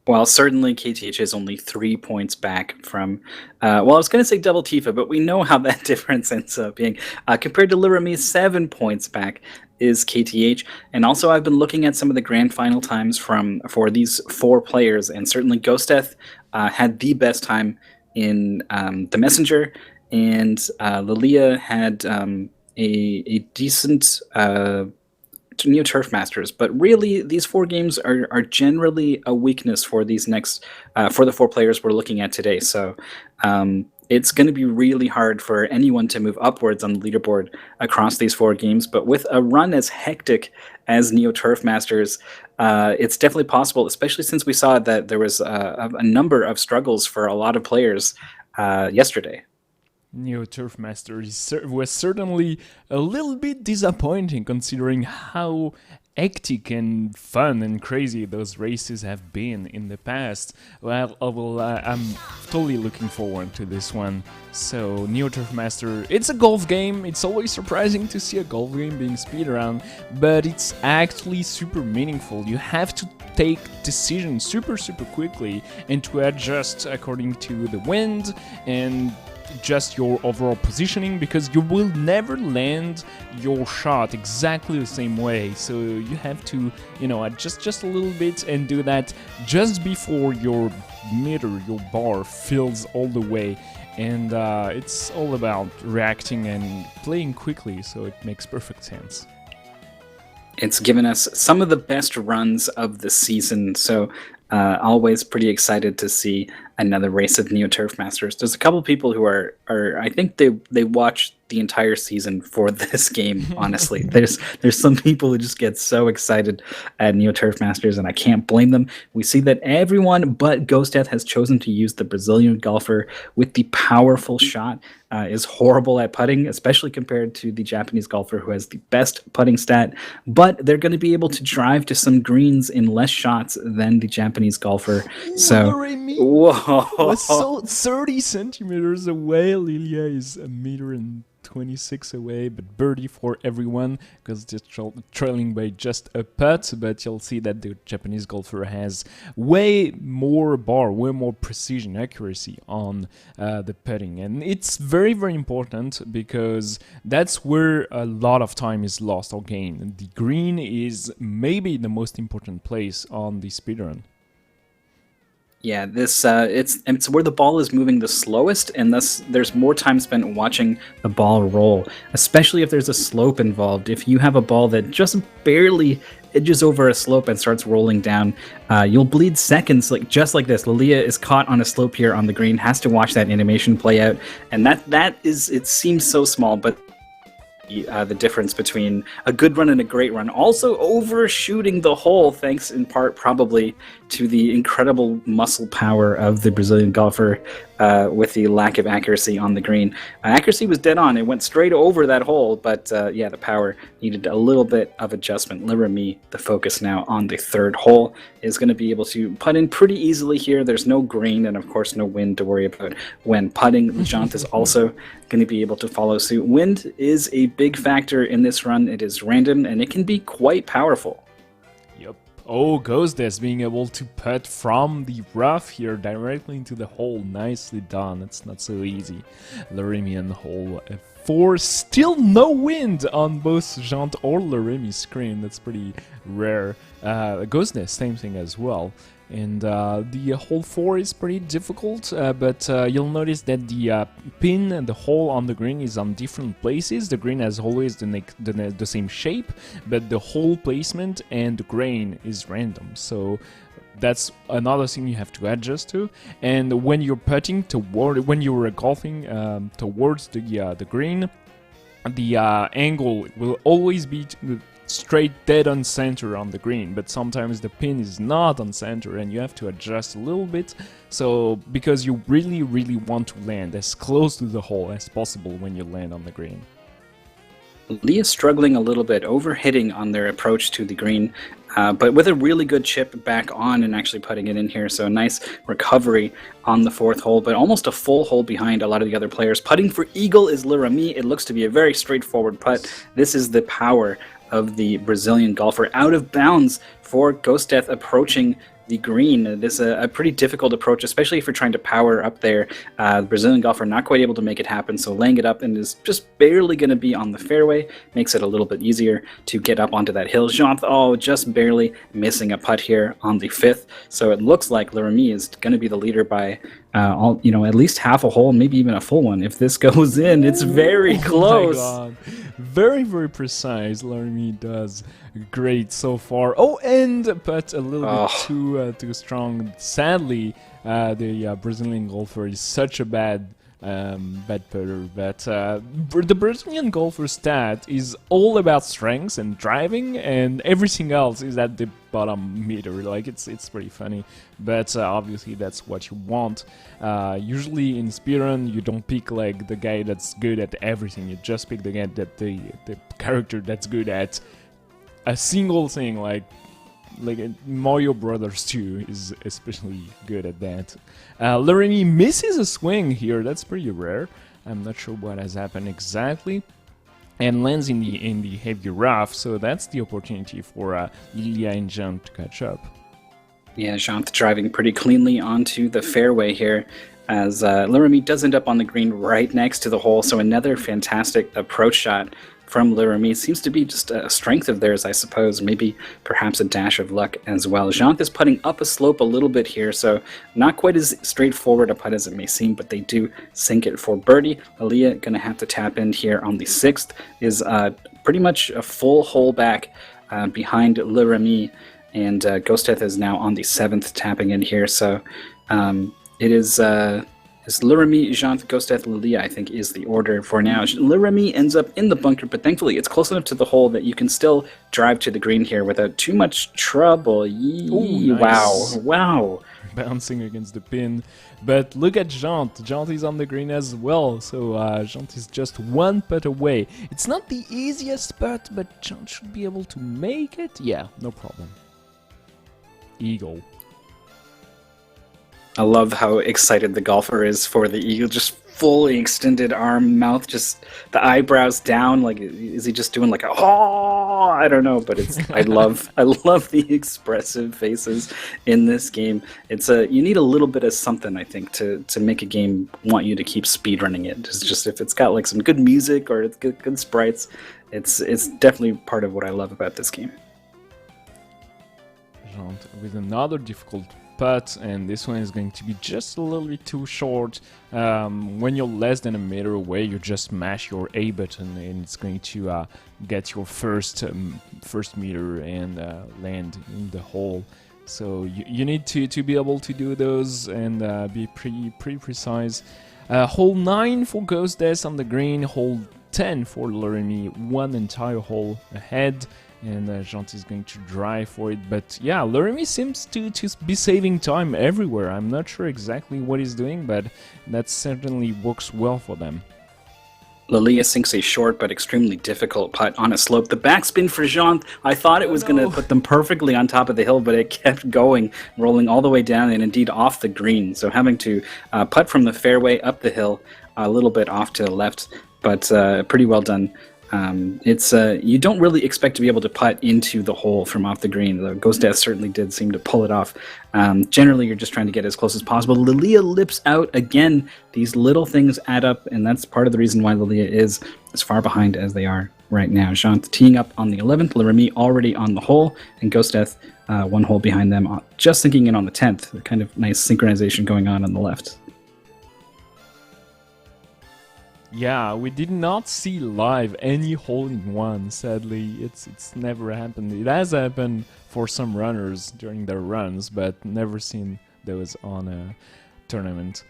Well, certainly KTH is only 3 points back from, well, I was going to say double Tifa, but we know how that difference ends up being. Compared to Laramie, 7 points back is KTH. And also, I've been looking at some of the grand final times for these 4 players, and certainly Ghosteth had the best time in the Messenger, and Lilia had a decent Neo Turf Masters, but really these 4 games are generally a weakness for these next for the 4 players we're looking at today. So it's going to be really hard for anyone to move upwards on the leaderboard across these 4 games. But with a run as hectic as Neo Turf Masters, it's definitely possible, especially since we saw that there was a number of struggles for a lot of players yesterday. Neo Turf Master was certainly a little bit disappointing considering how hectic and fun and crazy those races have been in the past. Well, I'm totally looking forward to this one. So, Neo Turf Master, it's a golf game. It's always surprising to see a golf game being speedrun, but it's actually super meaningful. You have to take decisions super quickly and to adjust according to the wind and just your overall positioning, because you will never land your shot exactly the same way. So you have to, adjust just a little bit and do that just before your meter, your bar fills all the way. And it's all about reacting and playing quickly, so it makes perfect sense. It's given us some of the best runs of the season, so always pretty excited to see another race of Neo Turf Masters. There's a couple people who are I think they watch the entire season for this game, honestly. There's some people who just get so excited at Neo Turf Masters, and I can't blame them. We see that everyone but Ghost Death has chosen to use the Brazilian golfer with the powerful shot. Is horrible at putting, especially compared to the Japanese golfer who has the best putting stat, but they're going to be able to drive to some greens in less shots than the Japanese golfer. So, whoa. So 30 centimeters away, Lilia is a meter and 26 away, but birdie for everyone because they're trailing by just a putt. But you'll see that the Japanese golfer has way more bar, way more precision, accuracy on the putting, and it's very important because that's where a lot of time is lost or gained. The green is maybe the most important place on the speedrun. Yeah, this it's where the ball is moving the slowest, and thus there's more time spent watching the ball roll, especially if there's a slope involved. If you have a ball that just barely edges over a slope and starts rolling down, you'll bleed seconds, just like this. Lilia is caught on a slope here on the green, has to watch that animation play out, and that is, it seems so small, but the difference between a good run and a great run. Also overshooting the hole, thanks in part probably to the incredible muscle power of the Brazilian golfer with the lack of accuracy on the green. Accuracy was dead on. It went straight over that hole, but yeah, the power needed a little bit of adjustment. Lirami, the focus now on the third hole, is going to be able to putt in pretty easily here. There's no green and, of course, no wind to worry about when putting. Jant is also going to be able to follow suit. Wind is a big factor in this run. It is random, and it can be quite powerful. Yep. Oh, Ghostess being able to putt from the rough here directly into the hole. Nicely done. It's not so easy. Lirimian hole 4. Still no wind on both Jant or Lirimi's screen. That's pretty rare. Ghostess, same thing as well. And the hole 4 is pretty difficult, but you'll notice that the pin and the hole on the green is on different places. The green has always the same shape, but the hole placement and the grain is random. So that's another thing you have to adjust to. And when you're putting when you're golfing towards the green, the angle will always be straight dead on center on the green, but sometimes the pin is not on center and you have to adjust a little bit, so because you really want to land as close to the hole as possible when you land on the green. Leah's struggling a little bit, overhitting on their approach to the green, but with a really good chip back on and actually putting it in here. So a nice recovery on the 4th hole, but almost a full hole behind a lot of the other players. Putting for eagle is Lirami. It looks to be a very straightforward putt. This is the power of the Brazilian golfer. Out of bounds for Ghost Death approaching the green. This is a pretty difficult approach, especially if you're trying to power up there. The Brazilian golfer not quite able to make it happen, so laying it up and is just barely going to be on the fairway. Makes it a little bit easier to get up onto that hill. Jean, just barely missing a putt here on the 5th. So it looks like Lirami is going to be the leader by at least half a hole, maybe even a full one. If this goes in, it's very close. Oh my God. Very precise. Lirami does great so far. Oh, and but a little bit too strong. Sadly, the Brazilian golfer is such a bad bad putter. But the Brazilian golfer stat is all about strengths and driving, and everything else is at the bottom meter. Like it's pretty funny, but obviously that's what you want. Usually in speedrun, you don't pick like the guy that's good at everything. You just pick the guy that the character that's good at a single thing, like Mario Brothers 2 is especially good at that. Laramie misses a swing here. That's pretty rare. I'm not sure what has happened exactly, and lands in the heavy rough. So that's the opportunity for Lilia and Jean to catch up. Yeah, Jean driving pretty cleanly onto the fairway here, as Laramie does end up on the green right next to the hole. So another fantastic approach shot from Laramie. Seems to be just a strength of theirs, I suppose. Maybe perhaps a dash of luck as well. Jean is putting up a slope a little bit here, so not quite as straightforward a putt as it may seem, but they do sink it for birdie. Lilia going to have to tap in here on the 6th. Is pretty much a full hole back behind Laramie, and Ghosteth is now on the 7th tapping in here. So it is Laramie, Jean, Ghosteth, Lilia, I think, is the order for now. Laramie ends up in the bunker, but thankfully it's close enough to the hole that you can still drive to the green here without too much trouble. Ooh, nice. Wow. Bouncing against the pin. But look at Jean. Jean is on the green as well, so Jean is just one putt away. It's not the easiest putt, but Jean should be able to make it. Yeah, no problem. Eagle. I love how excited the golfer is for the eagle. Just fully extended arm, mouth, just the eyebrows down. Like, is he just doing like a oh? I don't know, but it's. I love the expressive faces in this game. It's you need a little bit of something, I think, to make a game want you to keep speedrunning it. It's just if it's got like some good music or it's good sprites, it's definitely part of what I love about this game. Jean with another difficult putt, and this one is going to be just a little bit too short. When you're less than a meter away, you just mash your A button and it's going to get your first meter and land in the hole. So you need to be able to do those and be pretty precise. Hole 9 for Ghosteth on the green, hole 10 for Laramie, one entire hole ahead. And Jean is going to drive for it, but yeah, Laramie seems to be saving time everywhere. I'm not sure exactly what he's doing, but that certainly works well for them. Lilia sinks a short but extremely difficult putt on a slope. The backspin for Jean, I thought it was going to put them perfectly on top of the hill, but it kept going, rolling all the way down and indeed off the green. So having to putt from the fairway up the hill, a little bit off to the left, but pretty well done. It's you don't really expect to be able to putt into the hole from off the green. The Ghosteth certainly did seem to pull it off. Generally, you're just trying to get as close as possible. Lilia lips out again. These little things add up, and that's part of the reason why Lilia is as far behind as they are right now. Jean teeing up on the 11th, Laramie already on the hole, and Ghosteth one hole behind them, just sinking in on the 10th. Kind of nice synchronization going on the left. Yeah, we did not see live any hole-in-one, sadly. It's never happened. It has happened for some runners during their runs, but never seen those on a tournament.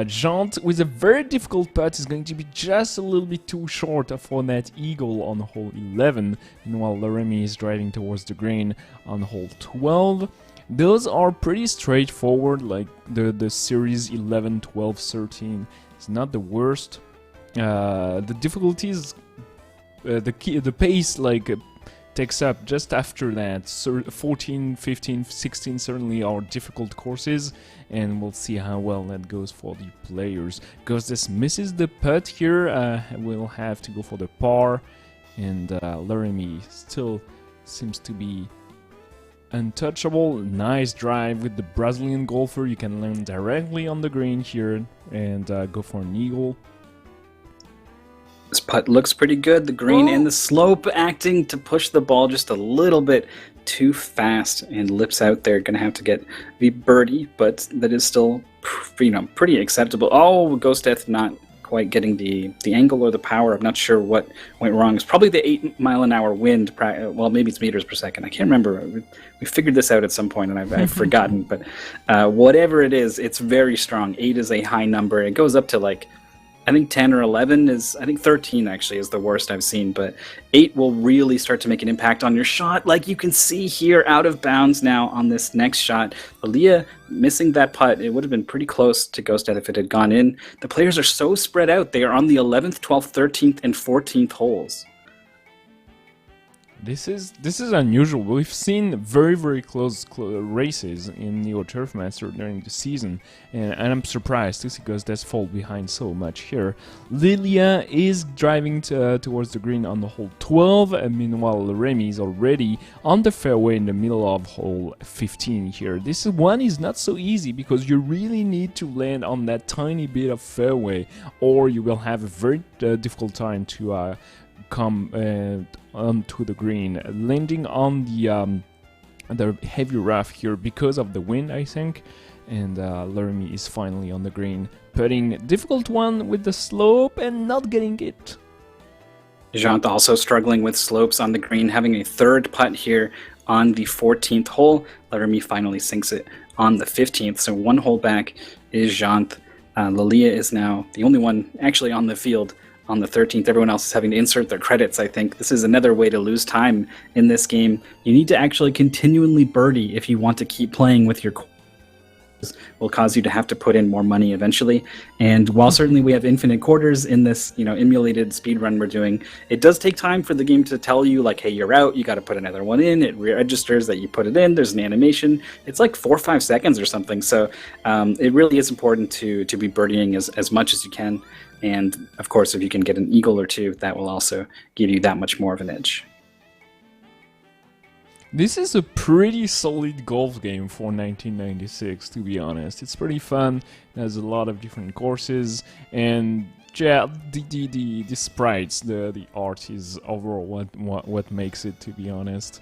Jean, with a very difficult putt, is going to be just a little bit too short for that eagle on hole 11, meanwhile Laramie is driving towards the green on hole 12. Those are pretty straightforward, like the series 11, 12, 13 is not the worst. The difficulties, the pace takes up just after that. So 14, 15, 16 certainly are difficult courses, and we'll see how well that goes for the players. Ghosteth misses the putt here, we'll have to go for the par, and Laramie still seems to be untouchable. Nice drive with the Brazilian golfer. You can land directly on the green here and go for an eagle. This putt looks pretty good. The green and the slope acting to push the ball just a little bit too fast, and lips out there. Going to have to get the birdie, but that is still, pretty acceptable. Oh, Ghosteth not quite getting the angle or the power. I'm not sure what went wrong. It's probably the 8-mile-an-hour wind. Well, maybe it's meters per second. I can't remember. We figured this out at some point, and I've forgotten. But whatever it is, it's very strong. 8 is a high number. It goes up to like I think 10 or 11 is, I think 13 actually is the worst I've seen, but 8 will really start to make an impact on your shot. Like you can see here, out of bounds now on this next shot. Lilia missing that putt. It would have been pretty close to Ghost Death if it had gone in. The players are so spread out. They are on the 11th, 12th, 13th, and 14th holes. This is unusual. We've seen very close races in Neo Turf Master during the season, and I'm surprised to see Ghost Death fall behind so much here. Lilia is driving towards the green on the hole 12, and meanwhile Remy is already on the fairway in the middle of hole 15 here. This one is not so easy because you really need to land on that tiny bit of fairway, or you will have a very difficult time to come onto the green. Landing on the heavy rough here because of the wind, I think, and Laramie is finally on the green, putting difficult one with the slope and not getting it. Jant also struggling with slopes on the green, having a third putt here on the 14th hole. Laramie finally sinks it on the 15th, so one hole back is Jant. Lilia is now the only one actually on the field on the 13th. Everyone else is having to insert their credits, I think. This is another way to lose time in this game. You need to actually continually birdie if you want to keep playing with your quarters. Will cause you to have to put in more money eventually. And while certainly we have infinite quarters in this, emulated speedrun we're doing, it does take time for the game to tell you, like, hey, you're out, you got to put another one in. It registers that you put it in. There's an animation. It's like 4 or 5 seconds or something. So it really is important to be birdieing as much as you can. And of course, if you can get an eagle or two, that will also give you that much more of an edge. This is a pretty solid golf game for 1996, to be honest. It's pretty fun. It has a lot of different courses, and yeah, the sprites, the art is overall what makes it, to be honest.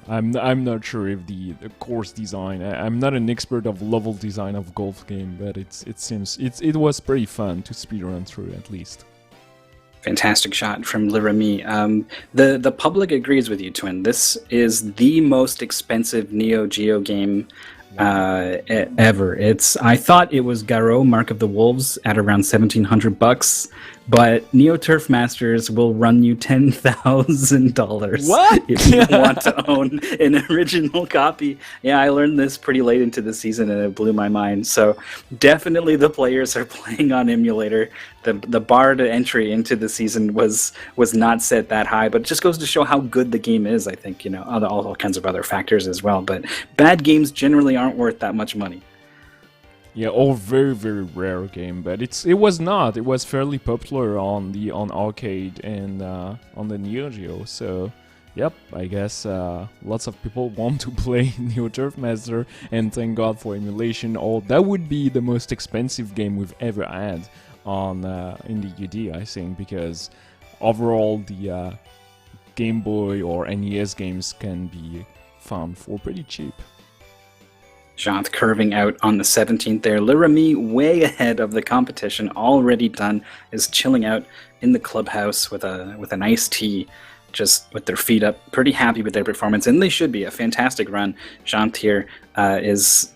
I'm not sure if the course design. I'm not an expert of level design of golf game, but it was pretty fun to speedrun through, at least. Fantastic shot from Laramie. The public agrees with you, Twin. This is the most expensive Neo Geo game ever. I thought it was Garou Mark of the Wolves at around $1,700, but Neo Turf Masters will run you $10,000. What? If you want to own an original copy. Yeah, I learned this pretty late into the season and it blew my mind. So definitely the players are playing on emulator. The bar to entry into the season was not set that high, but it just goes to show how good the game is, I think, all kinds of other factors as well. But bad games generally aren't worth that much money. Yeah, or very rare game, but it was not. It was fairly popular on arcade and on the Neo Geo. So, yep, I guess lots of people want to play Neo Turf Master, and thank God for emulation. Or that would be the most expensive game we've ever had on in the UD, I think, because overall the Game Boy or NES games can be found for pretty cheap. Jant curving out on the 17th there. Laramie way ahead of the competition, already done, is chilling out in the clubhouse with an iced tea, just with their feet up, pretty happy with their performance, and they should be. A fantastic run. Jant here is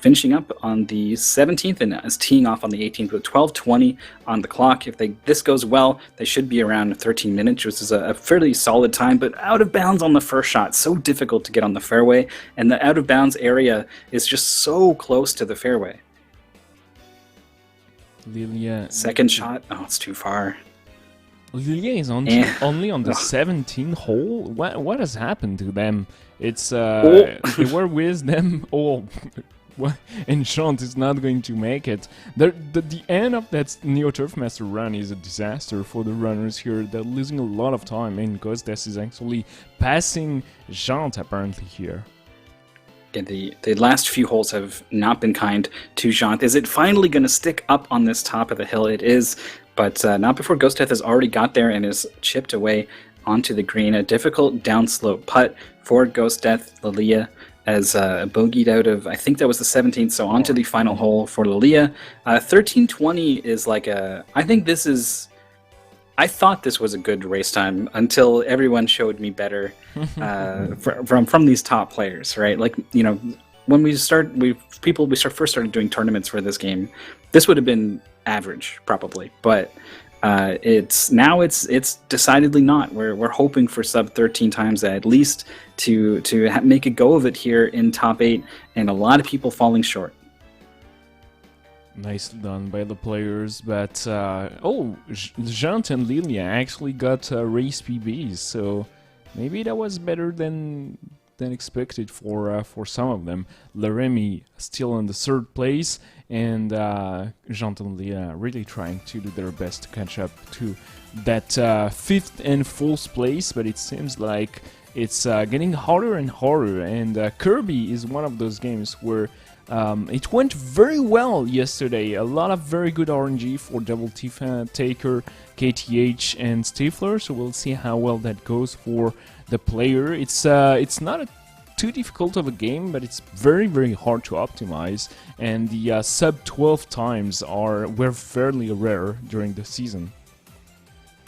finishing up on the 17th and is teeing off on the 18th with 12:20 on the clock. If this goes well, they should be around 13 minutes, which is a fairly solid time, but out of bounds on the first shot. So difficult to get on the fairway, and the out of bounds area is just so close to the fairway. Lilia. Second shot, oh, it's too far. Lilia is only on the 17th hole. What has happened to them? It's they were with them all, and Jant is not going to make it. The end of that Neo Turf Master run is a disaster for the runners here. They're losing a lot of time, and Ghost Death is actually passing Jant apparently here. Yeah, the last few holes have not been kind to Jant. Is it finally going to stick up on this top of the hill? It is. But not before Ghost Death has already got there and is chipped away onto the green. A difficult downslope putt for Ghost Death. Lilia as bogeyed out of, I think that was the 17th, so onto the final hole for Lilia. 13:20 is like I thought this was a good race time until everyone showed me better from these top players, right? Like, when we first started doing tournaments for this game, this would have been average, probably. But it's decidedly not. We're hoping for sub 13 times at least to make a go of it here in top 8, and a lot of people falling short. Nicely done by the players, but Jant and Lilia actually got race PBs, so maybe that was better than expected for some of them. Leremy still in the 3rd place, and Jant and Lilia really trying to do their best to catch up to that 5th and 4th place, but it seems like it's getting harder and harder, and Kirby is one of those games where it went very well yesterday. A lot of very good RNG for Double Tifa, Taker, KTH, and Stifler. So we'll see how well that goes for the player. It's not too difficult of a game, but it's very, very hard to optimize. And the sub 12 times were fairly rare during the season.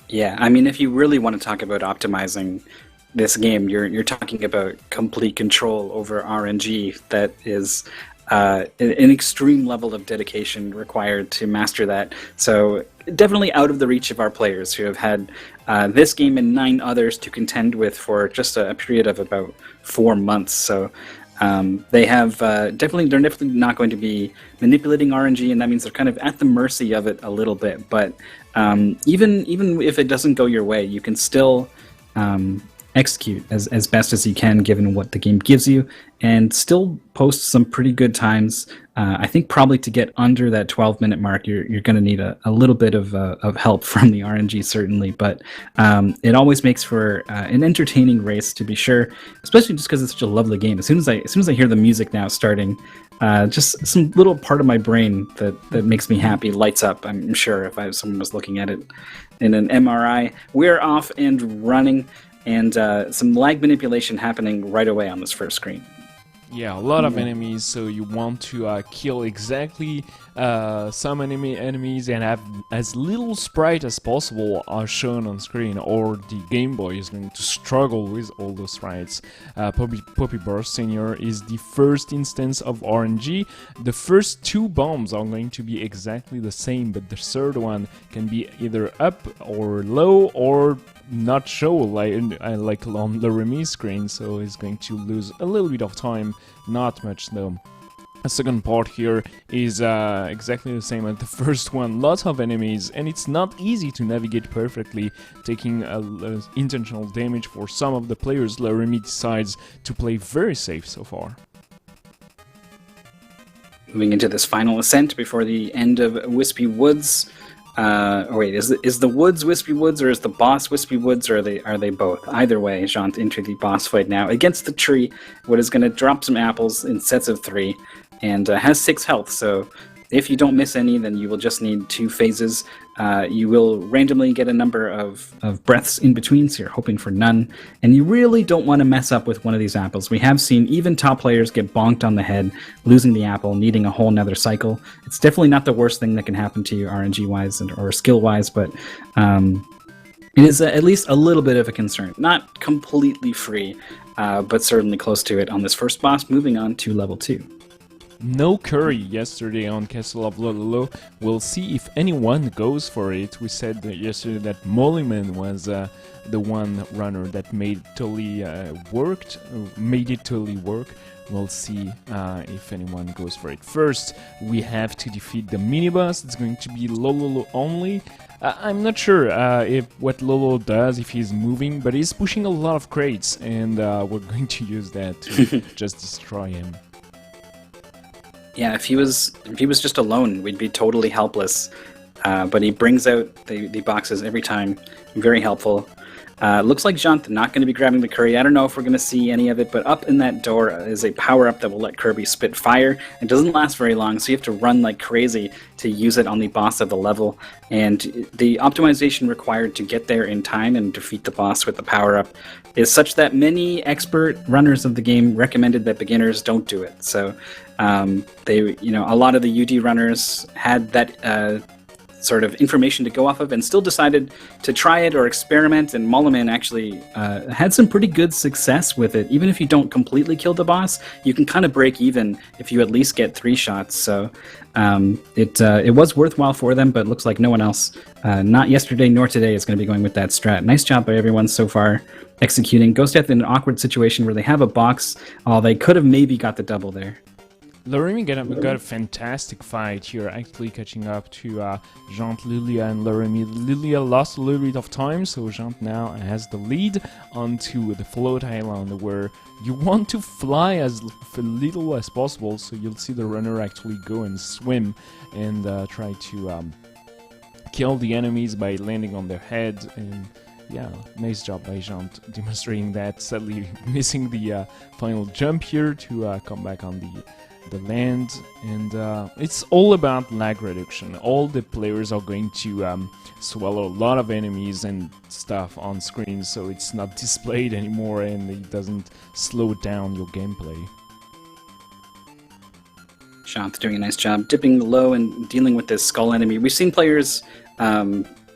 Yeah, I mean, if you really want to talk about optimizing this game, you're talking about complete control over RNG. That is an extreme level of dedication required to master that. So definitely out of the reach of our players, who have had this game and 9 others to contend with for just a period of about 4 months. So they're definitely not going to be manipulating RNG, and that means they're kind of at the mercy of it a little bit. But even if it doesn't go your way, you can still execute as best as you can given what the game gives you, and still post some pretty good times. I think probably to get under that 12-minute mark, you're going to need a little bit of help from the RNG, certainly, but it always makes for an entertaining race, to be sure, especially just because it's such a lovely game. As soon as I hear the music now starting, just some little part of my brain that makes me happy lights up. I'm sure if someone was looking at it in an MRI. We're off and running, and some lag manipulation happening right away on this first screen. Yeah, a lot of enemies, so you want to kill exactly some enemies and have as little sprite as possible shown on screen, or the Game Boy is going to struggle with all those sprites. Poppy Burst Senior is the first instance of RNG. The first 2 bombs are going to be exactly the same, but the 3rd one can be either up or low or not show like on the Remy screen, so he's going to lose a little bit of time, not much though. The second part here is exactly the same as the first one. Lots of enemies, and it's not easy to navigate perfectly, taking intentional damage for some of the players. Leremy decides to play very safe so far. Moving into this final ascent before the end of Wispy Woods. Is the woods Wispy Woods, or is the boss Wispy Woods, or are they both? Either way, Jant into the boss fight now against the tree, what is going to drop some apples in sets of 3, and has 6 health, so if you don't miss any, then you will just need 2 phases. You will randomly get a number of breaths in between, so you're hoping for none, and you really don't want to mess up with one of these apples. We have seen even top players get bonked on the head, losing the apple, needing a whole nother cycle. It's definitely not the worst thing that can happen to you RNG-wise or skill-wise, but it is at least a little bit of a concern. Not completely free, but certainly close to it on this first boss, moving on to level 2. No curry yesterday on Castle of Lololo. We'll see if anyone goes for it. We said yesterday that Mollyman was the one runner that made it totally work. We'll see if anyone goes for it. First, we have to defeat the mini-boss. It's going to be Lololo only. I'm not sure if what Lolo does, if he's moving, but he's pushing a lot of crates, and we're going to use that to just destroy him. Yeah, if he was just alone, we'd be totally helpless. But he brings out the boxes every time. Very helpful. Looks like Jant not going to be grabbing the curry. I don't know if we're going to see any of it, but up in that door is a power-up that will let Kirby spit fire. It doesn't last very long, so you have to run like crazy to use it on the boss of the level. And the optimization required to get there in time and defeat the boss with the power-up is such that many expert runners of the game recommended that beginners don't do it. So a lot of the UD runners had that sort of information to go off of, and still decided to try it or experiment. And Molaman actually had some pretty good success with it. Even if you don't completely kill the boss, you can kind of break even if you at least get 3 shots. So it was worthwhile for them, but it looks like no one else, not yesterday nor today, is going to be going with that strat. Nice job by everyone so far executing. Ghost Death in an awkward situation where they have a box. Oh, they could have maybe got the double there. Loremi got a fantastic fight here, actually catching up to Jant, Lilia, and Loremi. Lilia lost a little bit of time, so Jant now has the lead onto the float island, where you want to fly as little as possible, so you'll see the runner actually go and swim and try to kill the enemies by landing on their head. And yeah, nice job by Jant demonstrating that, sadly missing the final jump here to come back on the land. And it's all about lag reduction. All the players are going to swallow a lot of enemies and stuff on screen, so it's not displayed anymore and it doesn't slow down your gameplay. Jant doing a nice job dipping low and dealing with this skull enemy. We've seen players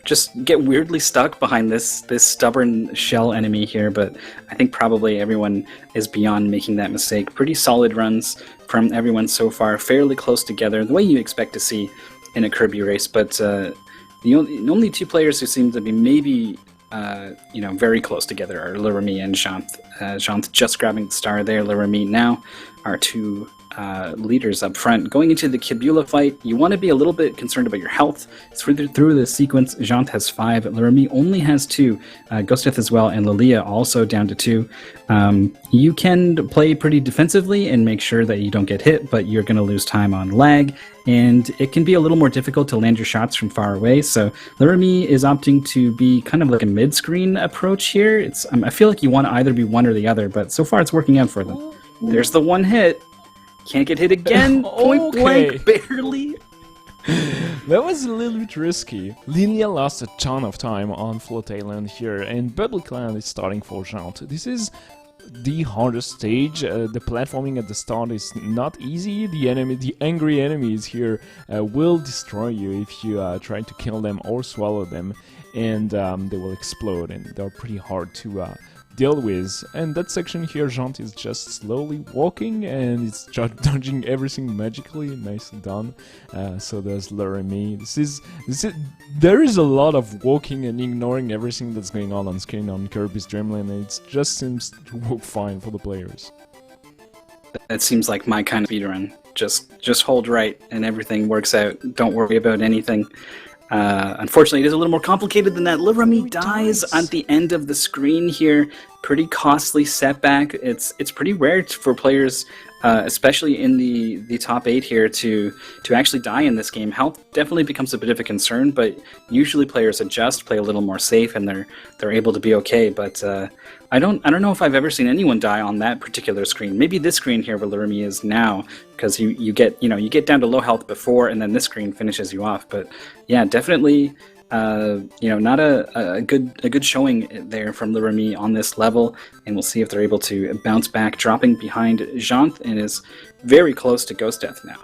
just get weirdly stuck behind this stubborn shell enemy here, but I think probably everyone is beyond making that mistake. Pretty solid runs from everyone so far, fairly close together, the way you expect to see in a Kirby race. But the only 2 players who seem to be maybe very close together are Loremi and Jant. Jant just grabbing the star there. Loremi now are 2 leaders up front. Going into the Kibula fight, you want to be a little bit concerned about your health. Through the sequence, Jant has 5, Loremi only has 2, Ghost Death as well, and Lilia also down to 2. You can play pretty defensively and make sure that you don't get hit, but you're going to lose time on lag, and it can be a little more difficult to land your shots from far away. So Loremi is opting to be kind of like a mid-screen approach here. I feel like you want to either be one or the other, but so far it's working out for them. There's the one hit. Can't get hit again. Point blank, barely. That was a little bit risky. Lilia lost a ton of time on Float Island here, and Bubble Cloud is starting for Jant. This is the hardest stage. The platforming at the start is not easy. The angry enemies here will destroy you if you try to kill them or swallow them, and they will explode, and they're pretty hard to deal with. And that section here, Jant is just slowly walking and it's dodging everything magically. Nicely done. So does Loremi. There is a lot of walking and ignoring everything that's going on screen on Kirby's Dream Land, and it just seems to work fine for the players. That seems like my kind of speedrun. Just hold right and everything works out. Don't worry about anything. Unfortunately, it is a little more complicated than that. Loremi dies at the end of the screen here. Pretty costly setback. It's pretty rare for players, especially in the top 8 here, to actually die in this game. Health definitely becomes a bit of a concern, but usually players adjust, play a little more safe, and they're able to be okay. But I don't know if I've ever seen anyone die on that particular screen. Maybe this screen here where Loremi is now, because you get down to low health before, and then this screen finishes you off. But yeah, definitely not a good showing there from Loremi on this level, and we'll see if they're able to bounce back, dropping behind Jant, and is very close to Ghost Death now.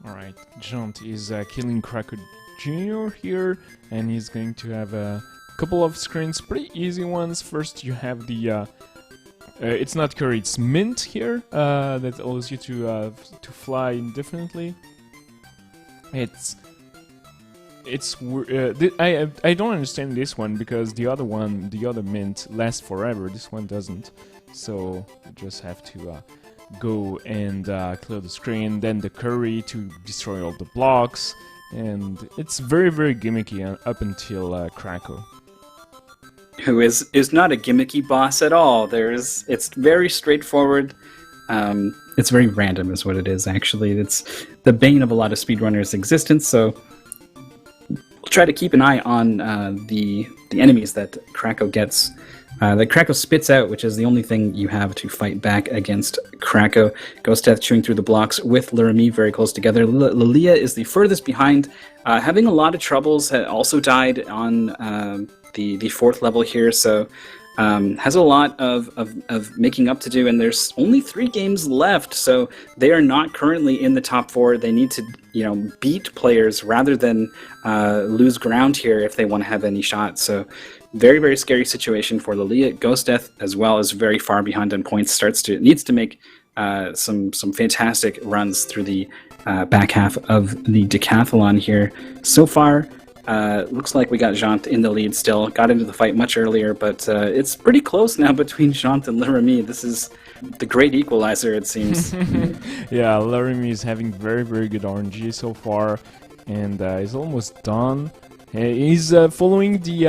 Alright, Jant is killing Krakow Jr. here, and he's going to have a couple of screens, pretty easy ones. First you have the it's not curry, it's mint here, that allows you to fly indefinitely. I don't understand this one, because the other mint lasts forever. This one doesn't. So you just have to go and clear the screen, then the curry to destroy all the blocks, and it's very, very gimmicky up until Krakow. Who is not a gimmicky boss at all. It's very straightforward. It's very random is what it is, actually. It's the bane of a lot of speedrunners' existence, so we'll try to keep an eye on the enemies that Krakow gets. That Krakow spits out, which is the only thing you have to fight back against Krakow. Ghost Death chewing through the blocks with Loremi very close together. Lilia is the furthest behind, having a lot of troubles. Also died on the 4th level here, so has a lot of making up to do, and there's only 3 games left, so they are not currently in the top 4. They need to, beat players rather than lose ground here if they want to have any shot. So very, very scary situation for Lilia. Ghost Death, as well, is very far behind on points. Needs to make some fantastic runs through the back half of the decathlon here. So far, looks like we got Jant in the lead still. Got into the fight much earlier, but it's pretty close now between Jant and Laramie. This is the great equalizer, it seems. Yeah, Laramie is having very, very good RNG so far, and he's almost done. He's following the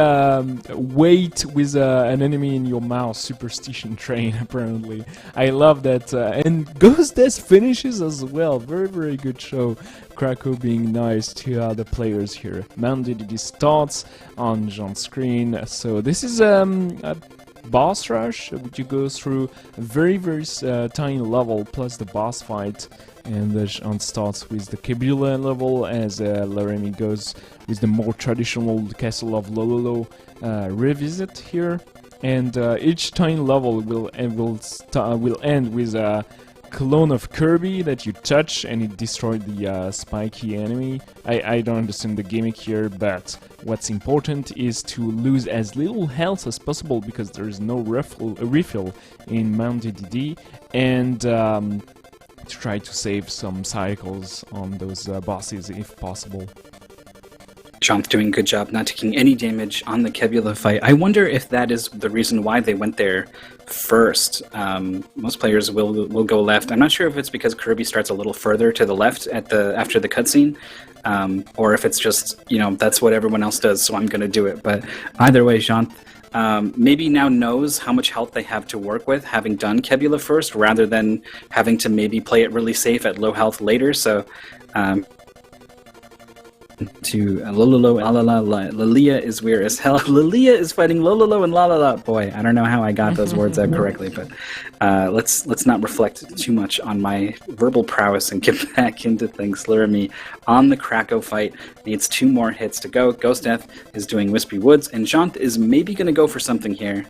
wait with an enemy in your mouth superstition train, apparently. I love that. And Ghost Death finishes as well. Very, very good show. Krakow being nice to the players here. Mandididi starts on Jean's screen. So this is a boss rush, which you go through a very, very tiny level plus the boss fight. And Jean starts with the Kabula level as Laramie goes with the more traditional Castle of Lololo revisit here. And each tiny level will end with a clone of Kirby that you touch and it destroys the spiky enemy. I don't understand the gimmick here, but what's important is to lose as little health as possible because there is no refill in Mount DD, and to try to save some cycles on those bosses if possible. Jant doing a good job not taking any damage on the Kebula fight. I wonder if that is the reason why they went there first. Most players will go left. I'm not sure if it's because Kirby starts a little further to the left after the cutscene, or if it's just, that's what everyone else does, so I'm going to do it. But either way, Jant maybe now knows how much health they have to work with, having done Kebula first, rather than having to maybe play it really safe at low health later. So to Lololo, Lilia is weird as hell. Lilia is fighting Lololo and La. Boy, I don't know how I got those words out correctly, but let's not reflect too much on my verbal prowess and get back into things. Laramie on the Krakow fight needs 2 more hits to go. Ghost Death is doing Wispy Woods, and Jant is maybe going to go for something here.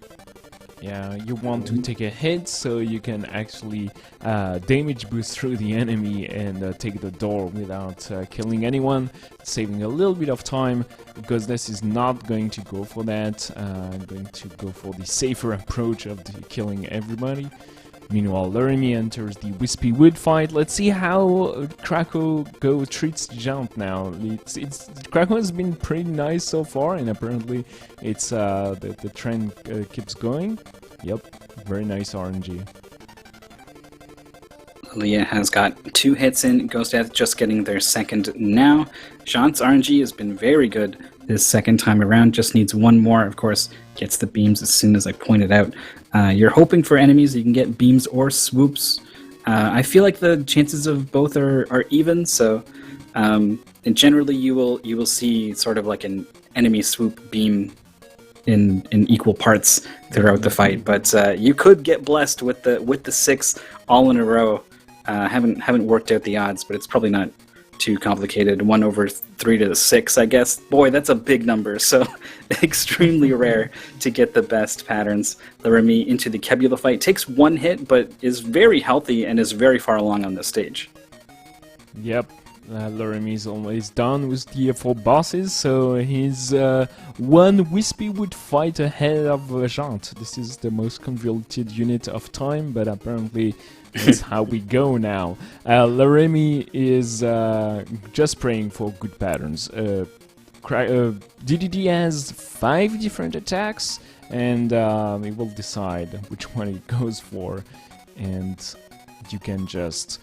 Yeah, you want to take a hit so you can actually damage boost through the enemy and take the door without killing anyone, saving a little bit of time, because this is not going to go for that. I'm going to go for the safer approach of killing everybody. Meanwhile, Laramie enters the Wispy Wood fight. Let's see how Krakow treats Jant now. Krakow has been pretty nice so far, and apparently it's the trend keeps going. Yep, very nice RNG. Lilia has got 2 hits in. Ghost Death just getting their second now. Jant's RNG has been very good this second time around. Just needs 1 more. Of course, gets the beams as soon as I pointed out. You're hoping for enemies you can get beams or swoops. I feel like the chances of both are even. So, and generally you will see sort of like an enemy swoop beam in equal parts throughout the fight. But you could get blessed with the 6 all in a row. Haven't worked out the odds, but it's probably not too complicated. 1/3 to the 6, I guess. Boy, that's a big number, so extremely rare to get the best patterns. Laramie into the Kebula fight takes 1 hit, but is very healthy and is very far along on the stage. Yep, Laramie is always done with the 4 bosses, so he's 1 Wispy Wood fight ahead of Jant. This is the most convoluted unit of time, but apparently that's how we go now. Laramie is just praying for good patterns. DDD has 5 different attacks, and he will decide which one he goes for, and you can just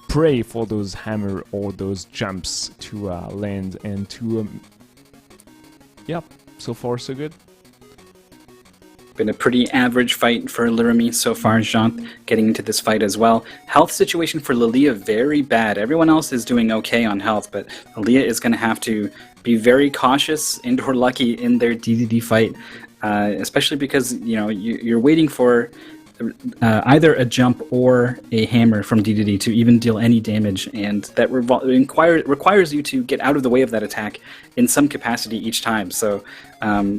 pray for those hammer or those jumps to land and to... Yep, so far so good. Been a pretty average fight for Laramie so far. Jant getting into this fight as well. Health situation for Lilia very bad. Everyone else is doing okay on health, but Lilia is going to have to be very cautious and or lucky in their DDD fight, especially because you're waiting for either a jump or a hammer from DDD to even deal any damage, and that requires you to get out of the way of that attack in some capacity each time. So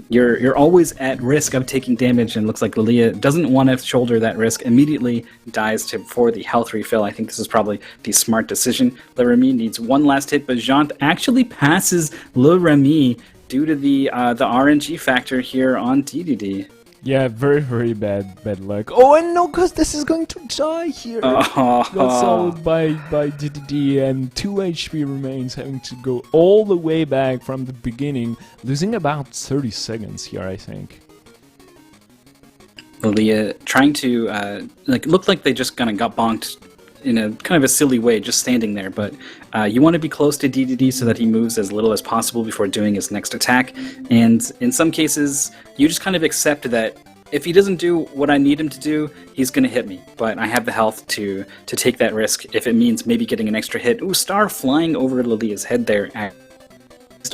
you're always at risk of taking damage, and it looks like Lilia doesn't want to shoulder that risk. Immediately dies for the health refill. I think this is probably the smart decision. Le Remy needs one last hit, but Jant actually passes Le Remy due to the RNG factor here on DDD. Yeah, very, very bad luck. Oh, and no, because this is going to die here. Got solved by DDD, and 2 HP remains, having to go all the way back from the beginning, losing about 30 seconds here, I think. Lilia trying to, looked like they just kind of got bonked in a kind of a silly way, just standing there, but you want to be close to DDD so that he moves as little as possible before doing his next attack, and in some cases, you just kind of accept that if he doesn't do what I need him to do, he's going to hit me, but I have the health to take that risk if it means maybe getting an extra hit. Ooh, Star flying over Lilia's head there.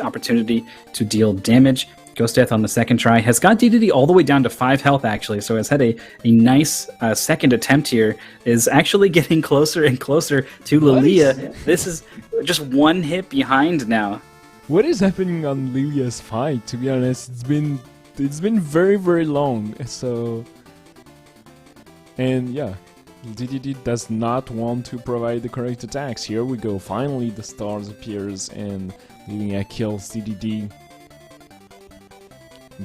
Opportunity to deal damage. Ghost Death on the second try has got DDD all the way down to 5 health, actually, so has had a nice second attempt here, is actually getting closer and closer to Lilia. This is just one hit behind now. What is happening on Lilia's fight, to be honest? It's been very, very long, so... And yeah, DDD does not want to provide the correct attacks. Here we go, finally the stars appears and Lilia kills DDD.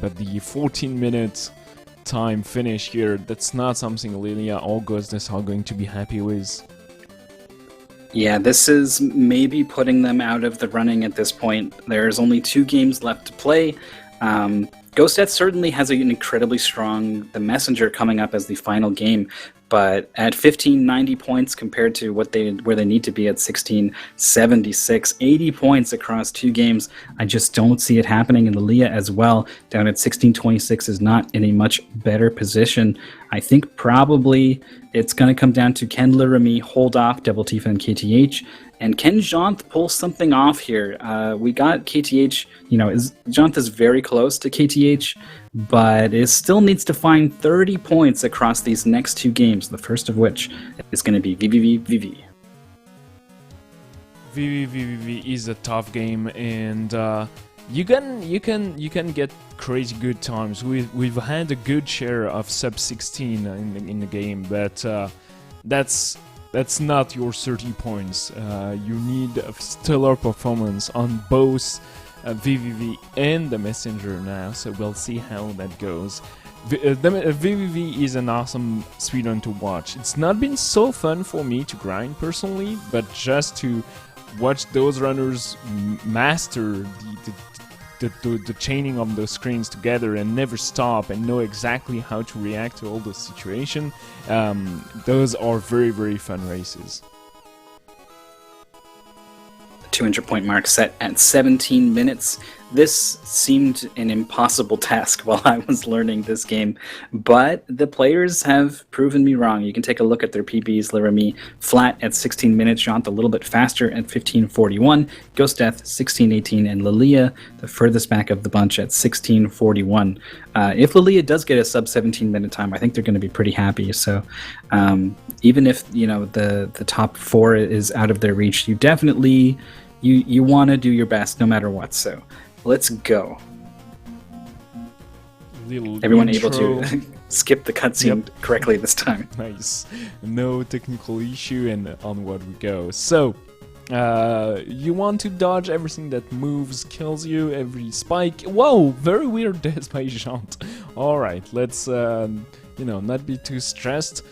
But the 14-minute time finish here, that's not something Lilia or Ghostness are going to be happy with. Yeah, this is maybe putting them out of the running at this point. There's only 2 games left to play. Ghost Death certainly has an incredibly strong The Messenger coming up as the final game, but at 1590 points compared to where they need to be at 1676, 80 points across 2 games, I just don't see it happening. And Lilia as well, down at 1626, is not in a much better position. I think probably it's going to come down to can Le Remy hold off Devil Tifa and KTH, and can Jant pull something off here? We got KTH, Jant is very close to KTH, but it still needs to find 30 points across these next 2 games, the first of which is going to be VVV. VVV is a tough game, and you can get crazy good times. We've had a good share of sub 16 in the game, but that's not your 30 points. You need a stellar performance on both VVV and the Messenger now, so we'll see how that goes. VVV is an awesome speedrun to watch. It's not been so fun for me to grind personally, but just to watch those runners master the chaining of those screens together and never stop and know exactly how to react to all those situations, those are very, very fun races. 200 point mark set at 17 minutes. This seemed an impossible task while I was learning this game, but the players have proven me wrong. You can take a look at their PBs. Le Remy flat at 16 minutes, Jant a little bit faster at 15:41, Ghost Death 16:18, and Lilia the furthest back of the bunch at 16:41. If Lilia does get a sub 17 minute time, I think they're going to be pretty happy. So even if the top 4 is out of their reach, you definitely you want to do your best no matter what. So let's go. Everyone intro. able to skip the cutscene correctly this time. Nice. No technical issue, and onward we go. So, you want to dodge everything that moves, kills you, every spike. Whoa, very weird death by Jant. Alright, let's, not be too stressed.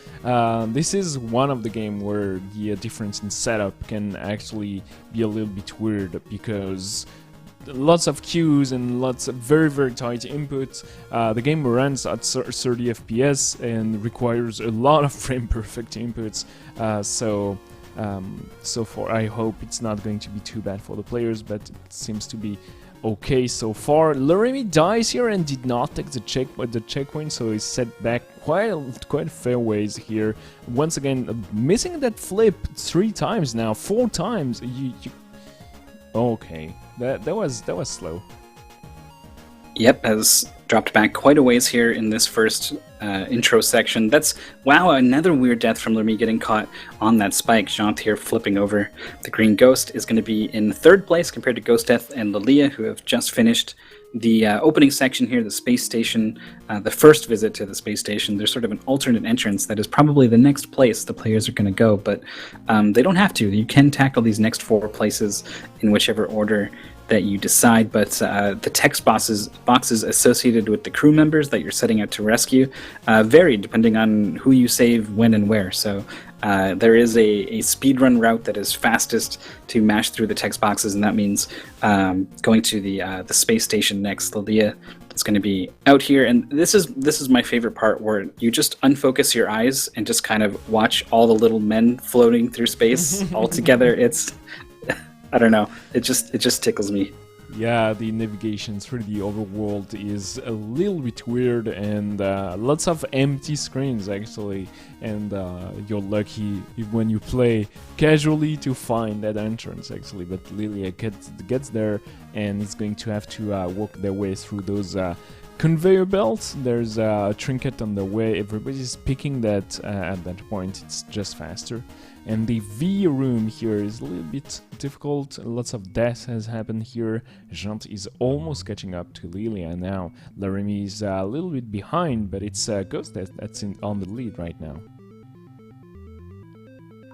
This is one of the game where the difference in setup can actually be a little bit weird, because lots of queues and lots of very, very tight inputs. The game runs at 30 FPS and requires a lot of frame perfect inputs. So far, I hope it's not going to be too bad for the players, but it seems to be okay so far. Le Remy dies here and did not take the checkpoint, so he's set back quite a fair ways here. Once again, missing that flip 3 times now, 4 times. Okay. That was slow. Yep, has dropped back quite a ways here in this first intro section. That's, wow, another weird death from Lermy getting caught on that spike. Jant here flipping over. The Green Ghost is going to be in third place compared to Ghost Death and Lilia, who have just finished the opening section here, the space station, the first visit to the space station. There's sort of an alternate entrance that is probably the next place the players are going to go, but they don't have to. You can tackle these next 4 places in whichever order that you decide, but the text boxes associated with the crew members that you're setting out to rescue vary depending on who you save, when, and where. So there is a speedrun route that is fastest to mash through the text boxes, and that means going to the space station next. Lilia is going to be out here, and this is my favorite part, where you just unfocus your eyes and just kind of watch all the little men floating through space all together. It's I don't know. It just tickles me. Yeah, the navigation through the overworld is a little bit weird, and lots of empty screens actually. And you're lucky when you play casually to find that entrance actually. But Lilia gets there, and is going to have to work their way through those conveyor belts. There's a trinket on the way. Everybody's picking that at that point. It's just faster. And the V room here is a little bit difficult. Lots of death has happened here. Jant is almost catching up to Lilia now. Lermy is a little bit behind, but it's Ghost that's on the lead right now.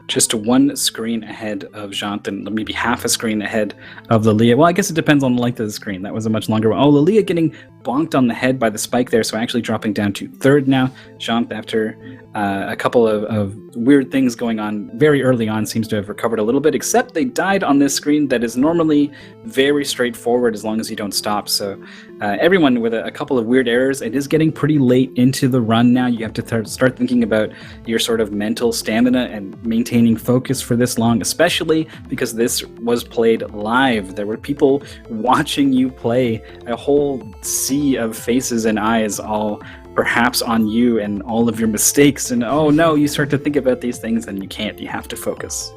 Just 1 screen ahead of Jant, and maybe half a screen ahead of Lilia. Well, I guess it depends on the length of the screen. That was a much longer one. Oh, Lilia getting bonked on the head by the spike there, so actually dropping down to third now. Jant, after a couple of weird things going on very early on, seems to have recovered a little bit, except they died on this screen that is normally very straightforward as long as you don't stop. So everyone with a couple of weird errors. It is getting pretty late into the run now. You have to start thinking about your sort of mental stamina and maintaining focus for this long, especially because this was played live. There were people watching you play, a whole sea of faces and eyes all perhaps on you and all of your mistakes, and oh no, you start to think about these things and you can't. You have to focus.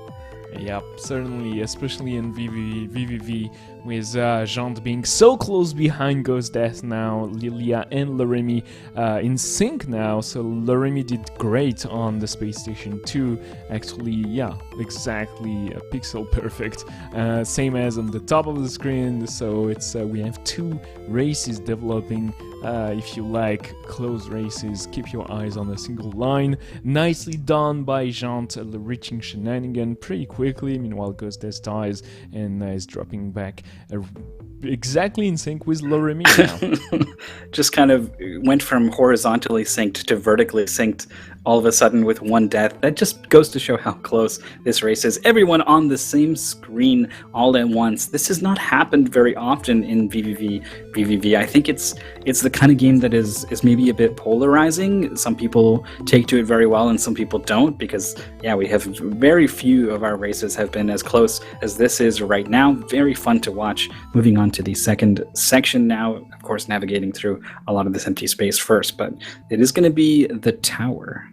Yep, certainly, especially in VVV, with Jant being so close behind Ghost Death now, Lilia and Lermy in sync now, so Lermy did great on the space station too, actually, yeah, exactly, pixel perfect, same as on the top of the screen, so it's we have 2 races developing. If you like close races, keep your eyes on a single line. Nicely done by Jant, reaching shenanigan pretty quickly. Meanwhile, Ghost Death dies and is dropping back exactly in sync with Lermy now. Just kind of went from horizontally synced to vertically synced all of a sudden with 1 death. That just goes to show how close this race is. Everyone on the same screen all at once. This has not happened very often in VVV. I think it's the kind of game that is maybe a bit polarizing. Some people take to it very well and some people don't, because yeah, we have very few of our races have been as close as this is right now. Very fun to watch. Moving on to the second section now, of course navigating through a lot of this empty space first, but it is going to be the tower.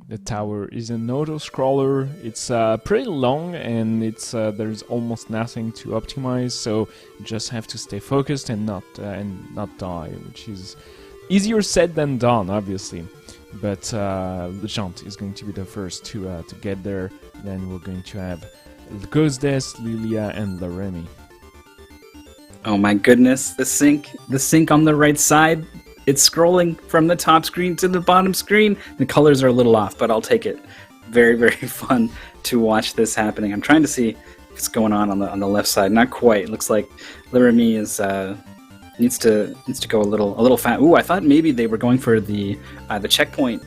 The tower is an auto-scroller. It's pretty long, and it's there's almost nothing to optimize, so you just have to stay focused and not die, which is easier said than done, obviously. But Jant is going to be the first to get there. Then we're going to have Ghost Death, Lilia, and Lermy. Oh my goodness, the sync on the right side. It's scrolling from the top screen to the bottom screen. The colors are a little off, but I'll take it. Very, very fun to watch this happening. I'm trying to see what's going on the left side. Not quite. It looks like Lermy is needs to go a little fast. Ooh, I thought maybe they were going for the checkpoint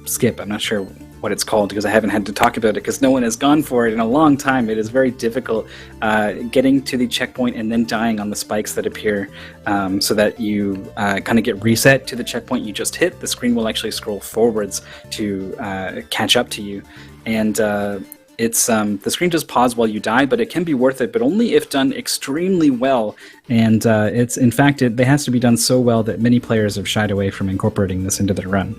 skip. I'm not sure what it's called because I haven't had to talk about it because no one has gone for it in a long time. It is very difficult getting to the checkpoint and then dying on the spikes that appear, so that you kind of get reset to the checkpoint you just hit. The screen will actually scroll forwards to catch up to you, and it's the screen does pause while you die, but it can be worth it, but only if done extremely well. And it's in fact it has to be done so well that many players have shied away from incorporating this into their run.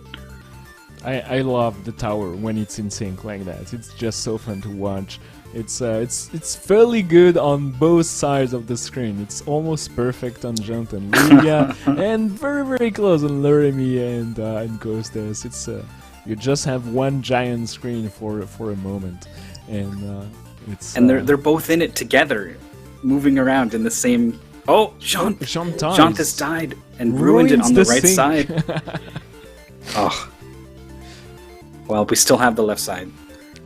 I love the tower when it's in sync like that. It's just so fun to watch. It's fairly good on both sides of the screen. It's almost perfect on Jant and Lilia, and very close on Luremy and Ghostess. It's you just have one giant screen for a moment, and it's and they're both in it together, moving around in the same. Oh, Jant has died and ruined it on the right side. Oh. Well, we still have the left side.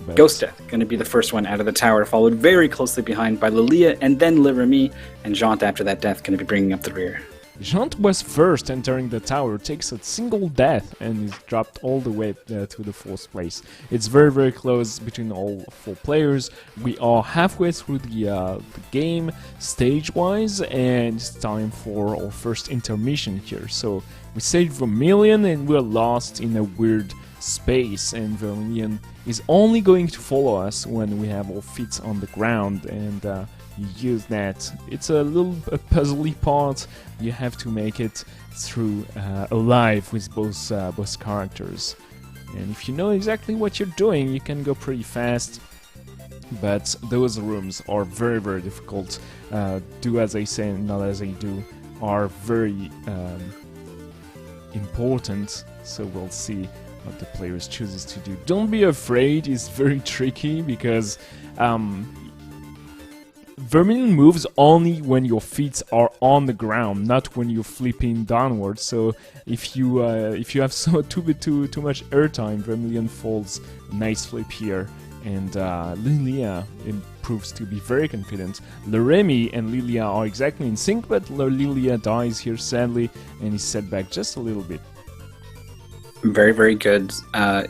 Ghosteth going to be the first one out of the tower, followed very closely behind by Lilia and then Luremy, and Jant after that death going to be bringing up the rear. Jant was first entering the tower, takes a single death and is dropped all the way to the 4th place. It's very close between all 4 players. We are halfway through the game stage-wise, and it's time for our first intermission here. So we saved Vermilion and we're lost in a weird space, and Vermilion is only going to follow us when we have our feet on the ground, and you use that. It's a little puzzly part. You have to make it through alive with both characters, and if you know exactly what you're doing, you can go pretty fast. But those rooms are very difficult. Do as I say, not as I do, are very important. So we'll see what the players chooses to do. Don't be afraid, it's very tricky because Vermilion moves only when your feet are on the ground, not when you're flipping downwards. So if you have too much airtime, Vermilion falls a nice flip here, and Lilia proves to be very confident. Luremy and Lilia are exactly in sync, but Lilia dies here sadly and is set back just a little bit. Very good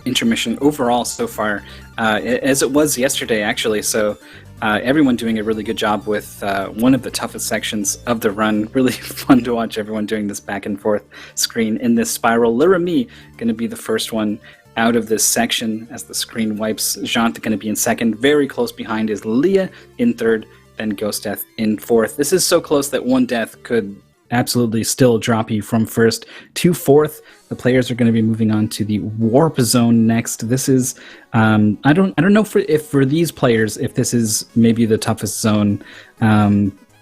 intermission overall so far, as it was yesterday actually. So everyone doing a really good job with one of the toughest sections of the run. Really fun to watch everyone doing this back and forth screen in this spiral. Luremy going to be the first one out of this section as the screen wipes. Jant going to be in second. Very close behind is Lilia in third, then Ghosteth in fourth. This is so close that one death could absolutely still drop you from first to fourth. The players are going to be moving on to the warp zone next. This is I don't know if for these players if this is maybe the toughest zone,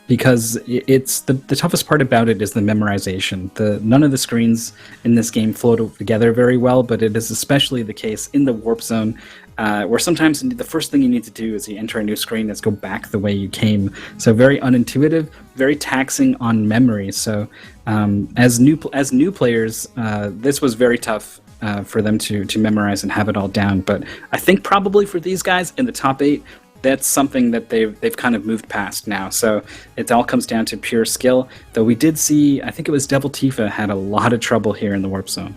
because it's the toughest part about it is the memorization. None of the screens in this game flow together very well, but it is especially the case in the warp zone, where sometimes the first thing you need to do as you enter a new screen is go back the way you came. So very unintuitive, very taxing on memory. So as new players, this was very tough for them to memorize and have it all down. But I think probably for these guys in the top 8, that's something that they've kind of moved past now. So it all comes down to pure skill. Though we did see, I think it was Devil Tifa had a lot of trouble here in the warp zone.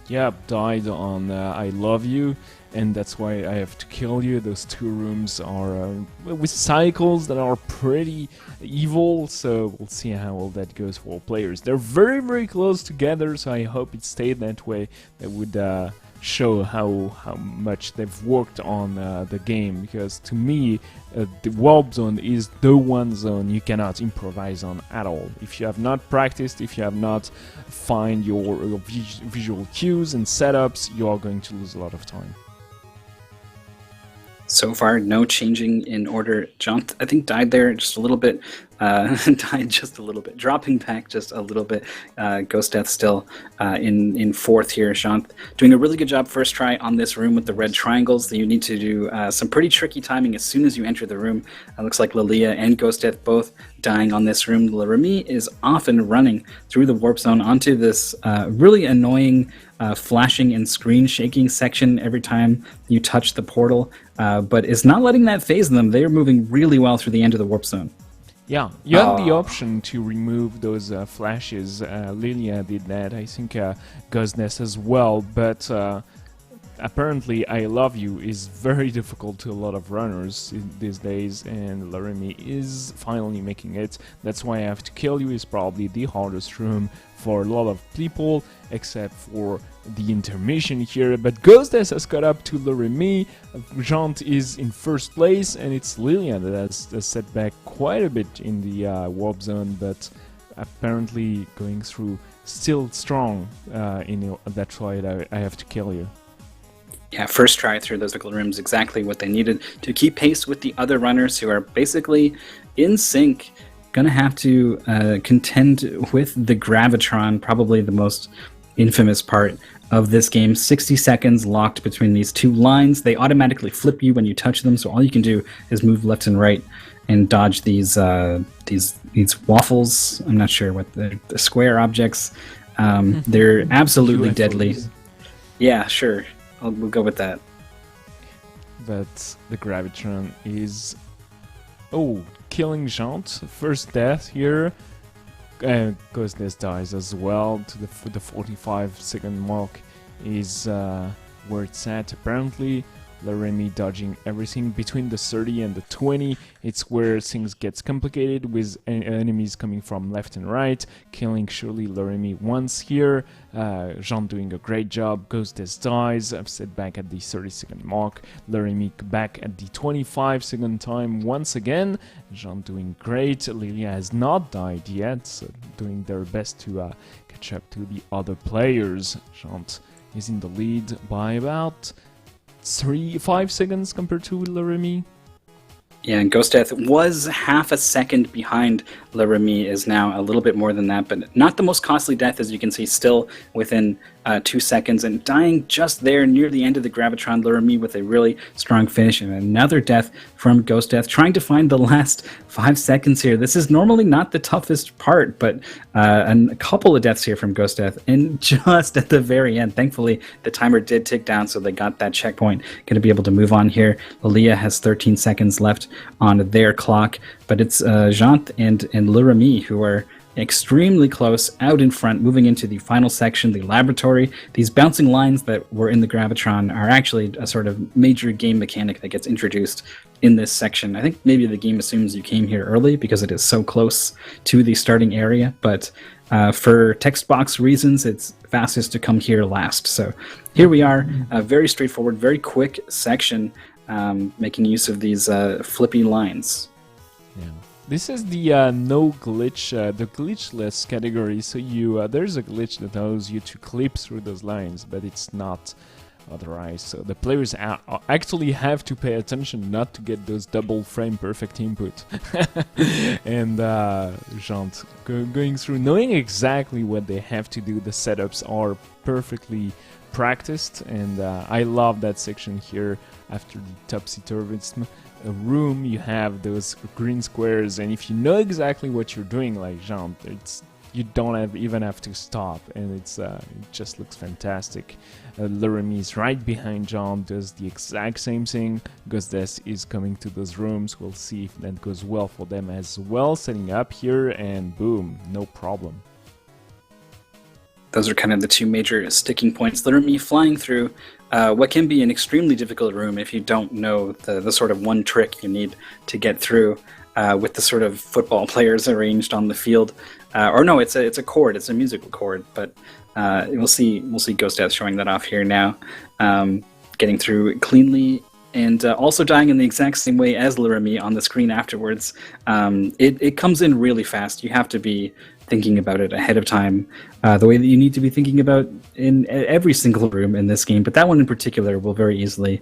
Yeah, died on I Love You, and that's why I have to kill you. Those 2 rooms are with cycles that are pretty evil, so we'll see how all that goes for all players. They're very close together, so I hope it stayed that way. That would show how much they've worked on the game, because to me the warp zone is the one zone you cannot improvise on at all. If you have not practiced, if you have not find your visual cues and setups, you are going to lose a lot of time. So far, no changing in order. Jant, I think, died there just a little bit. Dropping back just a little bit. Ghosteth still in fourth here. Jant doing a really good job first try on this room with the red triangles. You need to do some pretty tricky timing as soon as you enter the room. It looks like Lilia and Ghosteth both dying on this room. Luremy is often running through the warp zone onto this really annoying flashing and screen shaking section every time you touch the portal, but is not letting that phase them. They are moving really well through the end of the warp zone. Yeah, you have the option to remove those flashes. Lilia did that, I think Ghostness as well, but apparently I Love You is very difficult to a lot of runners these days, and Luremy is finally making it. That's why I Have to Kill You is probably the hardest room for a lot of people, except for the intermission here. But Ghostness has caught up to Luremy. Jant is in first place, and it's Lilia that has set back quite a bit in the warp zone, but apparently going through still strong in That's Why I Have to Kill You. Yeah, first try through those difficult rooms, exactly what they needed to keep pace with the other runners who are basically in sync. Gonna have to contend with the Gravitron, probably the most infamous part of this game. 60 seconds locked between these two lines. They automatically flip you when you touch them, so all you can do is move left and right and dodge these waffles. I'm not sure what the square objects. They're absolutely UFOs. deadly. Yeah, sure. We'll go with that. But the Gravitron is... Oh, killing Jant. First death here. Ghostness dies as well to the 45-second mark is where it's at apparently. Laramie dodging everything between the 30 and the 20. It's where things gets complicated with enemies coming from left and right, killing surely Laramie once here. Jean doing a great job. Ghostess dies. Upset back at the 30-second mark. Laramie back at the 25-second time once again. Jean doing great. Lilia has not died yet, so doing their best to catch up to the other players. Jean is in the lead by about 5 seconds compared to Laramie. Yeah, and Ghost Death was half a second behind Laramie, is now a little bit more than that, but not the most costly death, as you can see, still within 2 seconds, and dying just there near the end of the Gravitron. Laramie with a really strong finish, and another death from Ghost Death, trying to find the last 5 seconds here. This is normally not the toughest part, but a couple of deaths here from Ghost Death, and just at the very end, thankfully, the timer did tick down, so they got that checkpoint. Going to be able to move on here. Lilia has 13 seconds left on their clock, but it's Jant and Laramie who are extremely close, out in front, moving into the final section, the laboratory. These bouncing lines that were in the Gravitron are actually a sort of major game mechanic that gets introduced in this section. I think maybe the game assumes you came here early because it is so close to the starting area, but for text box reasons, it's fastest to come here last. So here we are, a very straightforward, very quick section, making use of these flippy lines. Yeah. This is the no glitch, the glitchless category. So there's a glitch that allows you to clip through those lines, but it's not authorized. So the players actually have to pay attention not to get those double frame perfect input. And Jant going through, knowing exactly what they have to do. The setups are perfectly practiced, and I love that section here after the topsy-turvism room. You have those green squares, and if you know exactly what you're doing, like Jean, you don't even have to stop, and it just looks fantastic. Laramie is right behind Jean, does the exact same thing. Ghostess is coming to those rooms. We'll see if that goes well for them as well. Setting up here, and boom, no problem. Those are kind of the two major sticking points. Laramie flying through what can be an extremely difficult room if you don't know the sort of one trick you need to get through with the sort of football players arranged on the field. Or no, it's a chord, it's a musical chord, but we'll see Ghost Death showing that off here now. Getting through cleanly and also dying in the exact same way as Laramie on the screen afterwards. It comes in really fast. You have to be thinking about it ahead of time, the way that you need to be thinking about in every single room in this game, but that one in particular will very easily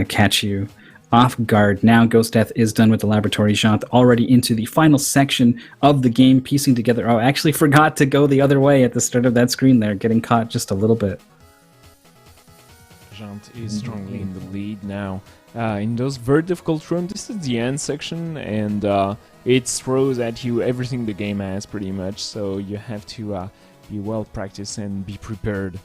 catch you off guard. Now Ghost Death is done with the laboratory. Jant already into the final section of the game, piecing together. Oh, I actually forgot to go the other way at the start of that screen there, getting caught just a little bit. Jant is strongly in the lead now. In those very difficult rooms, this is the end section, and it throws at you everything the game has pretty much, so you have to be well practiced and be prepared.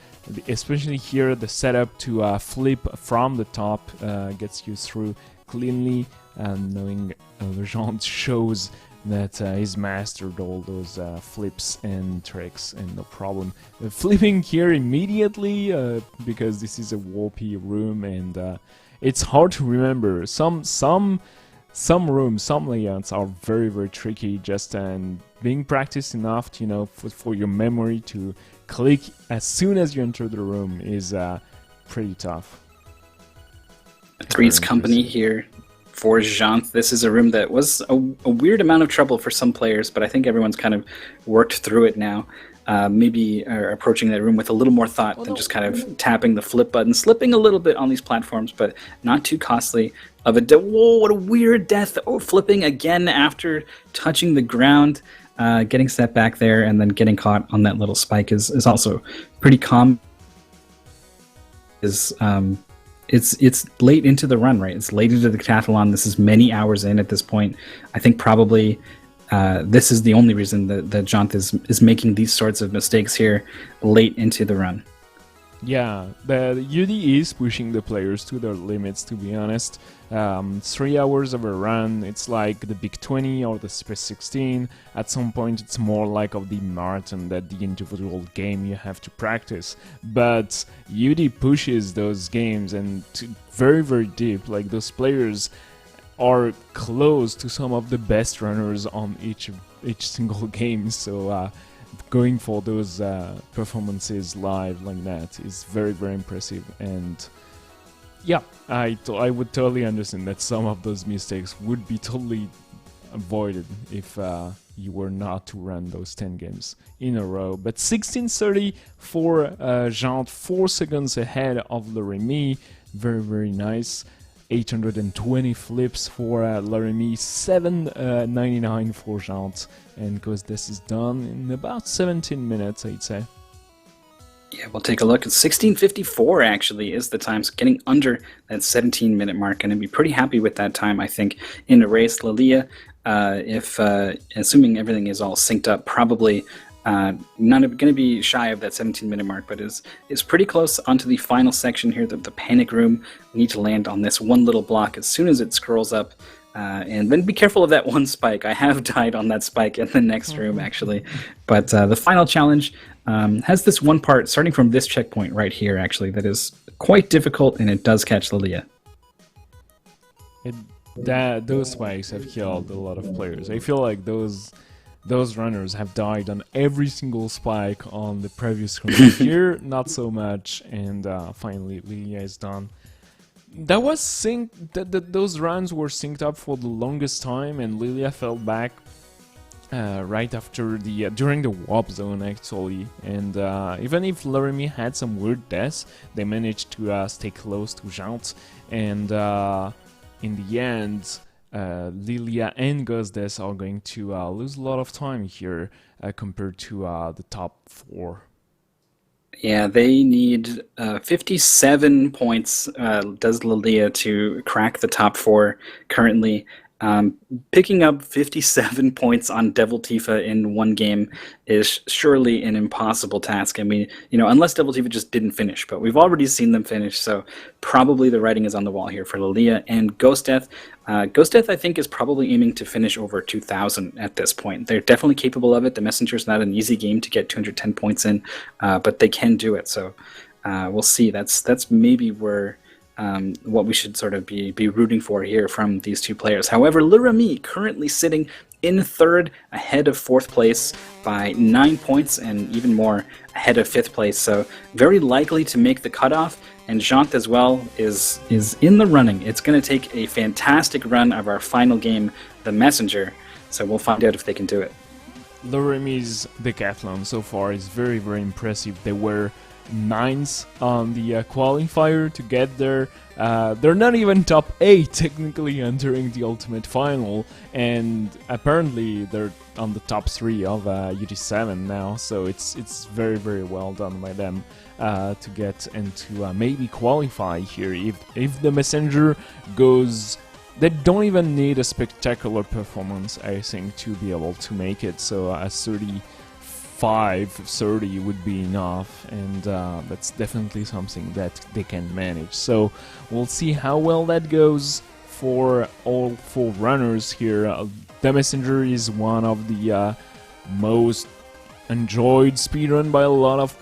Especially here, the setup to flip from the top gets you through cleanly, knowing Jant shows that he's mastered all those flips and tricks, and no problem. Flipping here immediately because this is a warpy room, and it's hard to remember. Some rooms, some layouts are very, very tricky. Just being practiced enough to, for your memory to click as soon as you enter the room is pretty tough. Three's Company here for Jant. This is a room that was a weird amount of trouble for some players, but I think everyone's kind of worked through it now. maybe are approaching that room with a little more thought than just kind of tapping the flip button, slipping a little bit on these platforms, but not too costly of a whoa, what a weird death. Oh, flipping again after touching the ground, getting set back there and then getting caught on that little spike is also pretty common. It's late into the run, right? It's late into the decathlon. This is many hours in at this point. I think probably this is the only reason that Jant is making these sorts of mistakes here late into the run. Yeah, the UD is pushing the players to their limits, to be honest. 3 hours of a run, it's like the Big 20 or the Space 16. At some point, it's more like of the marathon that the individual game you have to practice. But UD pushes those games and very, very deep. Like, those players are close to some of the best runners on each single game. So going for those performances live like that is very, very impressive. And yeah, I would totally understand that some of those mistakes would be totally avoided if you were not to run those 10 games in a row. But 16:30 for Jant, 4 seconds ahead of Lauremi. Very, very nice. 820 flips for Lauremi, 799 for Jant, and because this is done in about 17 minutes, I'd say. Yeah, we'll take a look. 16:54 actually is the time, so getting under that 17-minute mark, and I'd be pretty happy with that time, I think, in a race. Lilia, if assuming everything is all synced up, probably not going to be shy of that 17-minute mark, but is pretty close onto the final section here, the panic room. We need to land on this one little block as soon as it scrolls up, and then be careful of that one spike. I have died on that spike in the next room, actually. But the final challenge has this one part, starting from this checkpoint right here, actually, that is quite difficult, and it does catch Lilia. Those spikes have killed a lot of players. I feel like those runners have died on every single spike on the previous screen. Here, not so much, and finally Lilia is done. That was those runs were synced up for the longest time, and Lilia fell back right after during the warp zone, actually. And even if Lauremi had some weird deaths, they managed to stay close to Jant, and in the end, Lilia and Gosdes are going to lose a lot of time here compared to the top 4. Yeah, they need 57 points, does Lilia, to crack the top 4 currently. Picking up 57 points on Devil Tifa in one game is surely an impossible task. I mean, unless Devil Tifa just didn't finish, but we've already seen them finish, so probably the writing is on the wall here for Lilia and Ghost Death. Ghost Death, I think, is probably aiming to finish over 2,000 at this point. They're definitely capable of it. The Messenger's not an easy game to get 210 points in, but they can do it, so we'll see. That's maybe where what we should sort of be rooting for here from these two players. However, Lauremi currently sitting in 3rd, ahead of 4th place by 9 points, and even more ahead of 5th place. So very likely to make the cutoff. And Jant as well is in the running. It's going to take a fantastic run of our final game, the Messenger. So we'll find out if they can do it. Lauremi's decathlon so far is very, very impressive. They were 9s on the qualifier to get there. They're not even top 8 technically entering the ultimate final, and apparently they're on the top 3 of UT7 now, so it's very, very well done by them to get and to maybe qualify here. If the Messenger goes, they don't even need a spectacular performance, I think, to be able to make it, so a 30 would be enough, and that's definitely something that they can manage. So we'll see how well that goes for all 4 runners here. The Messenger is one of the most enjoyed speedrun by a lot of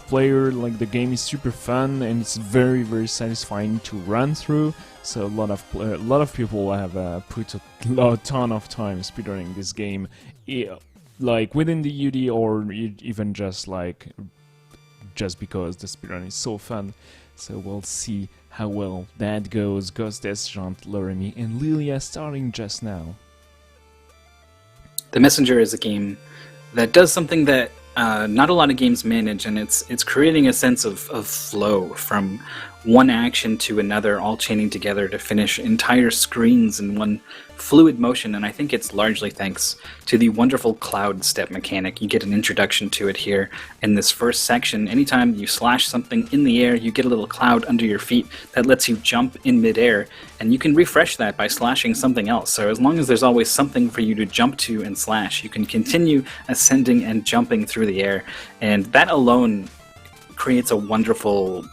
players. Like, the game is super fun and it's very, very satisfying to run through. So a lot of people have put a ton of time speedrunning this game. Like within the UD, or even just because the speedrun is so fun. So we'll see how well that goes. Gosdes, Jant, Lauremi, and Lilia starting just now. The Messenger is a game that does something that not a lot of games manage, and it's creating a sense of flow from one action to another, all chaining together to finish entire screens in one fluid motion. And I think it's largely thanks to the wonderful cloud step mechanic. You get an introduction to it here in this first section. Anytime you slash something in the air, you get a little cloud under your feet that lets you jump in midair, and you can refresh that by slashing something else. So as long as there's always something for you to jump to and slash, you can continue ascending and jumping through the air, and that alone creates a wonderful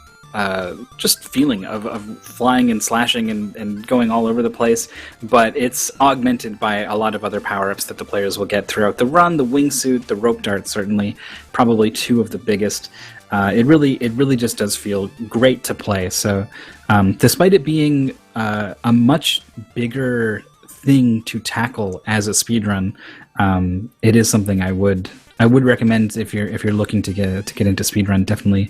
just feeling of flying and slashing and going all over the place. But it's augmented by a lot of other power-ups that the players will get throughout the run. The wingsuit, the rope dart, certainly, probably two of the biggest. It really just does feel great to play. So despite it being a much bigger thing to tackle as a speedrun, it is something I would recommend if you're looking to get into speedrun. Definitely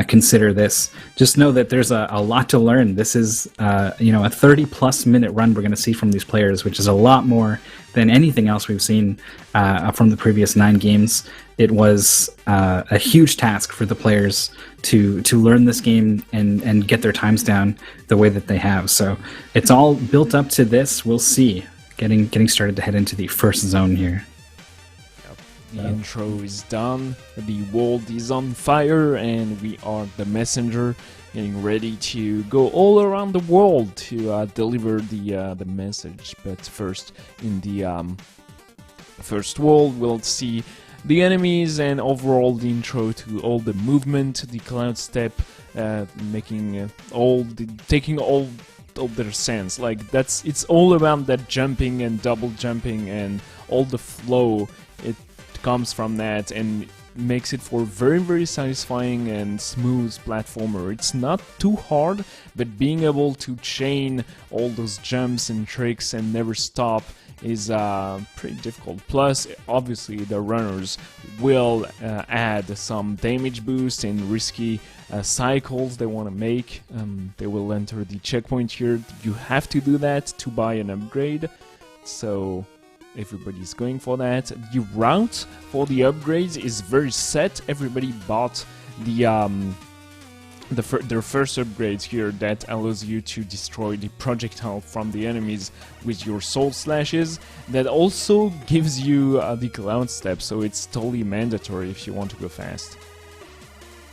consider this. Just know that there's a lot to learn. This is a 30+ minute run we're going to see from these players, which is a lot more than anything else we've seen from the previous 9 games. It was a huge task for the players to learn this game and get their times down the way that they have. So it's all built up to this. We'll see. Getting started to head into the first zone here. The intro is done, the world is on fire, and we are the messenger getting ready to go all around the world to deliver the message. But first, in the first world, we'll see the enemies and overall the intro to all the movement, the cloud step, making taking all of their sense. Like it's all about that jumping and double jumping and all the flow. It comes from that and makes it for very, very satisfying and smooth platformer. It's not too hard, but being able to chain all those jumps and tricks and never stop is pretty difficult. Plus, obviously, the runners will add some damage boost and risky cycles they want to make. They will enter the checkpoint here. You have to do that to buy an upgrade, so everybody's going for that. The route for the upgrades is very set. Everybody bought their first upgrades here that allows you to destroy the projectile from the enemies with your soul slashes. That also gives you the cloud step, so it's totally mandatory if you want to go fast.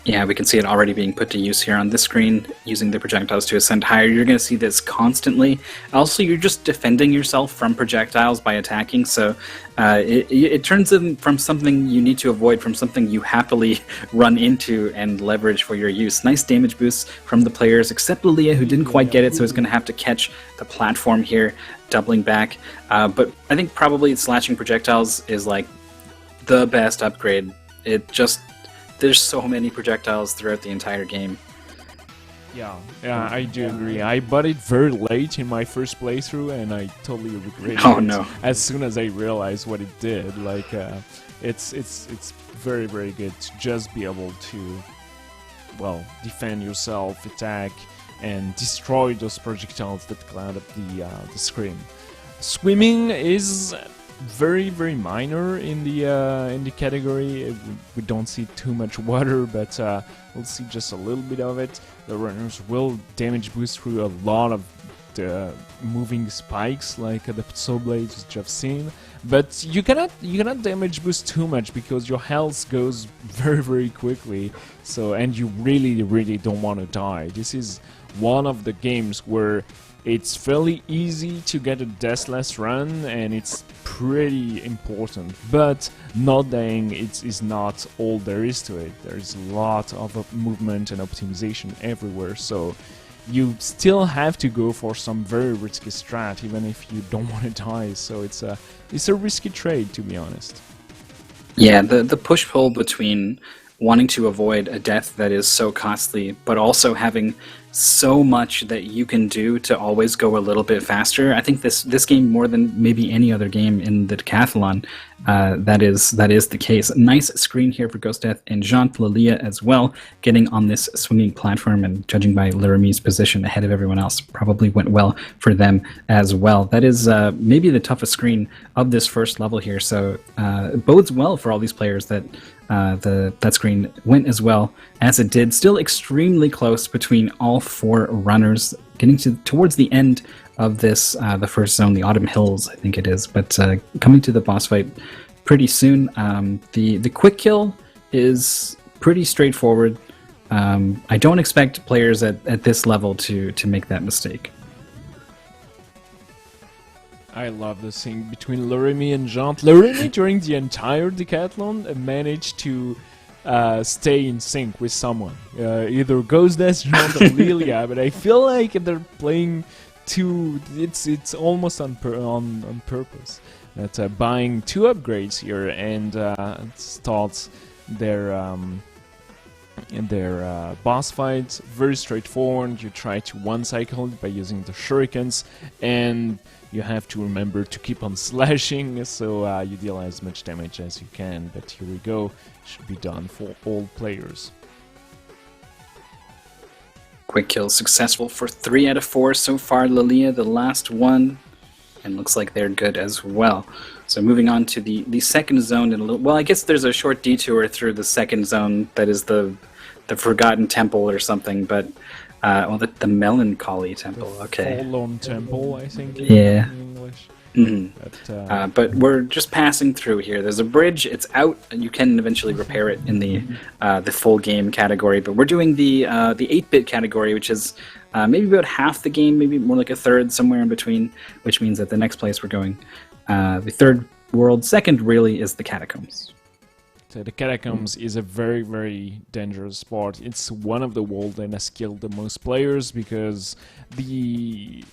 Yeah, we can see it already being put to use here on this screen, using the projectiles to ascend higher. You're going to see this constantly. Also, you're just defending yourself from projectiles by attacking, so it turns in from something you need to avoid, from something you happily run into and leverage for your use. Nice damage boosts from the players, except Lilia, who didn't quite get it, so is going to have to catch the platform here, doubling back. But I think probably slashing projectiles is like the best upgrade. There's so many projectiles throughout the entire game. Yeah, I do agree. I bought it very late in my first playthrough, and I totally regret it. As soon as I realized what it did. Like, it's very, very good to just be able to, well, defend yourself, attack, and destroy those projectiles that cloud up the screen. Swimming is very, very minor in the category. We don't see too much water, but we'll see just a little bit of it. The runners will damage boost through a lot of the moving spikes, like the soul blades which I've seen. But you cannot damage boost too much because your health goes very, very quickly. So, and you really, really don't want to die. This is one of the games where it's fairly easy to get a deathless run, and it's pretty important. But not dying is not all there is to it. There's a lot of movement and optimization everywhere, so you still have to go for some very risky strat, even if you don't want to die. So it's a risky trade, to be honest. Yeah, the push-pull between wanting to avoid a death that is so costly, but also having so much that you can do to always go a little bit faster. I think this game, more than maybe any other game in the Decathlon, that is the case. Nice screen here for Ghost Death and Jean Lilia as well, getting on this swinging platform, and judging by Laramie's position ahead of everyone else, probably went well for them as well. That is maybe the toughest screen of this first level here, so bodes well for all these players that that screen went as well as it did. Still extremely close between all 4 runners, getting towards the end of this, the first zone, the Autumn Hills, I think it is, but coming to the boss fight pretty soon. The quick kill is pretty straightforward. I don't expect players at this level to make that mistake. I love the scene between Loremi and Jant. Loremi, during the entire decathlon, managed to stay in sync with someone. Either Ghostess, Jant, or Lilia, but I feel like they're playing two. It's almost on purpose. That buying 2 upgrades here and starts their boss fights. Very straightforward. You try to one cycle by using the shurikens, and you have to remember to keep on slashing, so you deal as much damage as you can. But here we go, should be done for all players. Quick kill successful for 3 out of 4 so far. Lilia, the last one, and looks like they're good as well. So moving on to the second zone, in a little, well, I guess there's a short detour through the second zone that is the Forgotten Temple or something, but the Melancholy Temple. Okay. Forlorn Temple, I think. Yeah. In English. Mm-hmm. But we're just passing through here. There's a bridge. It's out, and you can eventually repair it in the full game category. But we're doing the 8-bit category, which is maybe about half the game, maybe more like a third, somewhere in between. Which means that the next place we're going, the third world, second really, is the Catacombs. So the Catacombs is a very, very dangerous spot. It's one of the world that has killed the most players because the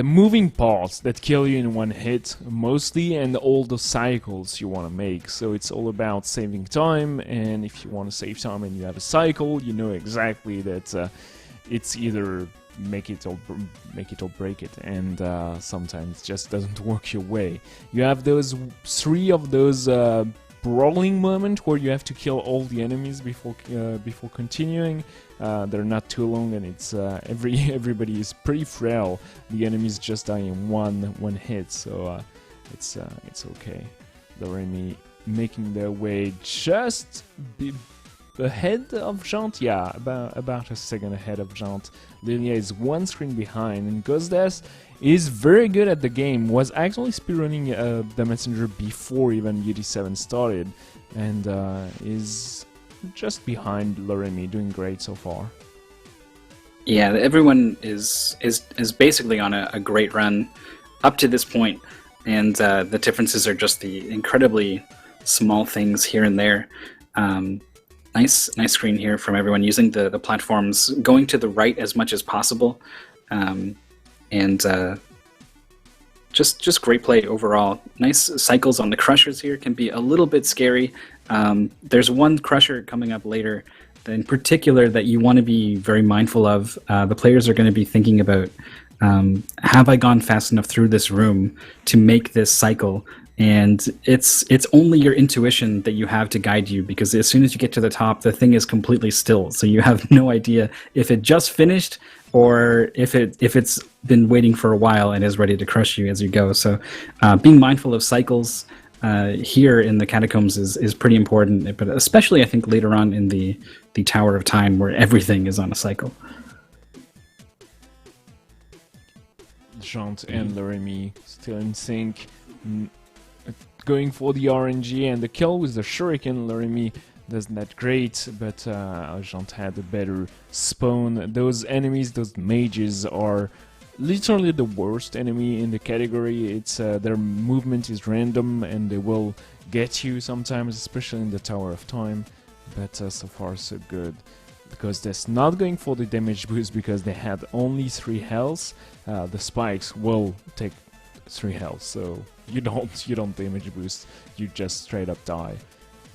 moving parts that kill you in one hit mostly, and all the cycles you want to make. So it's all about saving time, and if you want to save time and you have a cycle, you know exactly that it's either make it or break it, and sometimes it just doesn't work your way. You have those 3 of those brawling moment where you have to kill all the enemies before continuing. They're not too long, and it's everybody is pretty frail. The enemies just die in one hit, so it's okay. Loremi making their way just ahead of Jant, yeah, about a second ahead of Jant. Lilia is 1 screen behind, and Ghostess is very good at the game, was actually speedrunning the Messenger before even UD7 started, and is just behind Loremi, doing great so far. Yeah, everyone is basically on a great run up to this point, and the differences are just the incredibly small things here and there. Nice screen here from everyone using the platforms, going to the right as much as possible, and just great play overall. Nice cycles on the crushers here, can be a little bit scary. There's one crusher coming up later in particular that you want to be very mindful of. The players are going to be thinking about, have I gone fast enough through this room to make this cycle? And it's only your intuition that you have to guide you, because as soon as you get to the top, the thing is completely still. So you have no idea if it just finished or if it's been waiting for a while and is ready to crush you as you go. So being mindful of cycles here in the Catacombs is pretty important, but especially I think later on in the Tower of Time, where everything is on a cycle. Jant and Loremi still in sync. Going for the RNG and the kill with the shuriken. Loremi does that great, but Jant had a better spawn. Those enemies, those mages, are literally the worst enemy in the category. It's their movement is random and they will get you sometimes, especially in the Tower of Time. But so far so good, because that's not going for the damage boost because they had only 3 health. The spikes will take 3 health, so you don't damage boost, you just straight up die.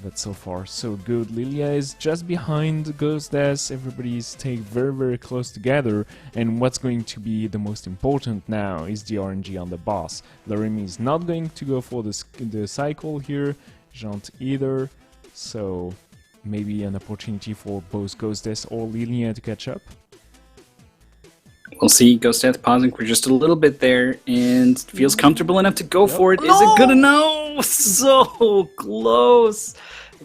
But so far so good. Lilia is just behind Ghostess. Everybody is staying very, very close together, and what's going to be the most important now is the RNG on the boss. Loremi is not going to go for the cycle here, Jant either, so maybe an opportunity for both Ghostess or Lilia to catch up. We'll see. Ghostess pausing for just a little bit there, and feels comfortable enough to go for it. Is it good enough? So close.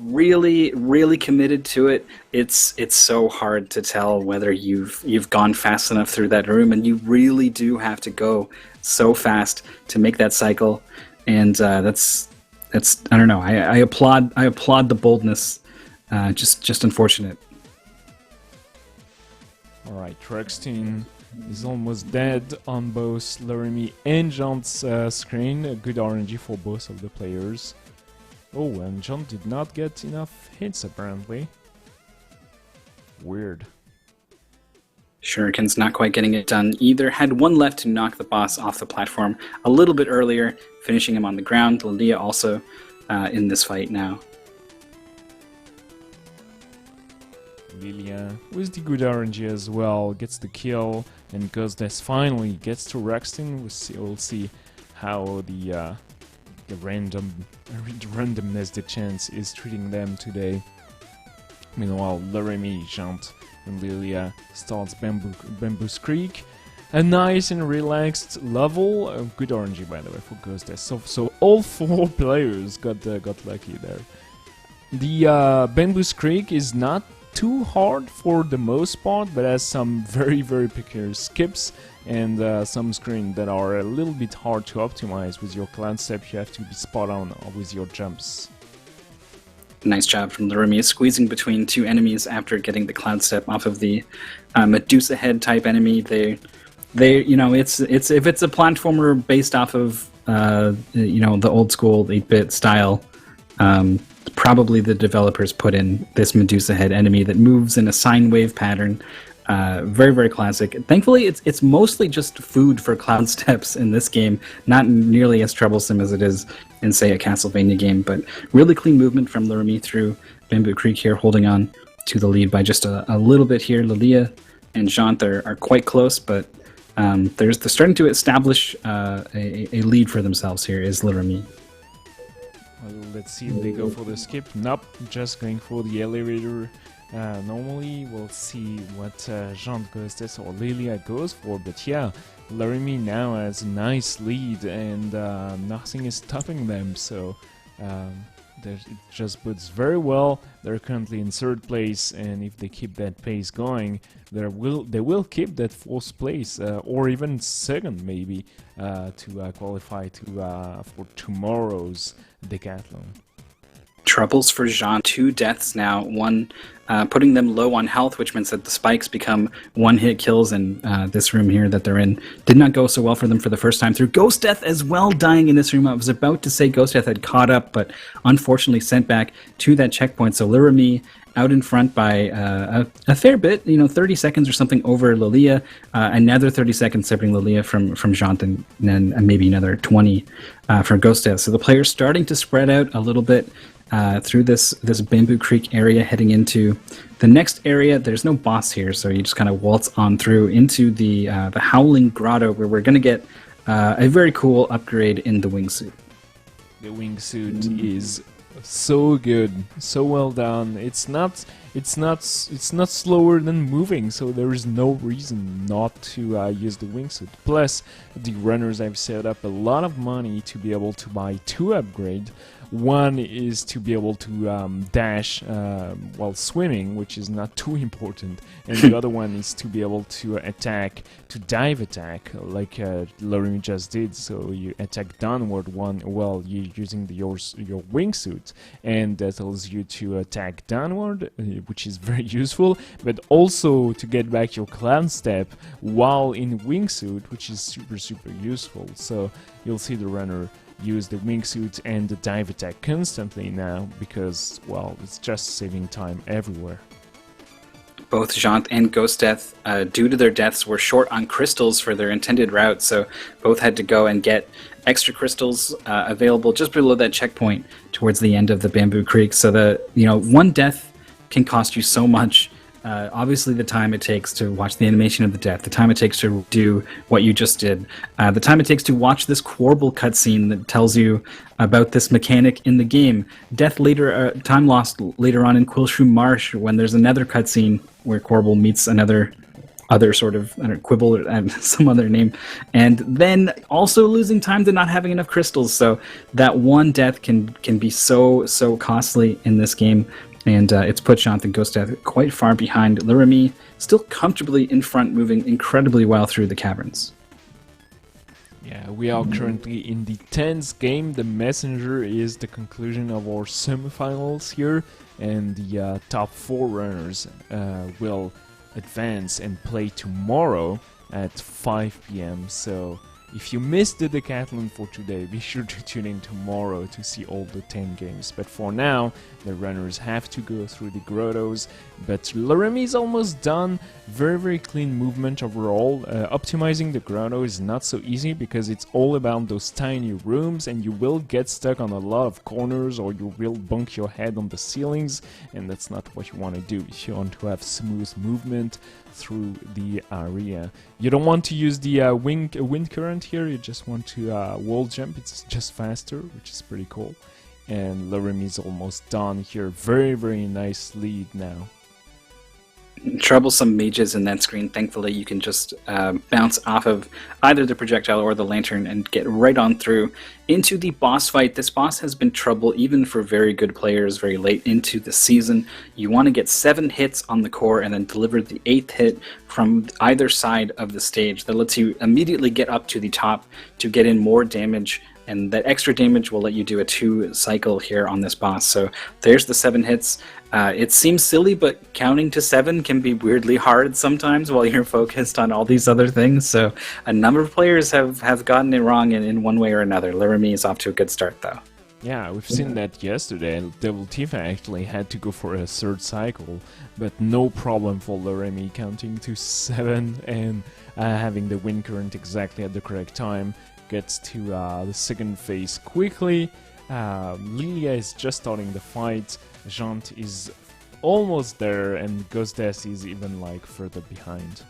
really, really committed to it. It's so hard to tell whether you've gone fast enough through that room, and you really do have to go so fast to make that cycle. And that's I don't know. I applaud the boldness. Just unfortunate. All right, Truxton is almost dead on both Laramie and Jean's screen. A good RNG for both of the players. Oh, and Jean did not get enough hits apparently. Weird. Shuriken's not quite getting it done either. Had one left to knock the boss off the platform a little bit earlier, finishing him on the ground. Lilia also in this fight now. Lilia with the good RNG as well gets the kill, and Ghostdeath finally gets to Rexton. We'll see how the randomness, the chance is treating them today. Meanwhile, Laramie, Jant, and Lilia starts Bamboo's Creek. A nice and relaxed level. Good RNG, by the way, for Ghostdeath. So all 4 players got lucky there. The Bamboo's Creek is not too hard for the most part, but has some very, very peculiar skips and some screens that are a little bit hard to optimize. With your cloud step, you have to be spot on with your jumps. Nice job from Laramie, squeezing between 2 enemies after getting the cloud step off of the Medusa head type enemy. They it's if it's a platformer based off of the old school 8-bit style. Probably the developers put in this Medusa head enemy that moves in a sine wave pattern. Very, very classic. Thankfully, it's mostly just food for cloud steps in this game. Not nearly as troublesome as it is in, say, a Castlevania game, but really clean movement from Laramie through Bamboo Creek here, holding on to the lead by just a little bit here. Lilia and Jant are quite close, but they're starting to establish a lead for themselves here, is Laramie. Well, let's see if they go for the skip. Nope, just going for the elevator. Normally, we'll see what Jean Ghostess or Lilia goes for, but yeah, Laramie now has a nice lead, and nothing is stopping them, so it just bodes very well. They're currently in 3rd place, and if they keep that pace going, they will keep that 4th place, or even 2nd maybe, to qualify for tomorrow's Decathlon. Troubles for Jean. 2 deaths now. One putting them low on health, which means that the spikes become 1-hit kills, and this room here that they're in did not go so well for them for the first time through. Ghostdeath as well dying in this room. I was about to say Ghostdeath had caught up, but unfortunately sent back to that checkpoint. So Laramie out in front by a fair bit, 30 seconds or something over Lilia. Another 30 seconds separating Lilia from Jean, and then maybe another 20 for Ghostdeath. So the players starting to spread out a little bit through this Bamboo Creek area, heading into the next area. There's no boss here, so you just kind of waltz on through into the Howling Grotto, where we're going to get a very cool upgrade in the wingsuit. The wingsuit is so good, so well done. It's not slower than moving, so there is no reason not to use the wingsuit. Plus, the runners have set up a lot of money to be able to buy 2 upgrades. One is to be able to dash while swimming, which is not too important, and the other one is to be able to attack, to dive attack, like Laramie just did. So you attack downward while you're using your wingsuit, and that allows you to attack downward, which is very useful, but also to get back your clown step while in wingsuit, which is super, super useful. So you'll see the runner use the wingsuit and the dive attack constantly now, because, well, it's just saving time everywhere. Both Jant and Ghostdeath, due to their deaths, were short on crystals for their intended route, so both had to go and get extra crystals available just below that checkpoint towards the end of the Bamboo Creek. So one death can cost you so much. Obviously, the time it takes to watch the animation of the death, the time it takes to do what you just did, the time it takes to watch this Quarble cutscene that tells you about this mechanic in the game, death later, time lost later on in Quillshrew Marsh when there's another cutscene where Quarble meets another other sort of, I don't know, quibble or some other name, and then also losing time to not having enough crystals. So that one death can be so costly in this game, and it's put Jonathan Ghost Death quite far behind. Laramie still comfortably in front, moving incredibly well through the caverns. Yeah, we are currently in the 10th game. The Messenger is the conclusion of our semifinals here, and the top 4 runners will advance and play tomorrow at 5 p.m. So if you missed the decathlon for today, be sure to tune in tomorrow to see all the 10 games. But for now, the runners have to go through the grottos. But Laramie is almost done. Very clean movement overall. Optimizing the grotto is not so easy because it's all about those tiny rooms, and you will get stuck on a lot of corners, or you will bunk your head on the ceilings, and that's not what you want to do if you want to have smooth movement through the area. You don't want to use the wind current here, you just want to wall jump. It's just faster, which is pretty cool. And Laramie's almost done here. Very nice lead now. Troublesome mages in that screen. Thankfully, you can just bounce off of either the projectile or the lantern and get right on through into the boss fight. This boss has been trouble even for very good players very late into the season. You want to get 7 hits on the core and then deliver the 8th hit from either side of the stage. That lets you immediately get up to the top to get in more damage, and that extra damage will let you do a 2 cycle here on this boss. So there's the 7 hits. It seems silly, but counting to 7 can be weirdly hard sometimes while you're focused on all these other things. So a number of players have gotten it wrong in one way or another. Laramie is off to a good start, though. Yeah, we've seen that yesterday. Devil Tifa actually had to go for a 3rd cycle, but no problem for Laramie counting to 7 and having the wind current exactly at the correct time. Gets to the 2nd phase quickly. Lilia is just starting the fight. Jant is almost there, and Ghostess is even like further behind.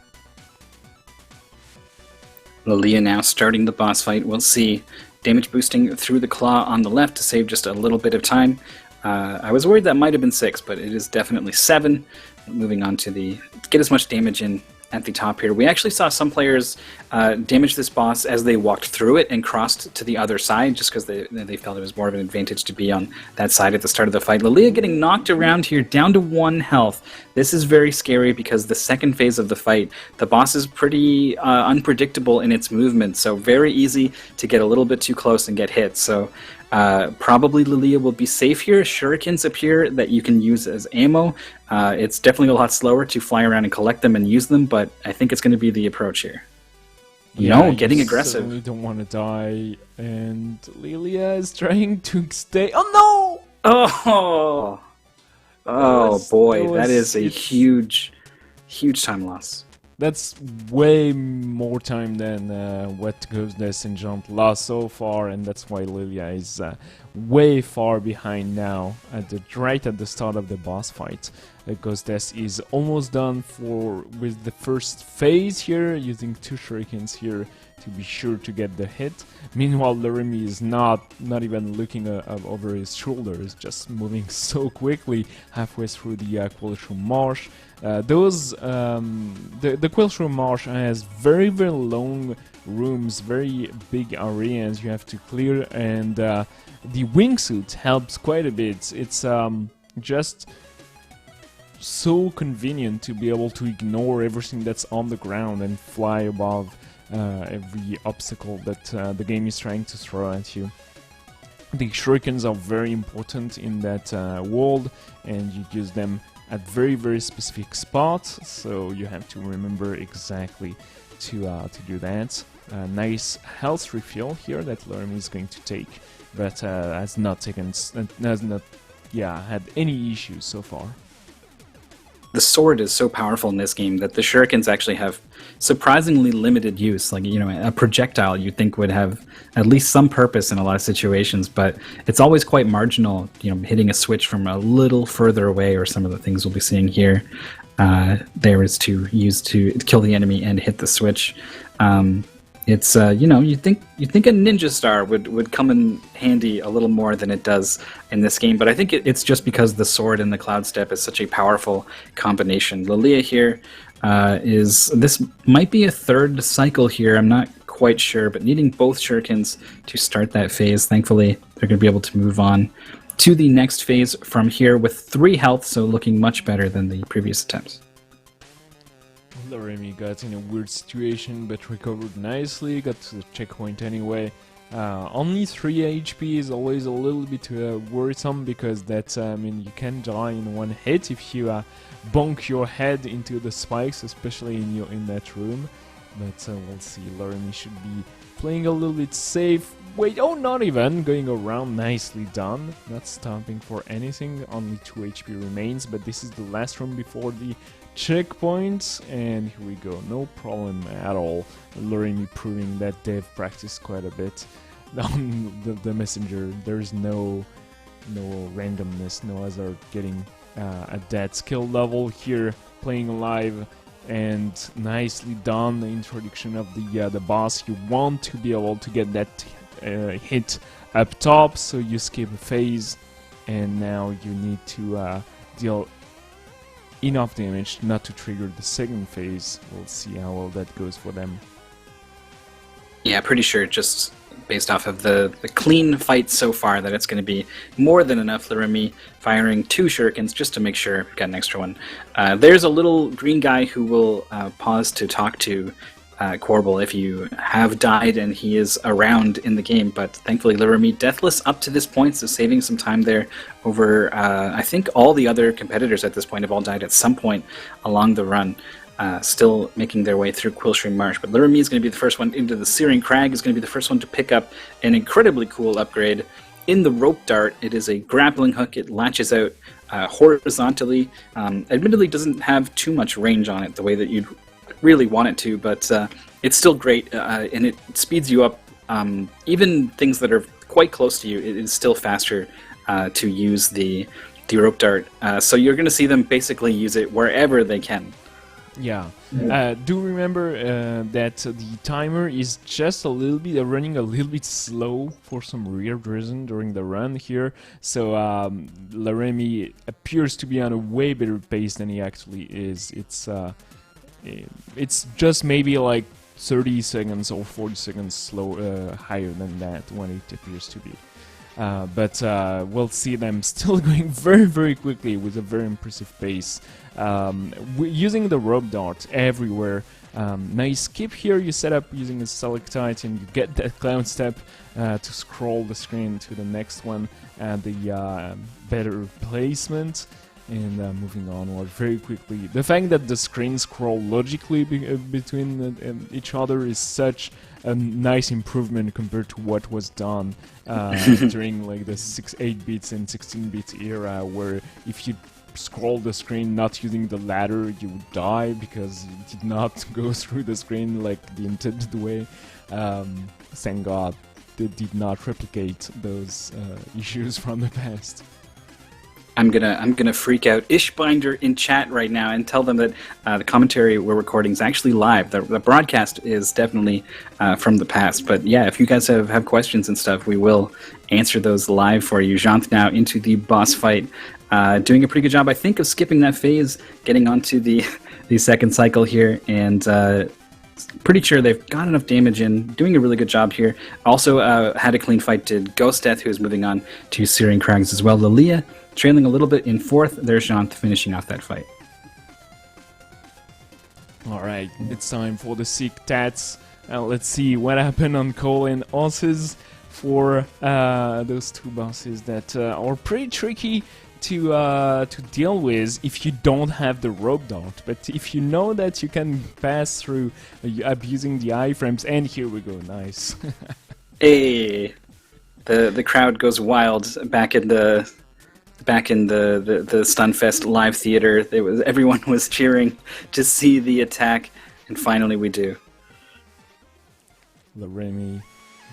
Lilia now starting the boss fight. We'll see damage boosting through the claw on the left to save just a little bit of time. I was worried that might have been 6, but it is definitely 7. Moving on to get as much damage in at the top here. We actually saw some players damage this boss as they walked through it and crossed to the other side, just because they felt it was more of an advantage to be on that side at the start of the fight. Lilia getting knocked around here, down to 1 health. This is very scary because the 2nd phase of the fight, the boss is pretty unpredictable in its movement, so very easy to get a little bit too close and get hit. So probably Lilia will be safe here. Shurikens appear that you can use as ammo. It's definitely a lot slower to fly around and collect them and use them, but I think it's going to be the approach here. Yeah, getting aggressive. You don't want to die, and Lilia is trying to stay. Oh no! Oh boy, that is a huge time loss. That's way more time than what Ghostess and Jant lost so far, and that's why Lilia is way far behind now, right at the start of the boss fight. Ghostess is almost done with the 1st phase here, using 2 shurikens here to be sure to get the hit. Meanwhile, Laramie is not even looking over his shoulders, just moving so quickly halfway through the Quilshroom Marsh. The Quilshroom Marsh has very long rooms, very big areas you have to clear, and the wingsuit helps quite a bit. It's just so convenient to be able to ignore everything that's on the ground and fly above every obstacle that the game is trying to throw at you. The shurikens are very important in that world, and you use them at very specific spots, so you have to remember exactly to do that. Nice health refill here that Laramie is going to take, but has not had any issues so far. The sword is so powerful in this game that the shurikens actually have surprisingly limited use. Like, a projectile you'd think would have at least some purpose in a lot of situations, but it's always quite marginal, hitting a switch from a little further away, or some of the things we'll be seeing here. There is to use to kill the enemy and hit the switch. It's you think a ninja star would come in handy a little more than it does in this game, but I think it's just because the sword and the cloud step is such a powerful combination. Lilia here is this might be a third cycle here. I'm not quite sure, but needing both shurikens to start that phase. Thankfully, they're going to be able to move on to the next phase from here with 3 health, so looking much better than the previous attempts. Loremi got in a weird situation, but recovered nicely, got to the checkpoint anyway. Only 3 HP is always a little bit worrisome, because that you can die in one hit if you bonk your head into the spikes, especially in that room. But we'll see. Loremi should be playing a little bit safe. Wait, oh, not even going around. Nicely done. Not stopping for anything. Only 2 HP remains, but this is the last room before the checkpoints, and here we go. No problem at all. Loremi proving that they've practiced quite a bit on the messenger. There's no randomness, no hazard getting at that skill level here, playing live, and nicely done. The introduction of the boss. You want to be able to get that hit up top, so you skip a phase, and now you need to deal enough damage not to trigger the second phase. We'll see how well that goes for them. Yeah, pretty sure just based off of the clean fight so far that it's going to be more than enough. Loremi firing 2 shurikens just to make sure we've got an extra one. There's a little green guy who will pause to talk to Corbel if you have died and he is around in the game, but thankfully Loremi deathless up to this point, so saving some time there over I think all the other competitors at this point have all died at some point along the run. Still making their way through Quillstream Marsh, but Loremi is going to be the first one into the Searing Crag, is going to be the first one to pick up an incredibly cool upgrade. In the rope dart, it is a grappling hook. It latches out horizontally. Admittedly doesn't have too much range on it the way that you'd really want it to, but it's still great, and it speeds you up. Even things that are quite close to you, it is still faster to use the rope dart. So you're going to see them basically use it wherever they can. Yeah. Do remember that the timer is just a little bit running a little bit slow for some weird reason during the run here. So Loremi appears to be on a way better pace than he actually is. It's just maybe like 30 seconds or 40 seconds slow, higher than that when it appears to be. But we'll see them still going very, very quickly with a very impressive pace. Using the rope dart everywhere. Now you skip here, you set up using a selectite, and you get that clown step to scroll the screen to the next one, the better placement. And moving onward very quickly. The fact that the screens scroll logically between each other is such a nice improvement compared to what was done during like the 8 bits and 16 bit era, where if you scroll the screen not using the ladder, you would die because you did not go through the screen like the intended way. Thank God they did not replicate those issues from the past. I'm gonna freak out Ishbinder in chat right now and tell them that the commentary we're recording is actually live. The broadcast is definitely from the past. But yeah, if you guys have questions and stuff, we will answer those live for you. Janth now into the boss fight, doing a pretty good job, I think, of skipping that phase, getting onto the second cycle here, and pretty sure they've got enough damage in, doing a really good job here. Also had a clean fight to Ghost Death, who is moving on to Searing Crags as well. Lilia trailing a little bit in 4th. There's Janth finishing off that fight. Alright, it's time for the sick tats. Let's see what happened on Cole and Osses for those 2 bosses that are pretty tricky to deal with if you don't have the rope dart. But if you know that you can pass through abusing the iframes, and here we go, nice. Hey, the crowd goes wild back in the Stunfest live theater. Everyone was cheering to see the attack, and finally we do. Loremi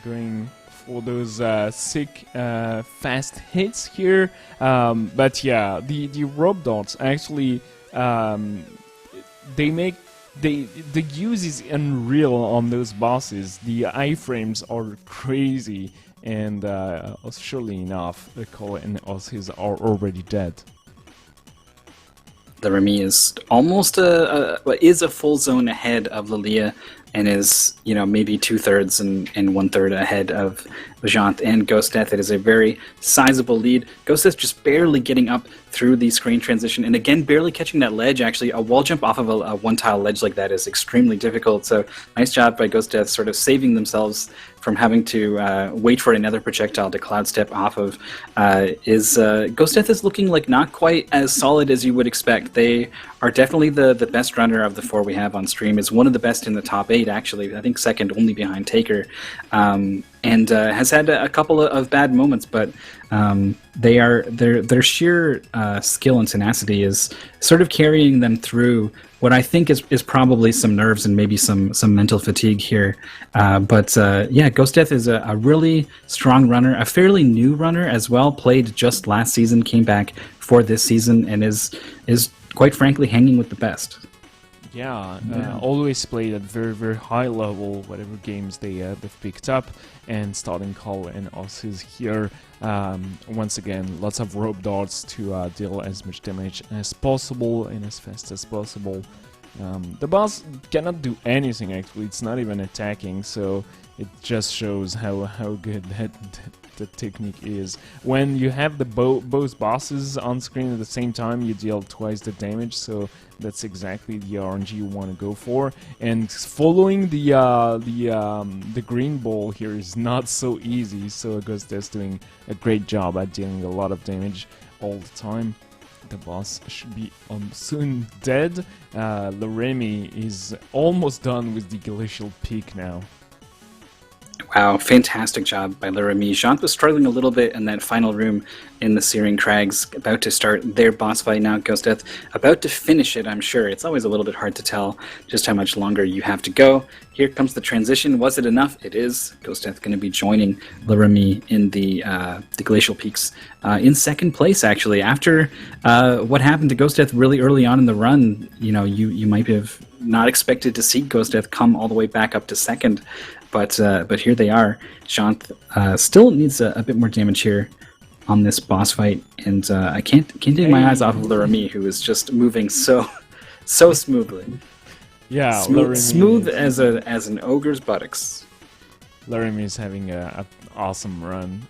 going for those sick fast hits here, but yeah, the rope darts actually the use is unreal on those bosses. The iframes are crazy, and surely enough, the Cole and Osses are already dead. Laramie is almost is a full zone ahead of Lilia, and is, you know, maybe 2/3 and 1/3 ahead of Jant and Ghost Death. It is a very sizable lead. Ghost Death just barely getting up through the screen transition, and again, barely catching that ledge. Actually, a wall jump off of a one-tile ledge like that is extremely difficult, so nice job by Ghost Death sort of saving themselves from having to wait for another projectile to cloud step off of. Ghost Death is looking like not quite as solid as you would expect. They are definitely the best runner of the four we have on stream. Is one of the best in the top 8, actually. I think second only behind Taker. And has had a couple of bad moments, but their sheer skill and tenacity is sort of carrying them through what I think is probably some nerves and maybe some mental fatigue here. Yeah, Ghost Death is a really strong runner, a fairly new runner as well. Played just last season, came back for this season, and is quite frankly hanging with the best. Yeah, always played at very, very high level, whatever games they've picked up, and starting Call and Osses here. Once again, lots of rope darts to deal as much damage as possible and as fast as possible. The boss cannot do anything actually, it's not even attacking, so it just shows how good the technique is. When you have both bosses on screen at the same time, you deal twice the damage, so that's exactly the RNG you want to go for. And following the green ball here is not so easy, so Ghost Death's doing a great job at dealing a lot of damage all the time. The boss should be soon dead. Laramie is almost done with the Glacial Peak now. Wow, fantastic job by Laramie. Jant was struggling a little bit in that final room in the Searing Crags, about to start their boss fight now. Ghost Death about to finish it, I'm sure. It's always a little bit hard to tell just how much longer you have to go. Here comes the transition. Was it enough? It is. Ghost Death going to be joining Laramie in the Glacial Peaks in second place, actually. After what happened to Ghost Death really early on in the run, you know, you might have not expected to see Ghost Death come all the way back up to second. But here they are. Jant still needs a bit more damage here on this boss fight, and I can't take my eyes off of Laramie, who is just moving so smoothly. Yeah, smooth as an ogre's buttocks. Laramie is having an awesome run,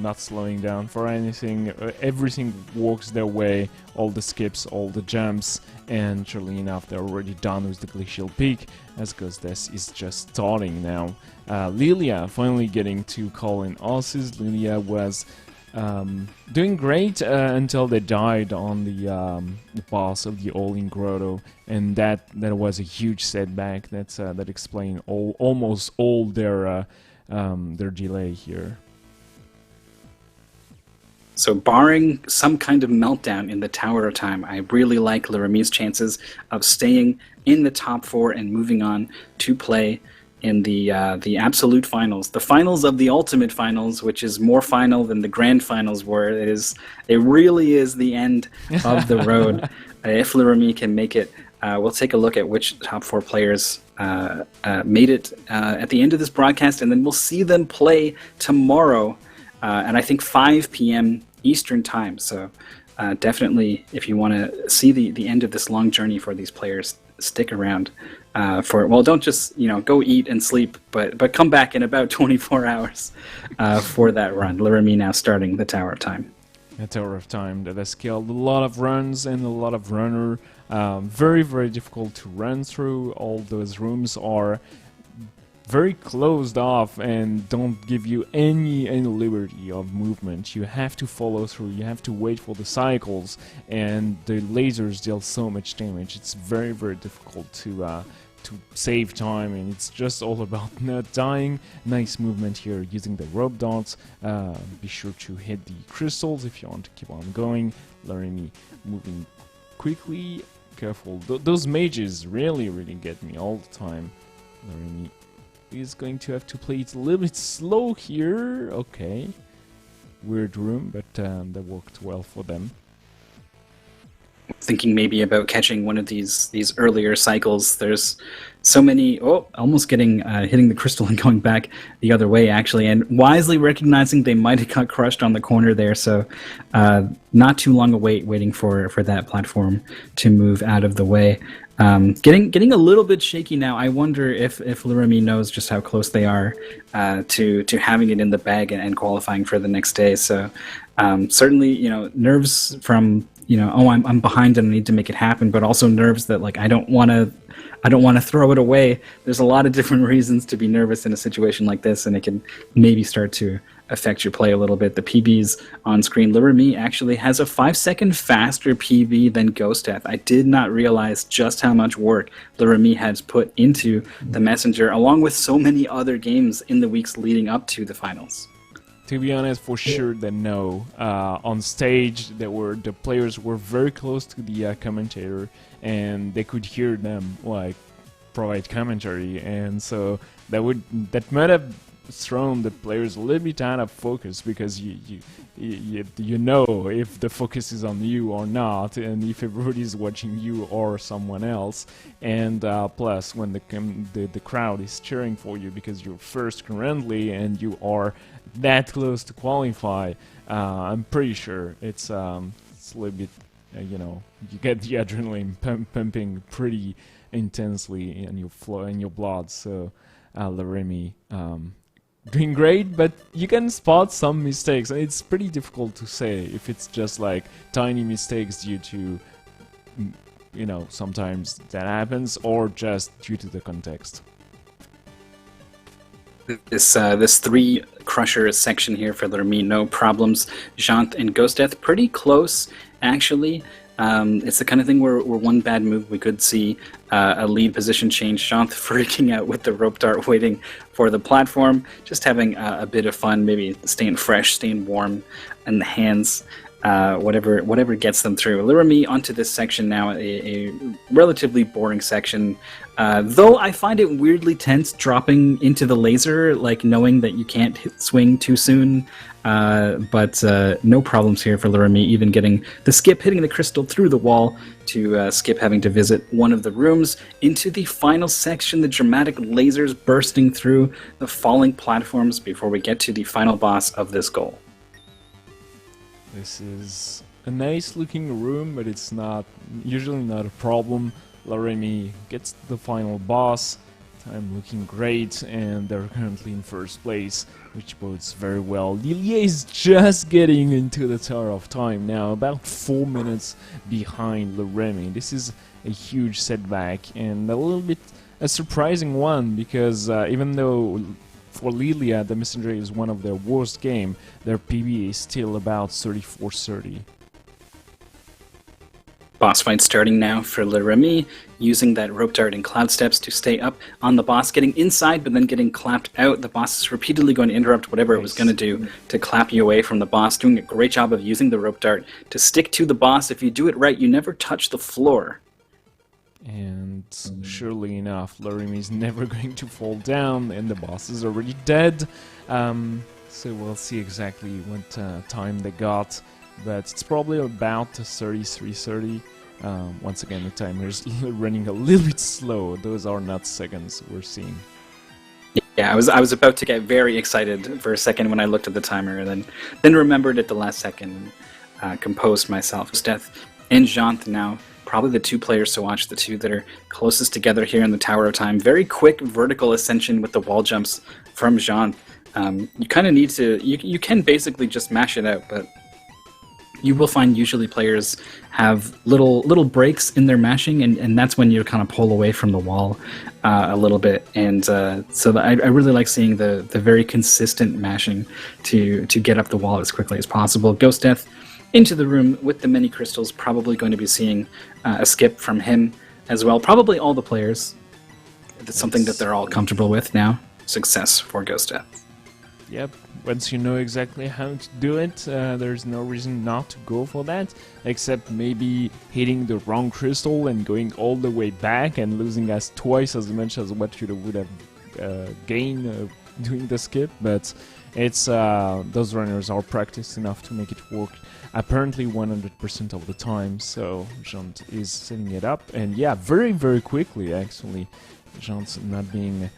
not slowing down for anything. Everything works their way, all the skips, all the jumps, and surely enough they're already done with the Glacial Peak, as Ghost Death is just starting now. Lilia finally getting to call in Osses. Lilia was doing great until they died on the boss of the All-In Grotto, and that was a huge setback. That explained almost all their delay here. So barring some kind of meltdown in the Tower of Time, I really like Laramie's chances of staying in the top 4 and moving on to play in the absolute finals, the finals of the ultimate finals, which is more final than the grand finals were. It really is the end of the road. If Laramie can make it, we'll take a look at which top 4 players made it at the end of this broadcast, and then we'll see them play tomorrow, and I think 5 p.m. Eastern time. So definitely, if you want to see the end of this long journey for these players, stick around for, well, don't just, you know, go eat and sleep, but come back in about 24 hours for that run. Laramie now starting the Tower of Time. The Tower of Time that has killed a lot of runs and a lot of runner. Very, very difficult to run through. All those rooms are very closed off and don't give you any liberty of movement. You have to follow through, you have to wait for the cycles, and the lasers deal so much damage. It's very, very difficult to save time, and it's just all about not dying. Nice movement here using the rope darts. Be sure to hit the crystals if you want to keep on going. Laramie moving quickly, careful. Those mages really get me all the time. Laramie is going to have to play it a little bit slow here. Okay, weird room, but that worked well for them. thinking maybe about catching one of these earlier cycles. There's so many. Oh, almost getting hitting the crystal and going back the other way actually, and wisely recognizing they might have got crushed on the corner there. So not too long a waiting for that platform to move out of the way. Getting a little bit shaky now. I wonder if Lurami knows just how close they are to having it in the bag and qualifying for the next day. So certainly, nerves from oh, I'm behind and I need to make it happen, but also nerves that like I don't want to throw it away. There's a lot of different reasons to be nervous in a situation like this, and it can maybe start to affect your play a little bit. The PBs on screen, Lurami actually has a 5-second faster PB than Ghostdeath. I did not realize just how much work Lurami has put into the Messenger, along with so many other games in the weeks leading up to the finals. To be honest, for sure they know. On stage, the players were very close to the commentator, and they could hear them like provide commentary, and so that might have thrown the players a little bit out of focus, because you know if the focus is on you or not, and if everybody is watching you or someone else, and plus when the crowd is cheering for you because you're first currently and you are that close to qualify, I'm pretty sure it's a little bit, you get the adrenaline pumping pretty intensely in your blood. So Lurami doing great, but you can spot some mistakes, and it's pretty difficult to say if it's just like tiny mistakes due to sometimes that happens, or just due to the context. This 3 crusher section here for Lurami, no problems. Jant and Ghostdeath pretty close actually. It's the kind of thing where one bad move we could see a lead position change. Jant freaking out with the rope dart, waiting for the platform, just having a bit of fun, maybe staying fresh, staying warm in the hands, whatever gets them through. Lurami onto this section now, a relatively boring section, though I find it weirdly tense dropping into the laser, like knowing that you can't swing too soon. But no problems here for Lurami, even getting the skip, hitting the crystal through the wall to skip having to visit one of the rooms. Into the final section, the dramatic lasers bursting through the falling platforms before we get to the final boss of this goal. This is a nice looking room, but it's usually not a problem. Lurami gets the final boss. Time looking great, and they're currently in first place, which bodes very well. Lilia is just getting into the Tower of Time now, about 4 minutes behind Lurami. This is a huge setback, and a little bit a surprising one, because even though for Lilia the Messenger is one of their worst game, their PB is still about 34-30. Boss fight starting now for Lurami, using that rope dart and cloud steps to stay up on the boss, getting inside but then getting clapped out. The boss is repeatedly going to interrupt whatever it was going to do to clap you away from the boss, doing a great job of using the rope dart to stick to the boss. If you do it right, you never touch the floor. And surely enough, Lurami is never going to fall down, and the boss is already dead. So we'll see exactly what time they got, but it's probably about 33:30. Once again, the timer is running a little bit slow. Those are not seconds we're seeing. Yeah, I was about to get very excited for a second when I looked at the timer, and then remembered at the last second, composed myself. Ghostdeath and Jant now probably the 2 players to watch, the 2 that are closest together here in the Tower of Time. Very quick vertical ascension with the wall jumps from Jant. You kind of need to, you can basically just mash it out, but you will find usually players have little breaks in their mashing, and that's when you kind of pull away from the wall a little bit. And so I really like seeing the very consistent mashing to get up the wall as quickly as possible. Ghostdeath into the room with the many crystals, probably going to be seeing a skip from him as well. Probably all the players. That's something that they're all comfortable with now. Success for Ghostdeath. Yep, once you know exactly how to do it, there's no reason not to go for that, except maybe hitting the wrong crystal and going all the way back and losing twice as much as what you would have gained doing the skip, but it's those runners are practiced enough to make it work apparently 100% of the time. So Jant is setting it up, and yeah, very, very quickly actually. Jant's not being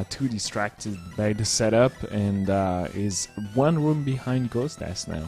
too distracted by the setup, and is one room behind Ghostess now.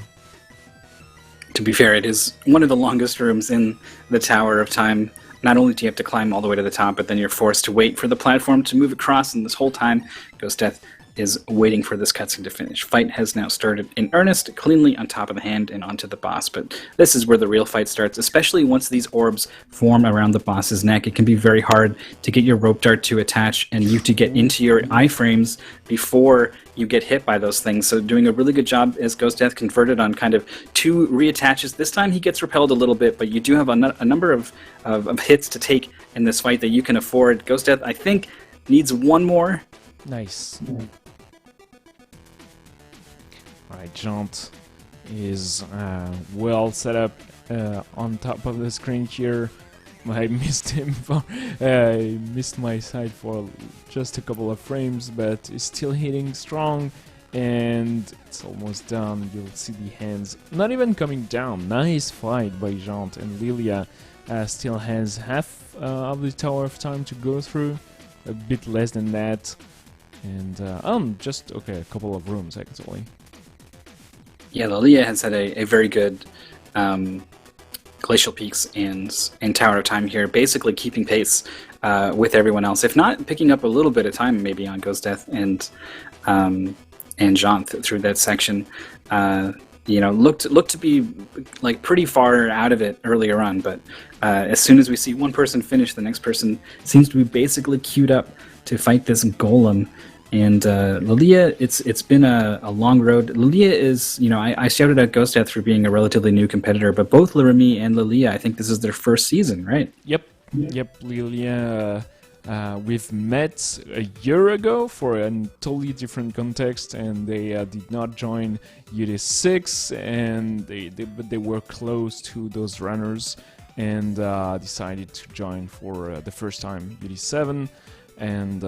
To be fair, it is one of the longest rooms in the Tower of Time. Not only do you have to climb all the way to the top, but then you're forced to wait for the platform to move across, and this whole time, Ghostdeath is waiting for this cutscene to finish. Fight has now started in earnest, cleanly on top of the hand and onto the boss, but this is where the real fight starts, especially once these orbs form around the boss's neck. It can be very hard to get your rope dart to attach and you to get into your iframes before you get hit by those things. So doing a really good job as Ghostdeath converted on kind of 2 reattaches. This time he gets repelled a little bit, but you do have a number of hits to take in this fight that you can afford. Ghostdeath, I think, needs one more. Nice. Alright, Jant is well set up on top of the screen here. I missed him for I missed my side for just a couple of frames, but he's still hitting strong, and it's almost done. You'll see the hands not even coming down. Nice fight by Jant, and Lilia still has half of the Tower of Time to go through, a bit less than that, and just a couple of rooms actually. Yeah, Lilia has had a very good Glacial Peaks and Tower of Time here, basically keeping pace with everyone else, if not picking up a little bit of time maybe on Ghostdeath and Jant through that section. Looked to be like pretty far out of it earlier on, but as soon as we see one person finish, the next person seems to be basically queued up to fight this golem. And Lilia, it's been a long road. Lilia is, I shouted out Ghostdeath for being a relatively new competitor, but both Lirami and Lilia, I think this is their first season, right? Yep, Lilia, we've met a year ago for a totally different context, and they did not join UD6, and but they were close to those runners, and decided to join for the first time UD7, and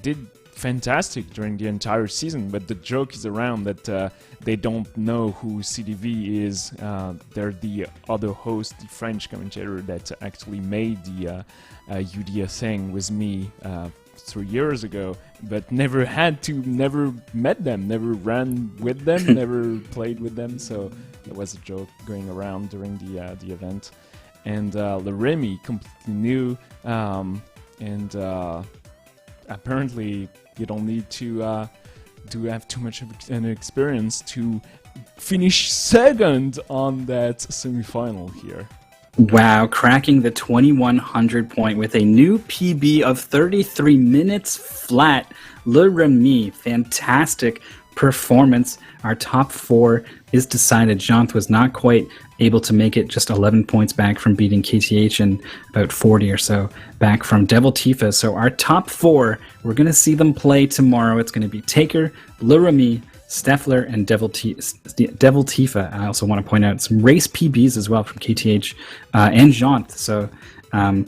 did fantastic during the entire season. But the joke is around that they don't know who CDV is. They're the other host, the French commentator that actually made the UD thing with me 3 years ago, but never met them, never ran with them, never played with them. So it was a joke going around during the event. And Lirami, completely new, and apparently you don't need to have too much of an experience to finish second on that semi-final here. Wow, cracking the 2100 point with a new PB of 33 minutes flat. Lirami, fantastic performance. Our top 4 is decided. Jant was not quite able to make it, just 11 points back from beating KTH and about 40 or so back from Devil Tifa. So our top 4, we're going to see them play tomorrow. It's going to be Taker, Lirami, Steffler, and Devil Tifa. I also want to point out some race PBs as well from KTH and Jant. So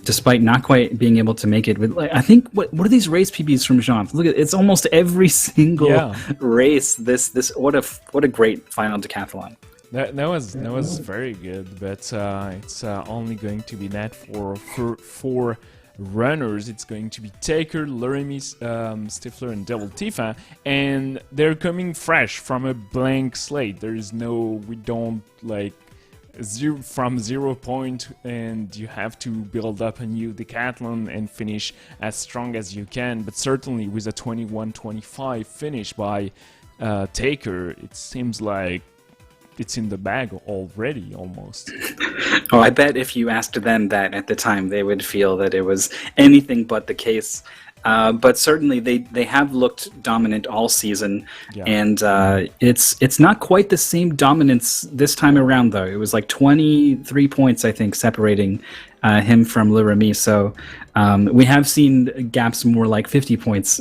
despite not quite being able to make it, with I think what are these race PBs from Jant? Look at it's almost every single race. This what a great final decathlon. That was very good, but it's only going to be that for runners. It's going to be Taker, Lirami, Stifler, and Devil Tifa, and they're coming fresh from a blank slate. We don't like from 0 point, and you have to build up a new decathlon and finish as strong as you can. But certainly with a 21-25 finish by Taker, it seems like it's in the bag already, almost. Oh, I bet if you asked them that at the time, they would feel that it was anything but the case. But certainly they have looked dominant all season, and it's not quite the same dominance this time around, though. It was like 23 points, I think, separating him from Lirami. So we have seen gaps more like 50 points.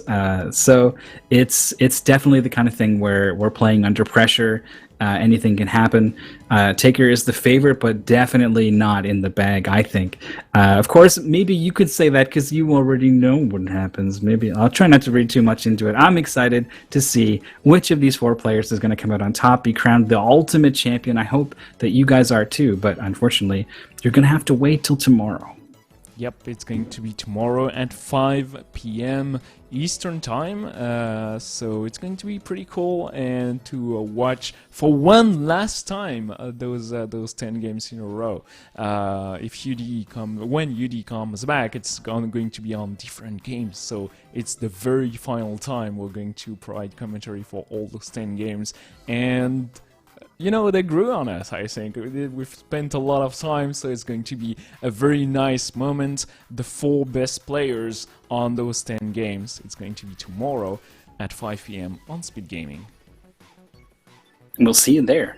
So it's definitely the kind of thing where we're playing under pressure, Anything can happen. Taker is the favorite, but definitely not in the bag, I think. Of course, maybe you could say that because you already know what happens. Maybe I'll try not to read too much into it. I'm excited to see which of these 4 players is going to come out on top, be crowned the ultimate champion. I hope that you guys are too, but unfortunately, you're going to have to wait till tomorrow. Yep, it's going to be tomorrow at 5 p.m. Eastern Time, so it's going to be pretty cool and to watch for one last time those 10 games in a row. If when UD comes back, it's going to be on different games, so it's the very final time we're going to provide commentary for all those 10 games. And you know, they grew on us, I think. We've spent a lot of time, so it's going to be a very nice moment. The 4 best players on those 10 games. It's going to be tomorrow at 5 p.m. on Speed Gaming. We'll see you there.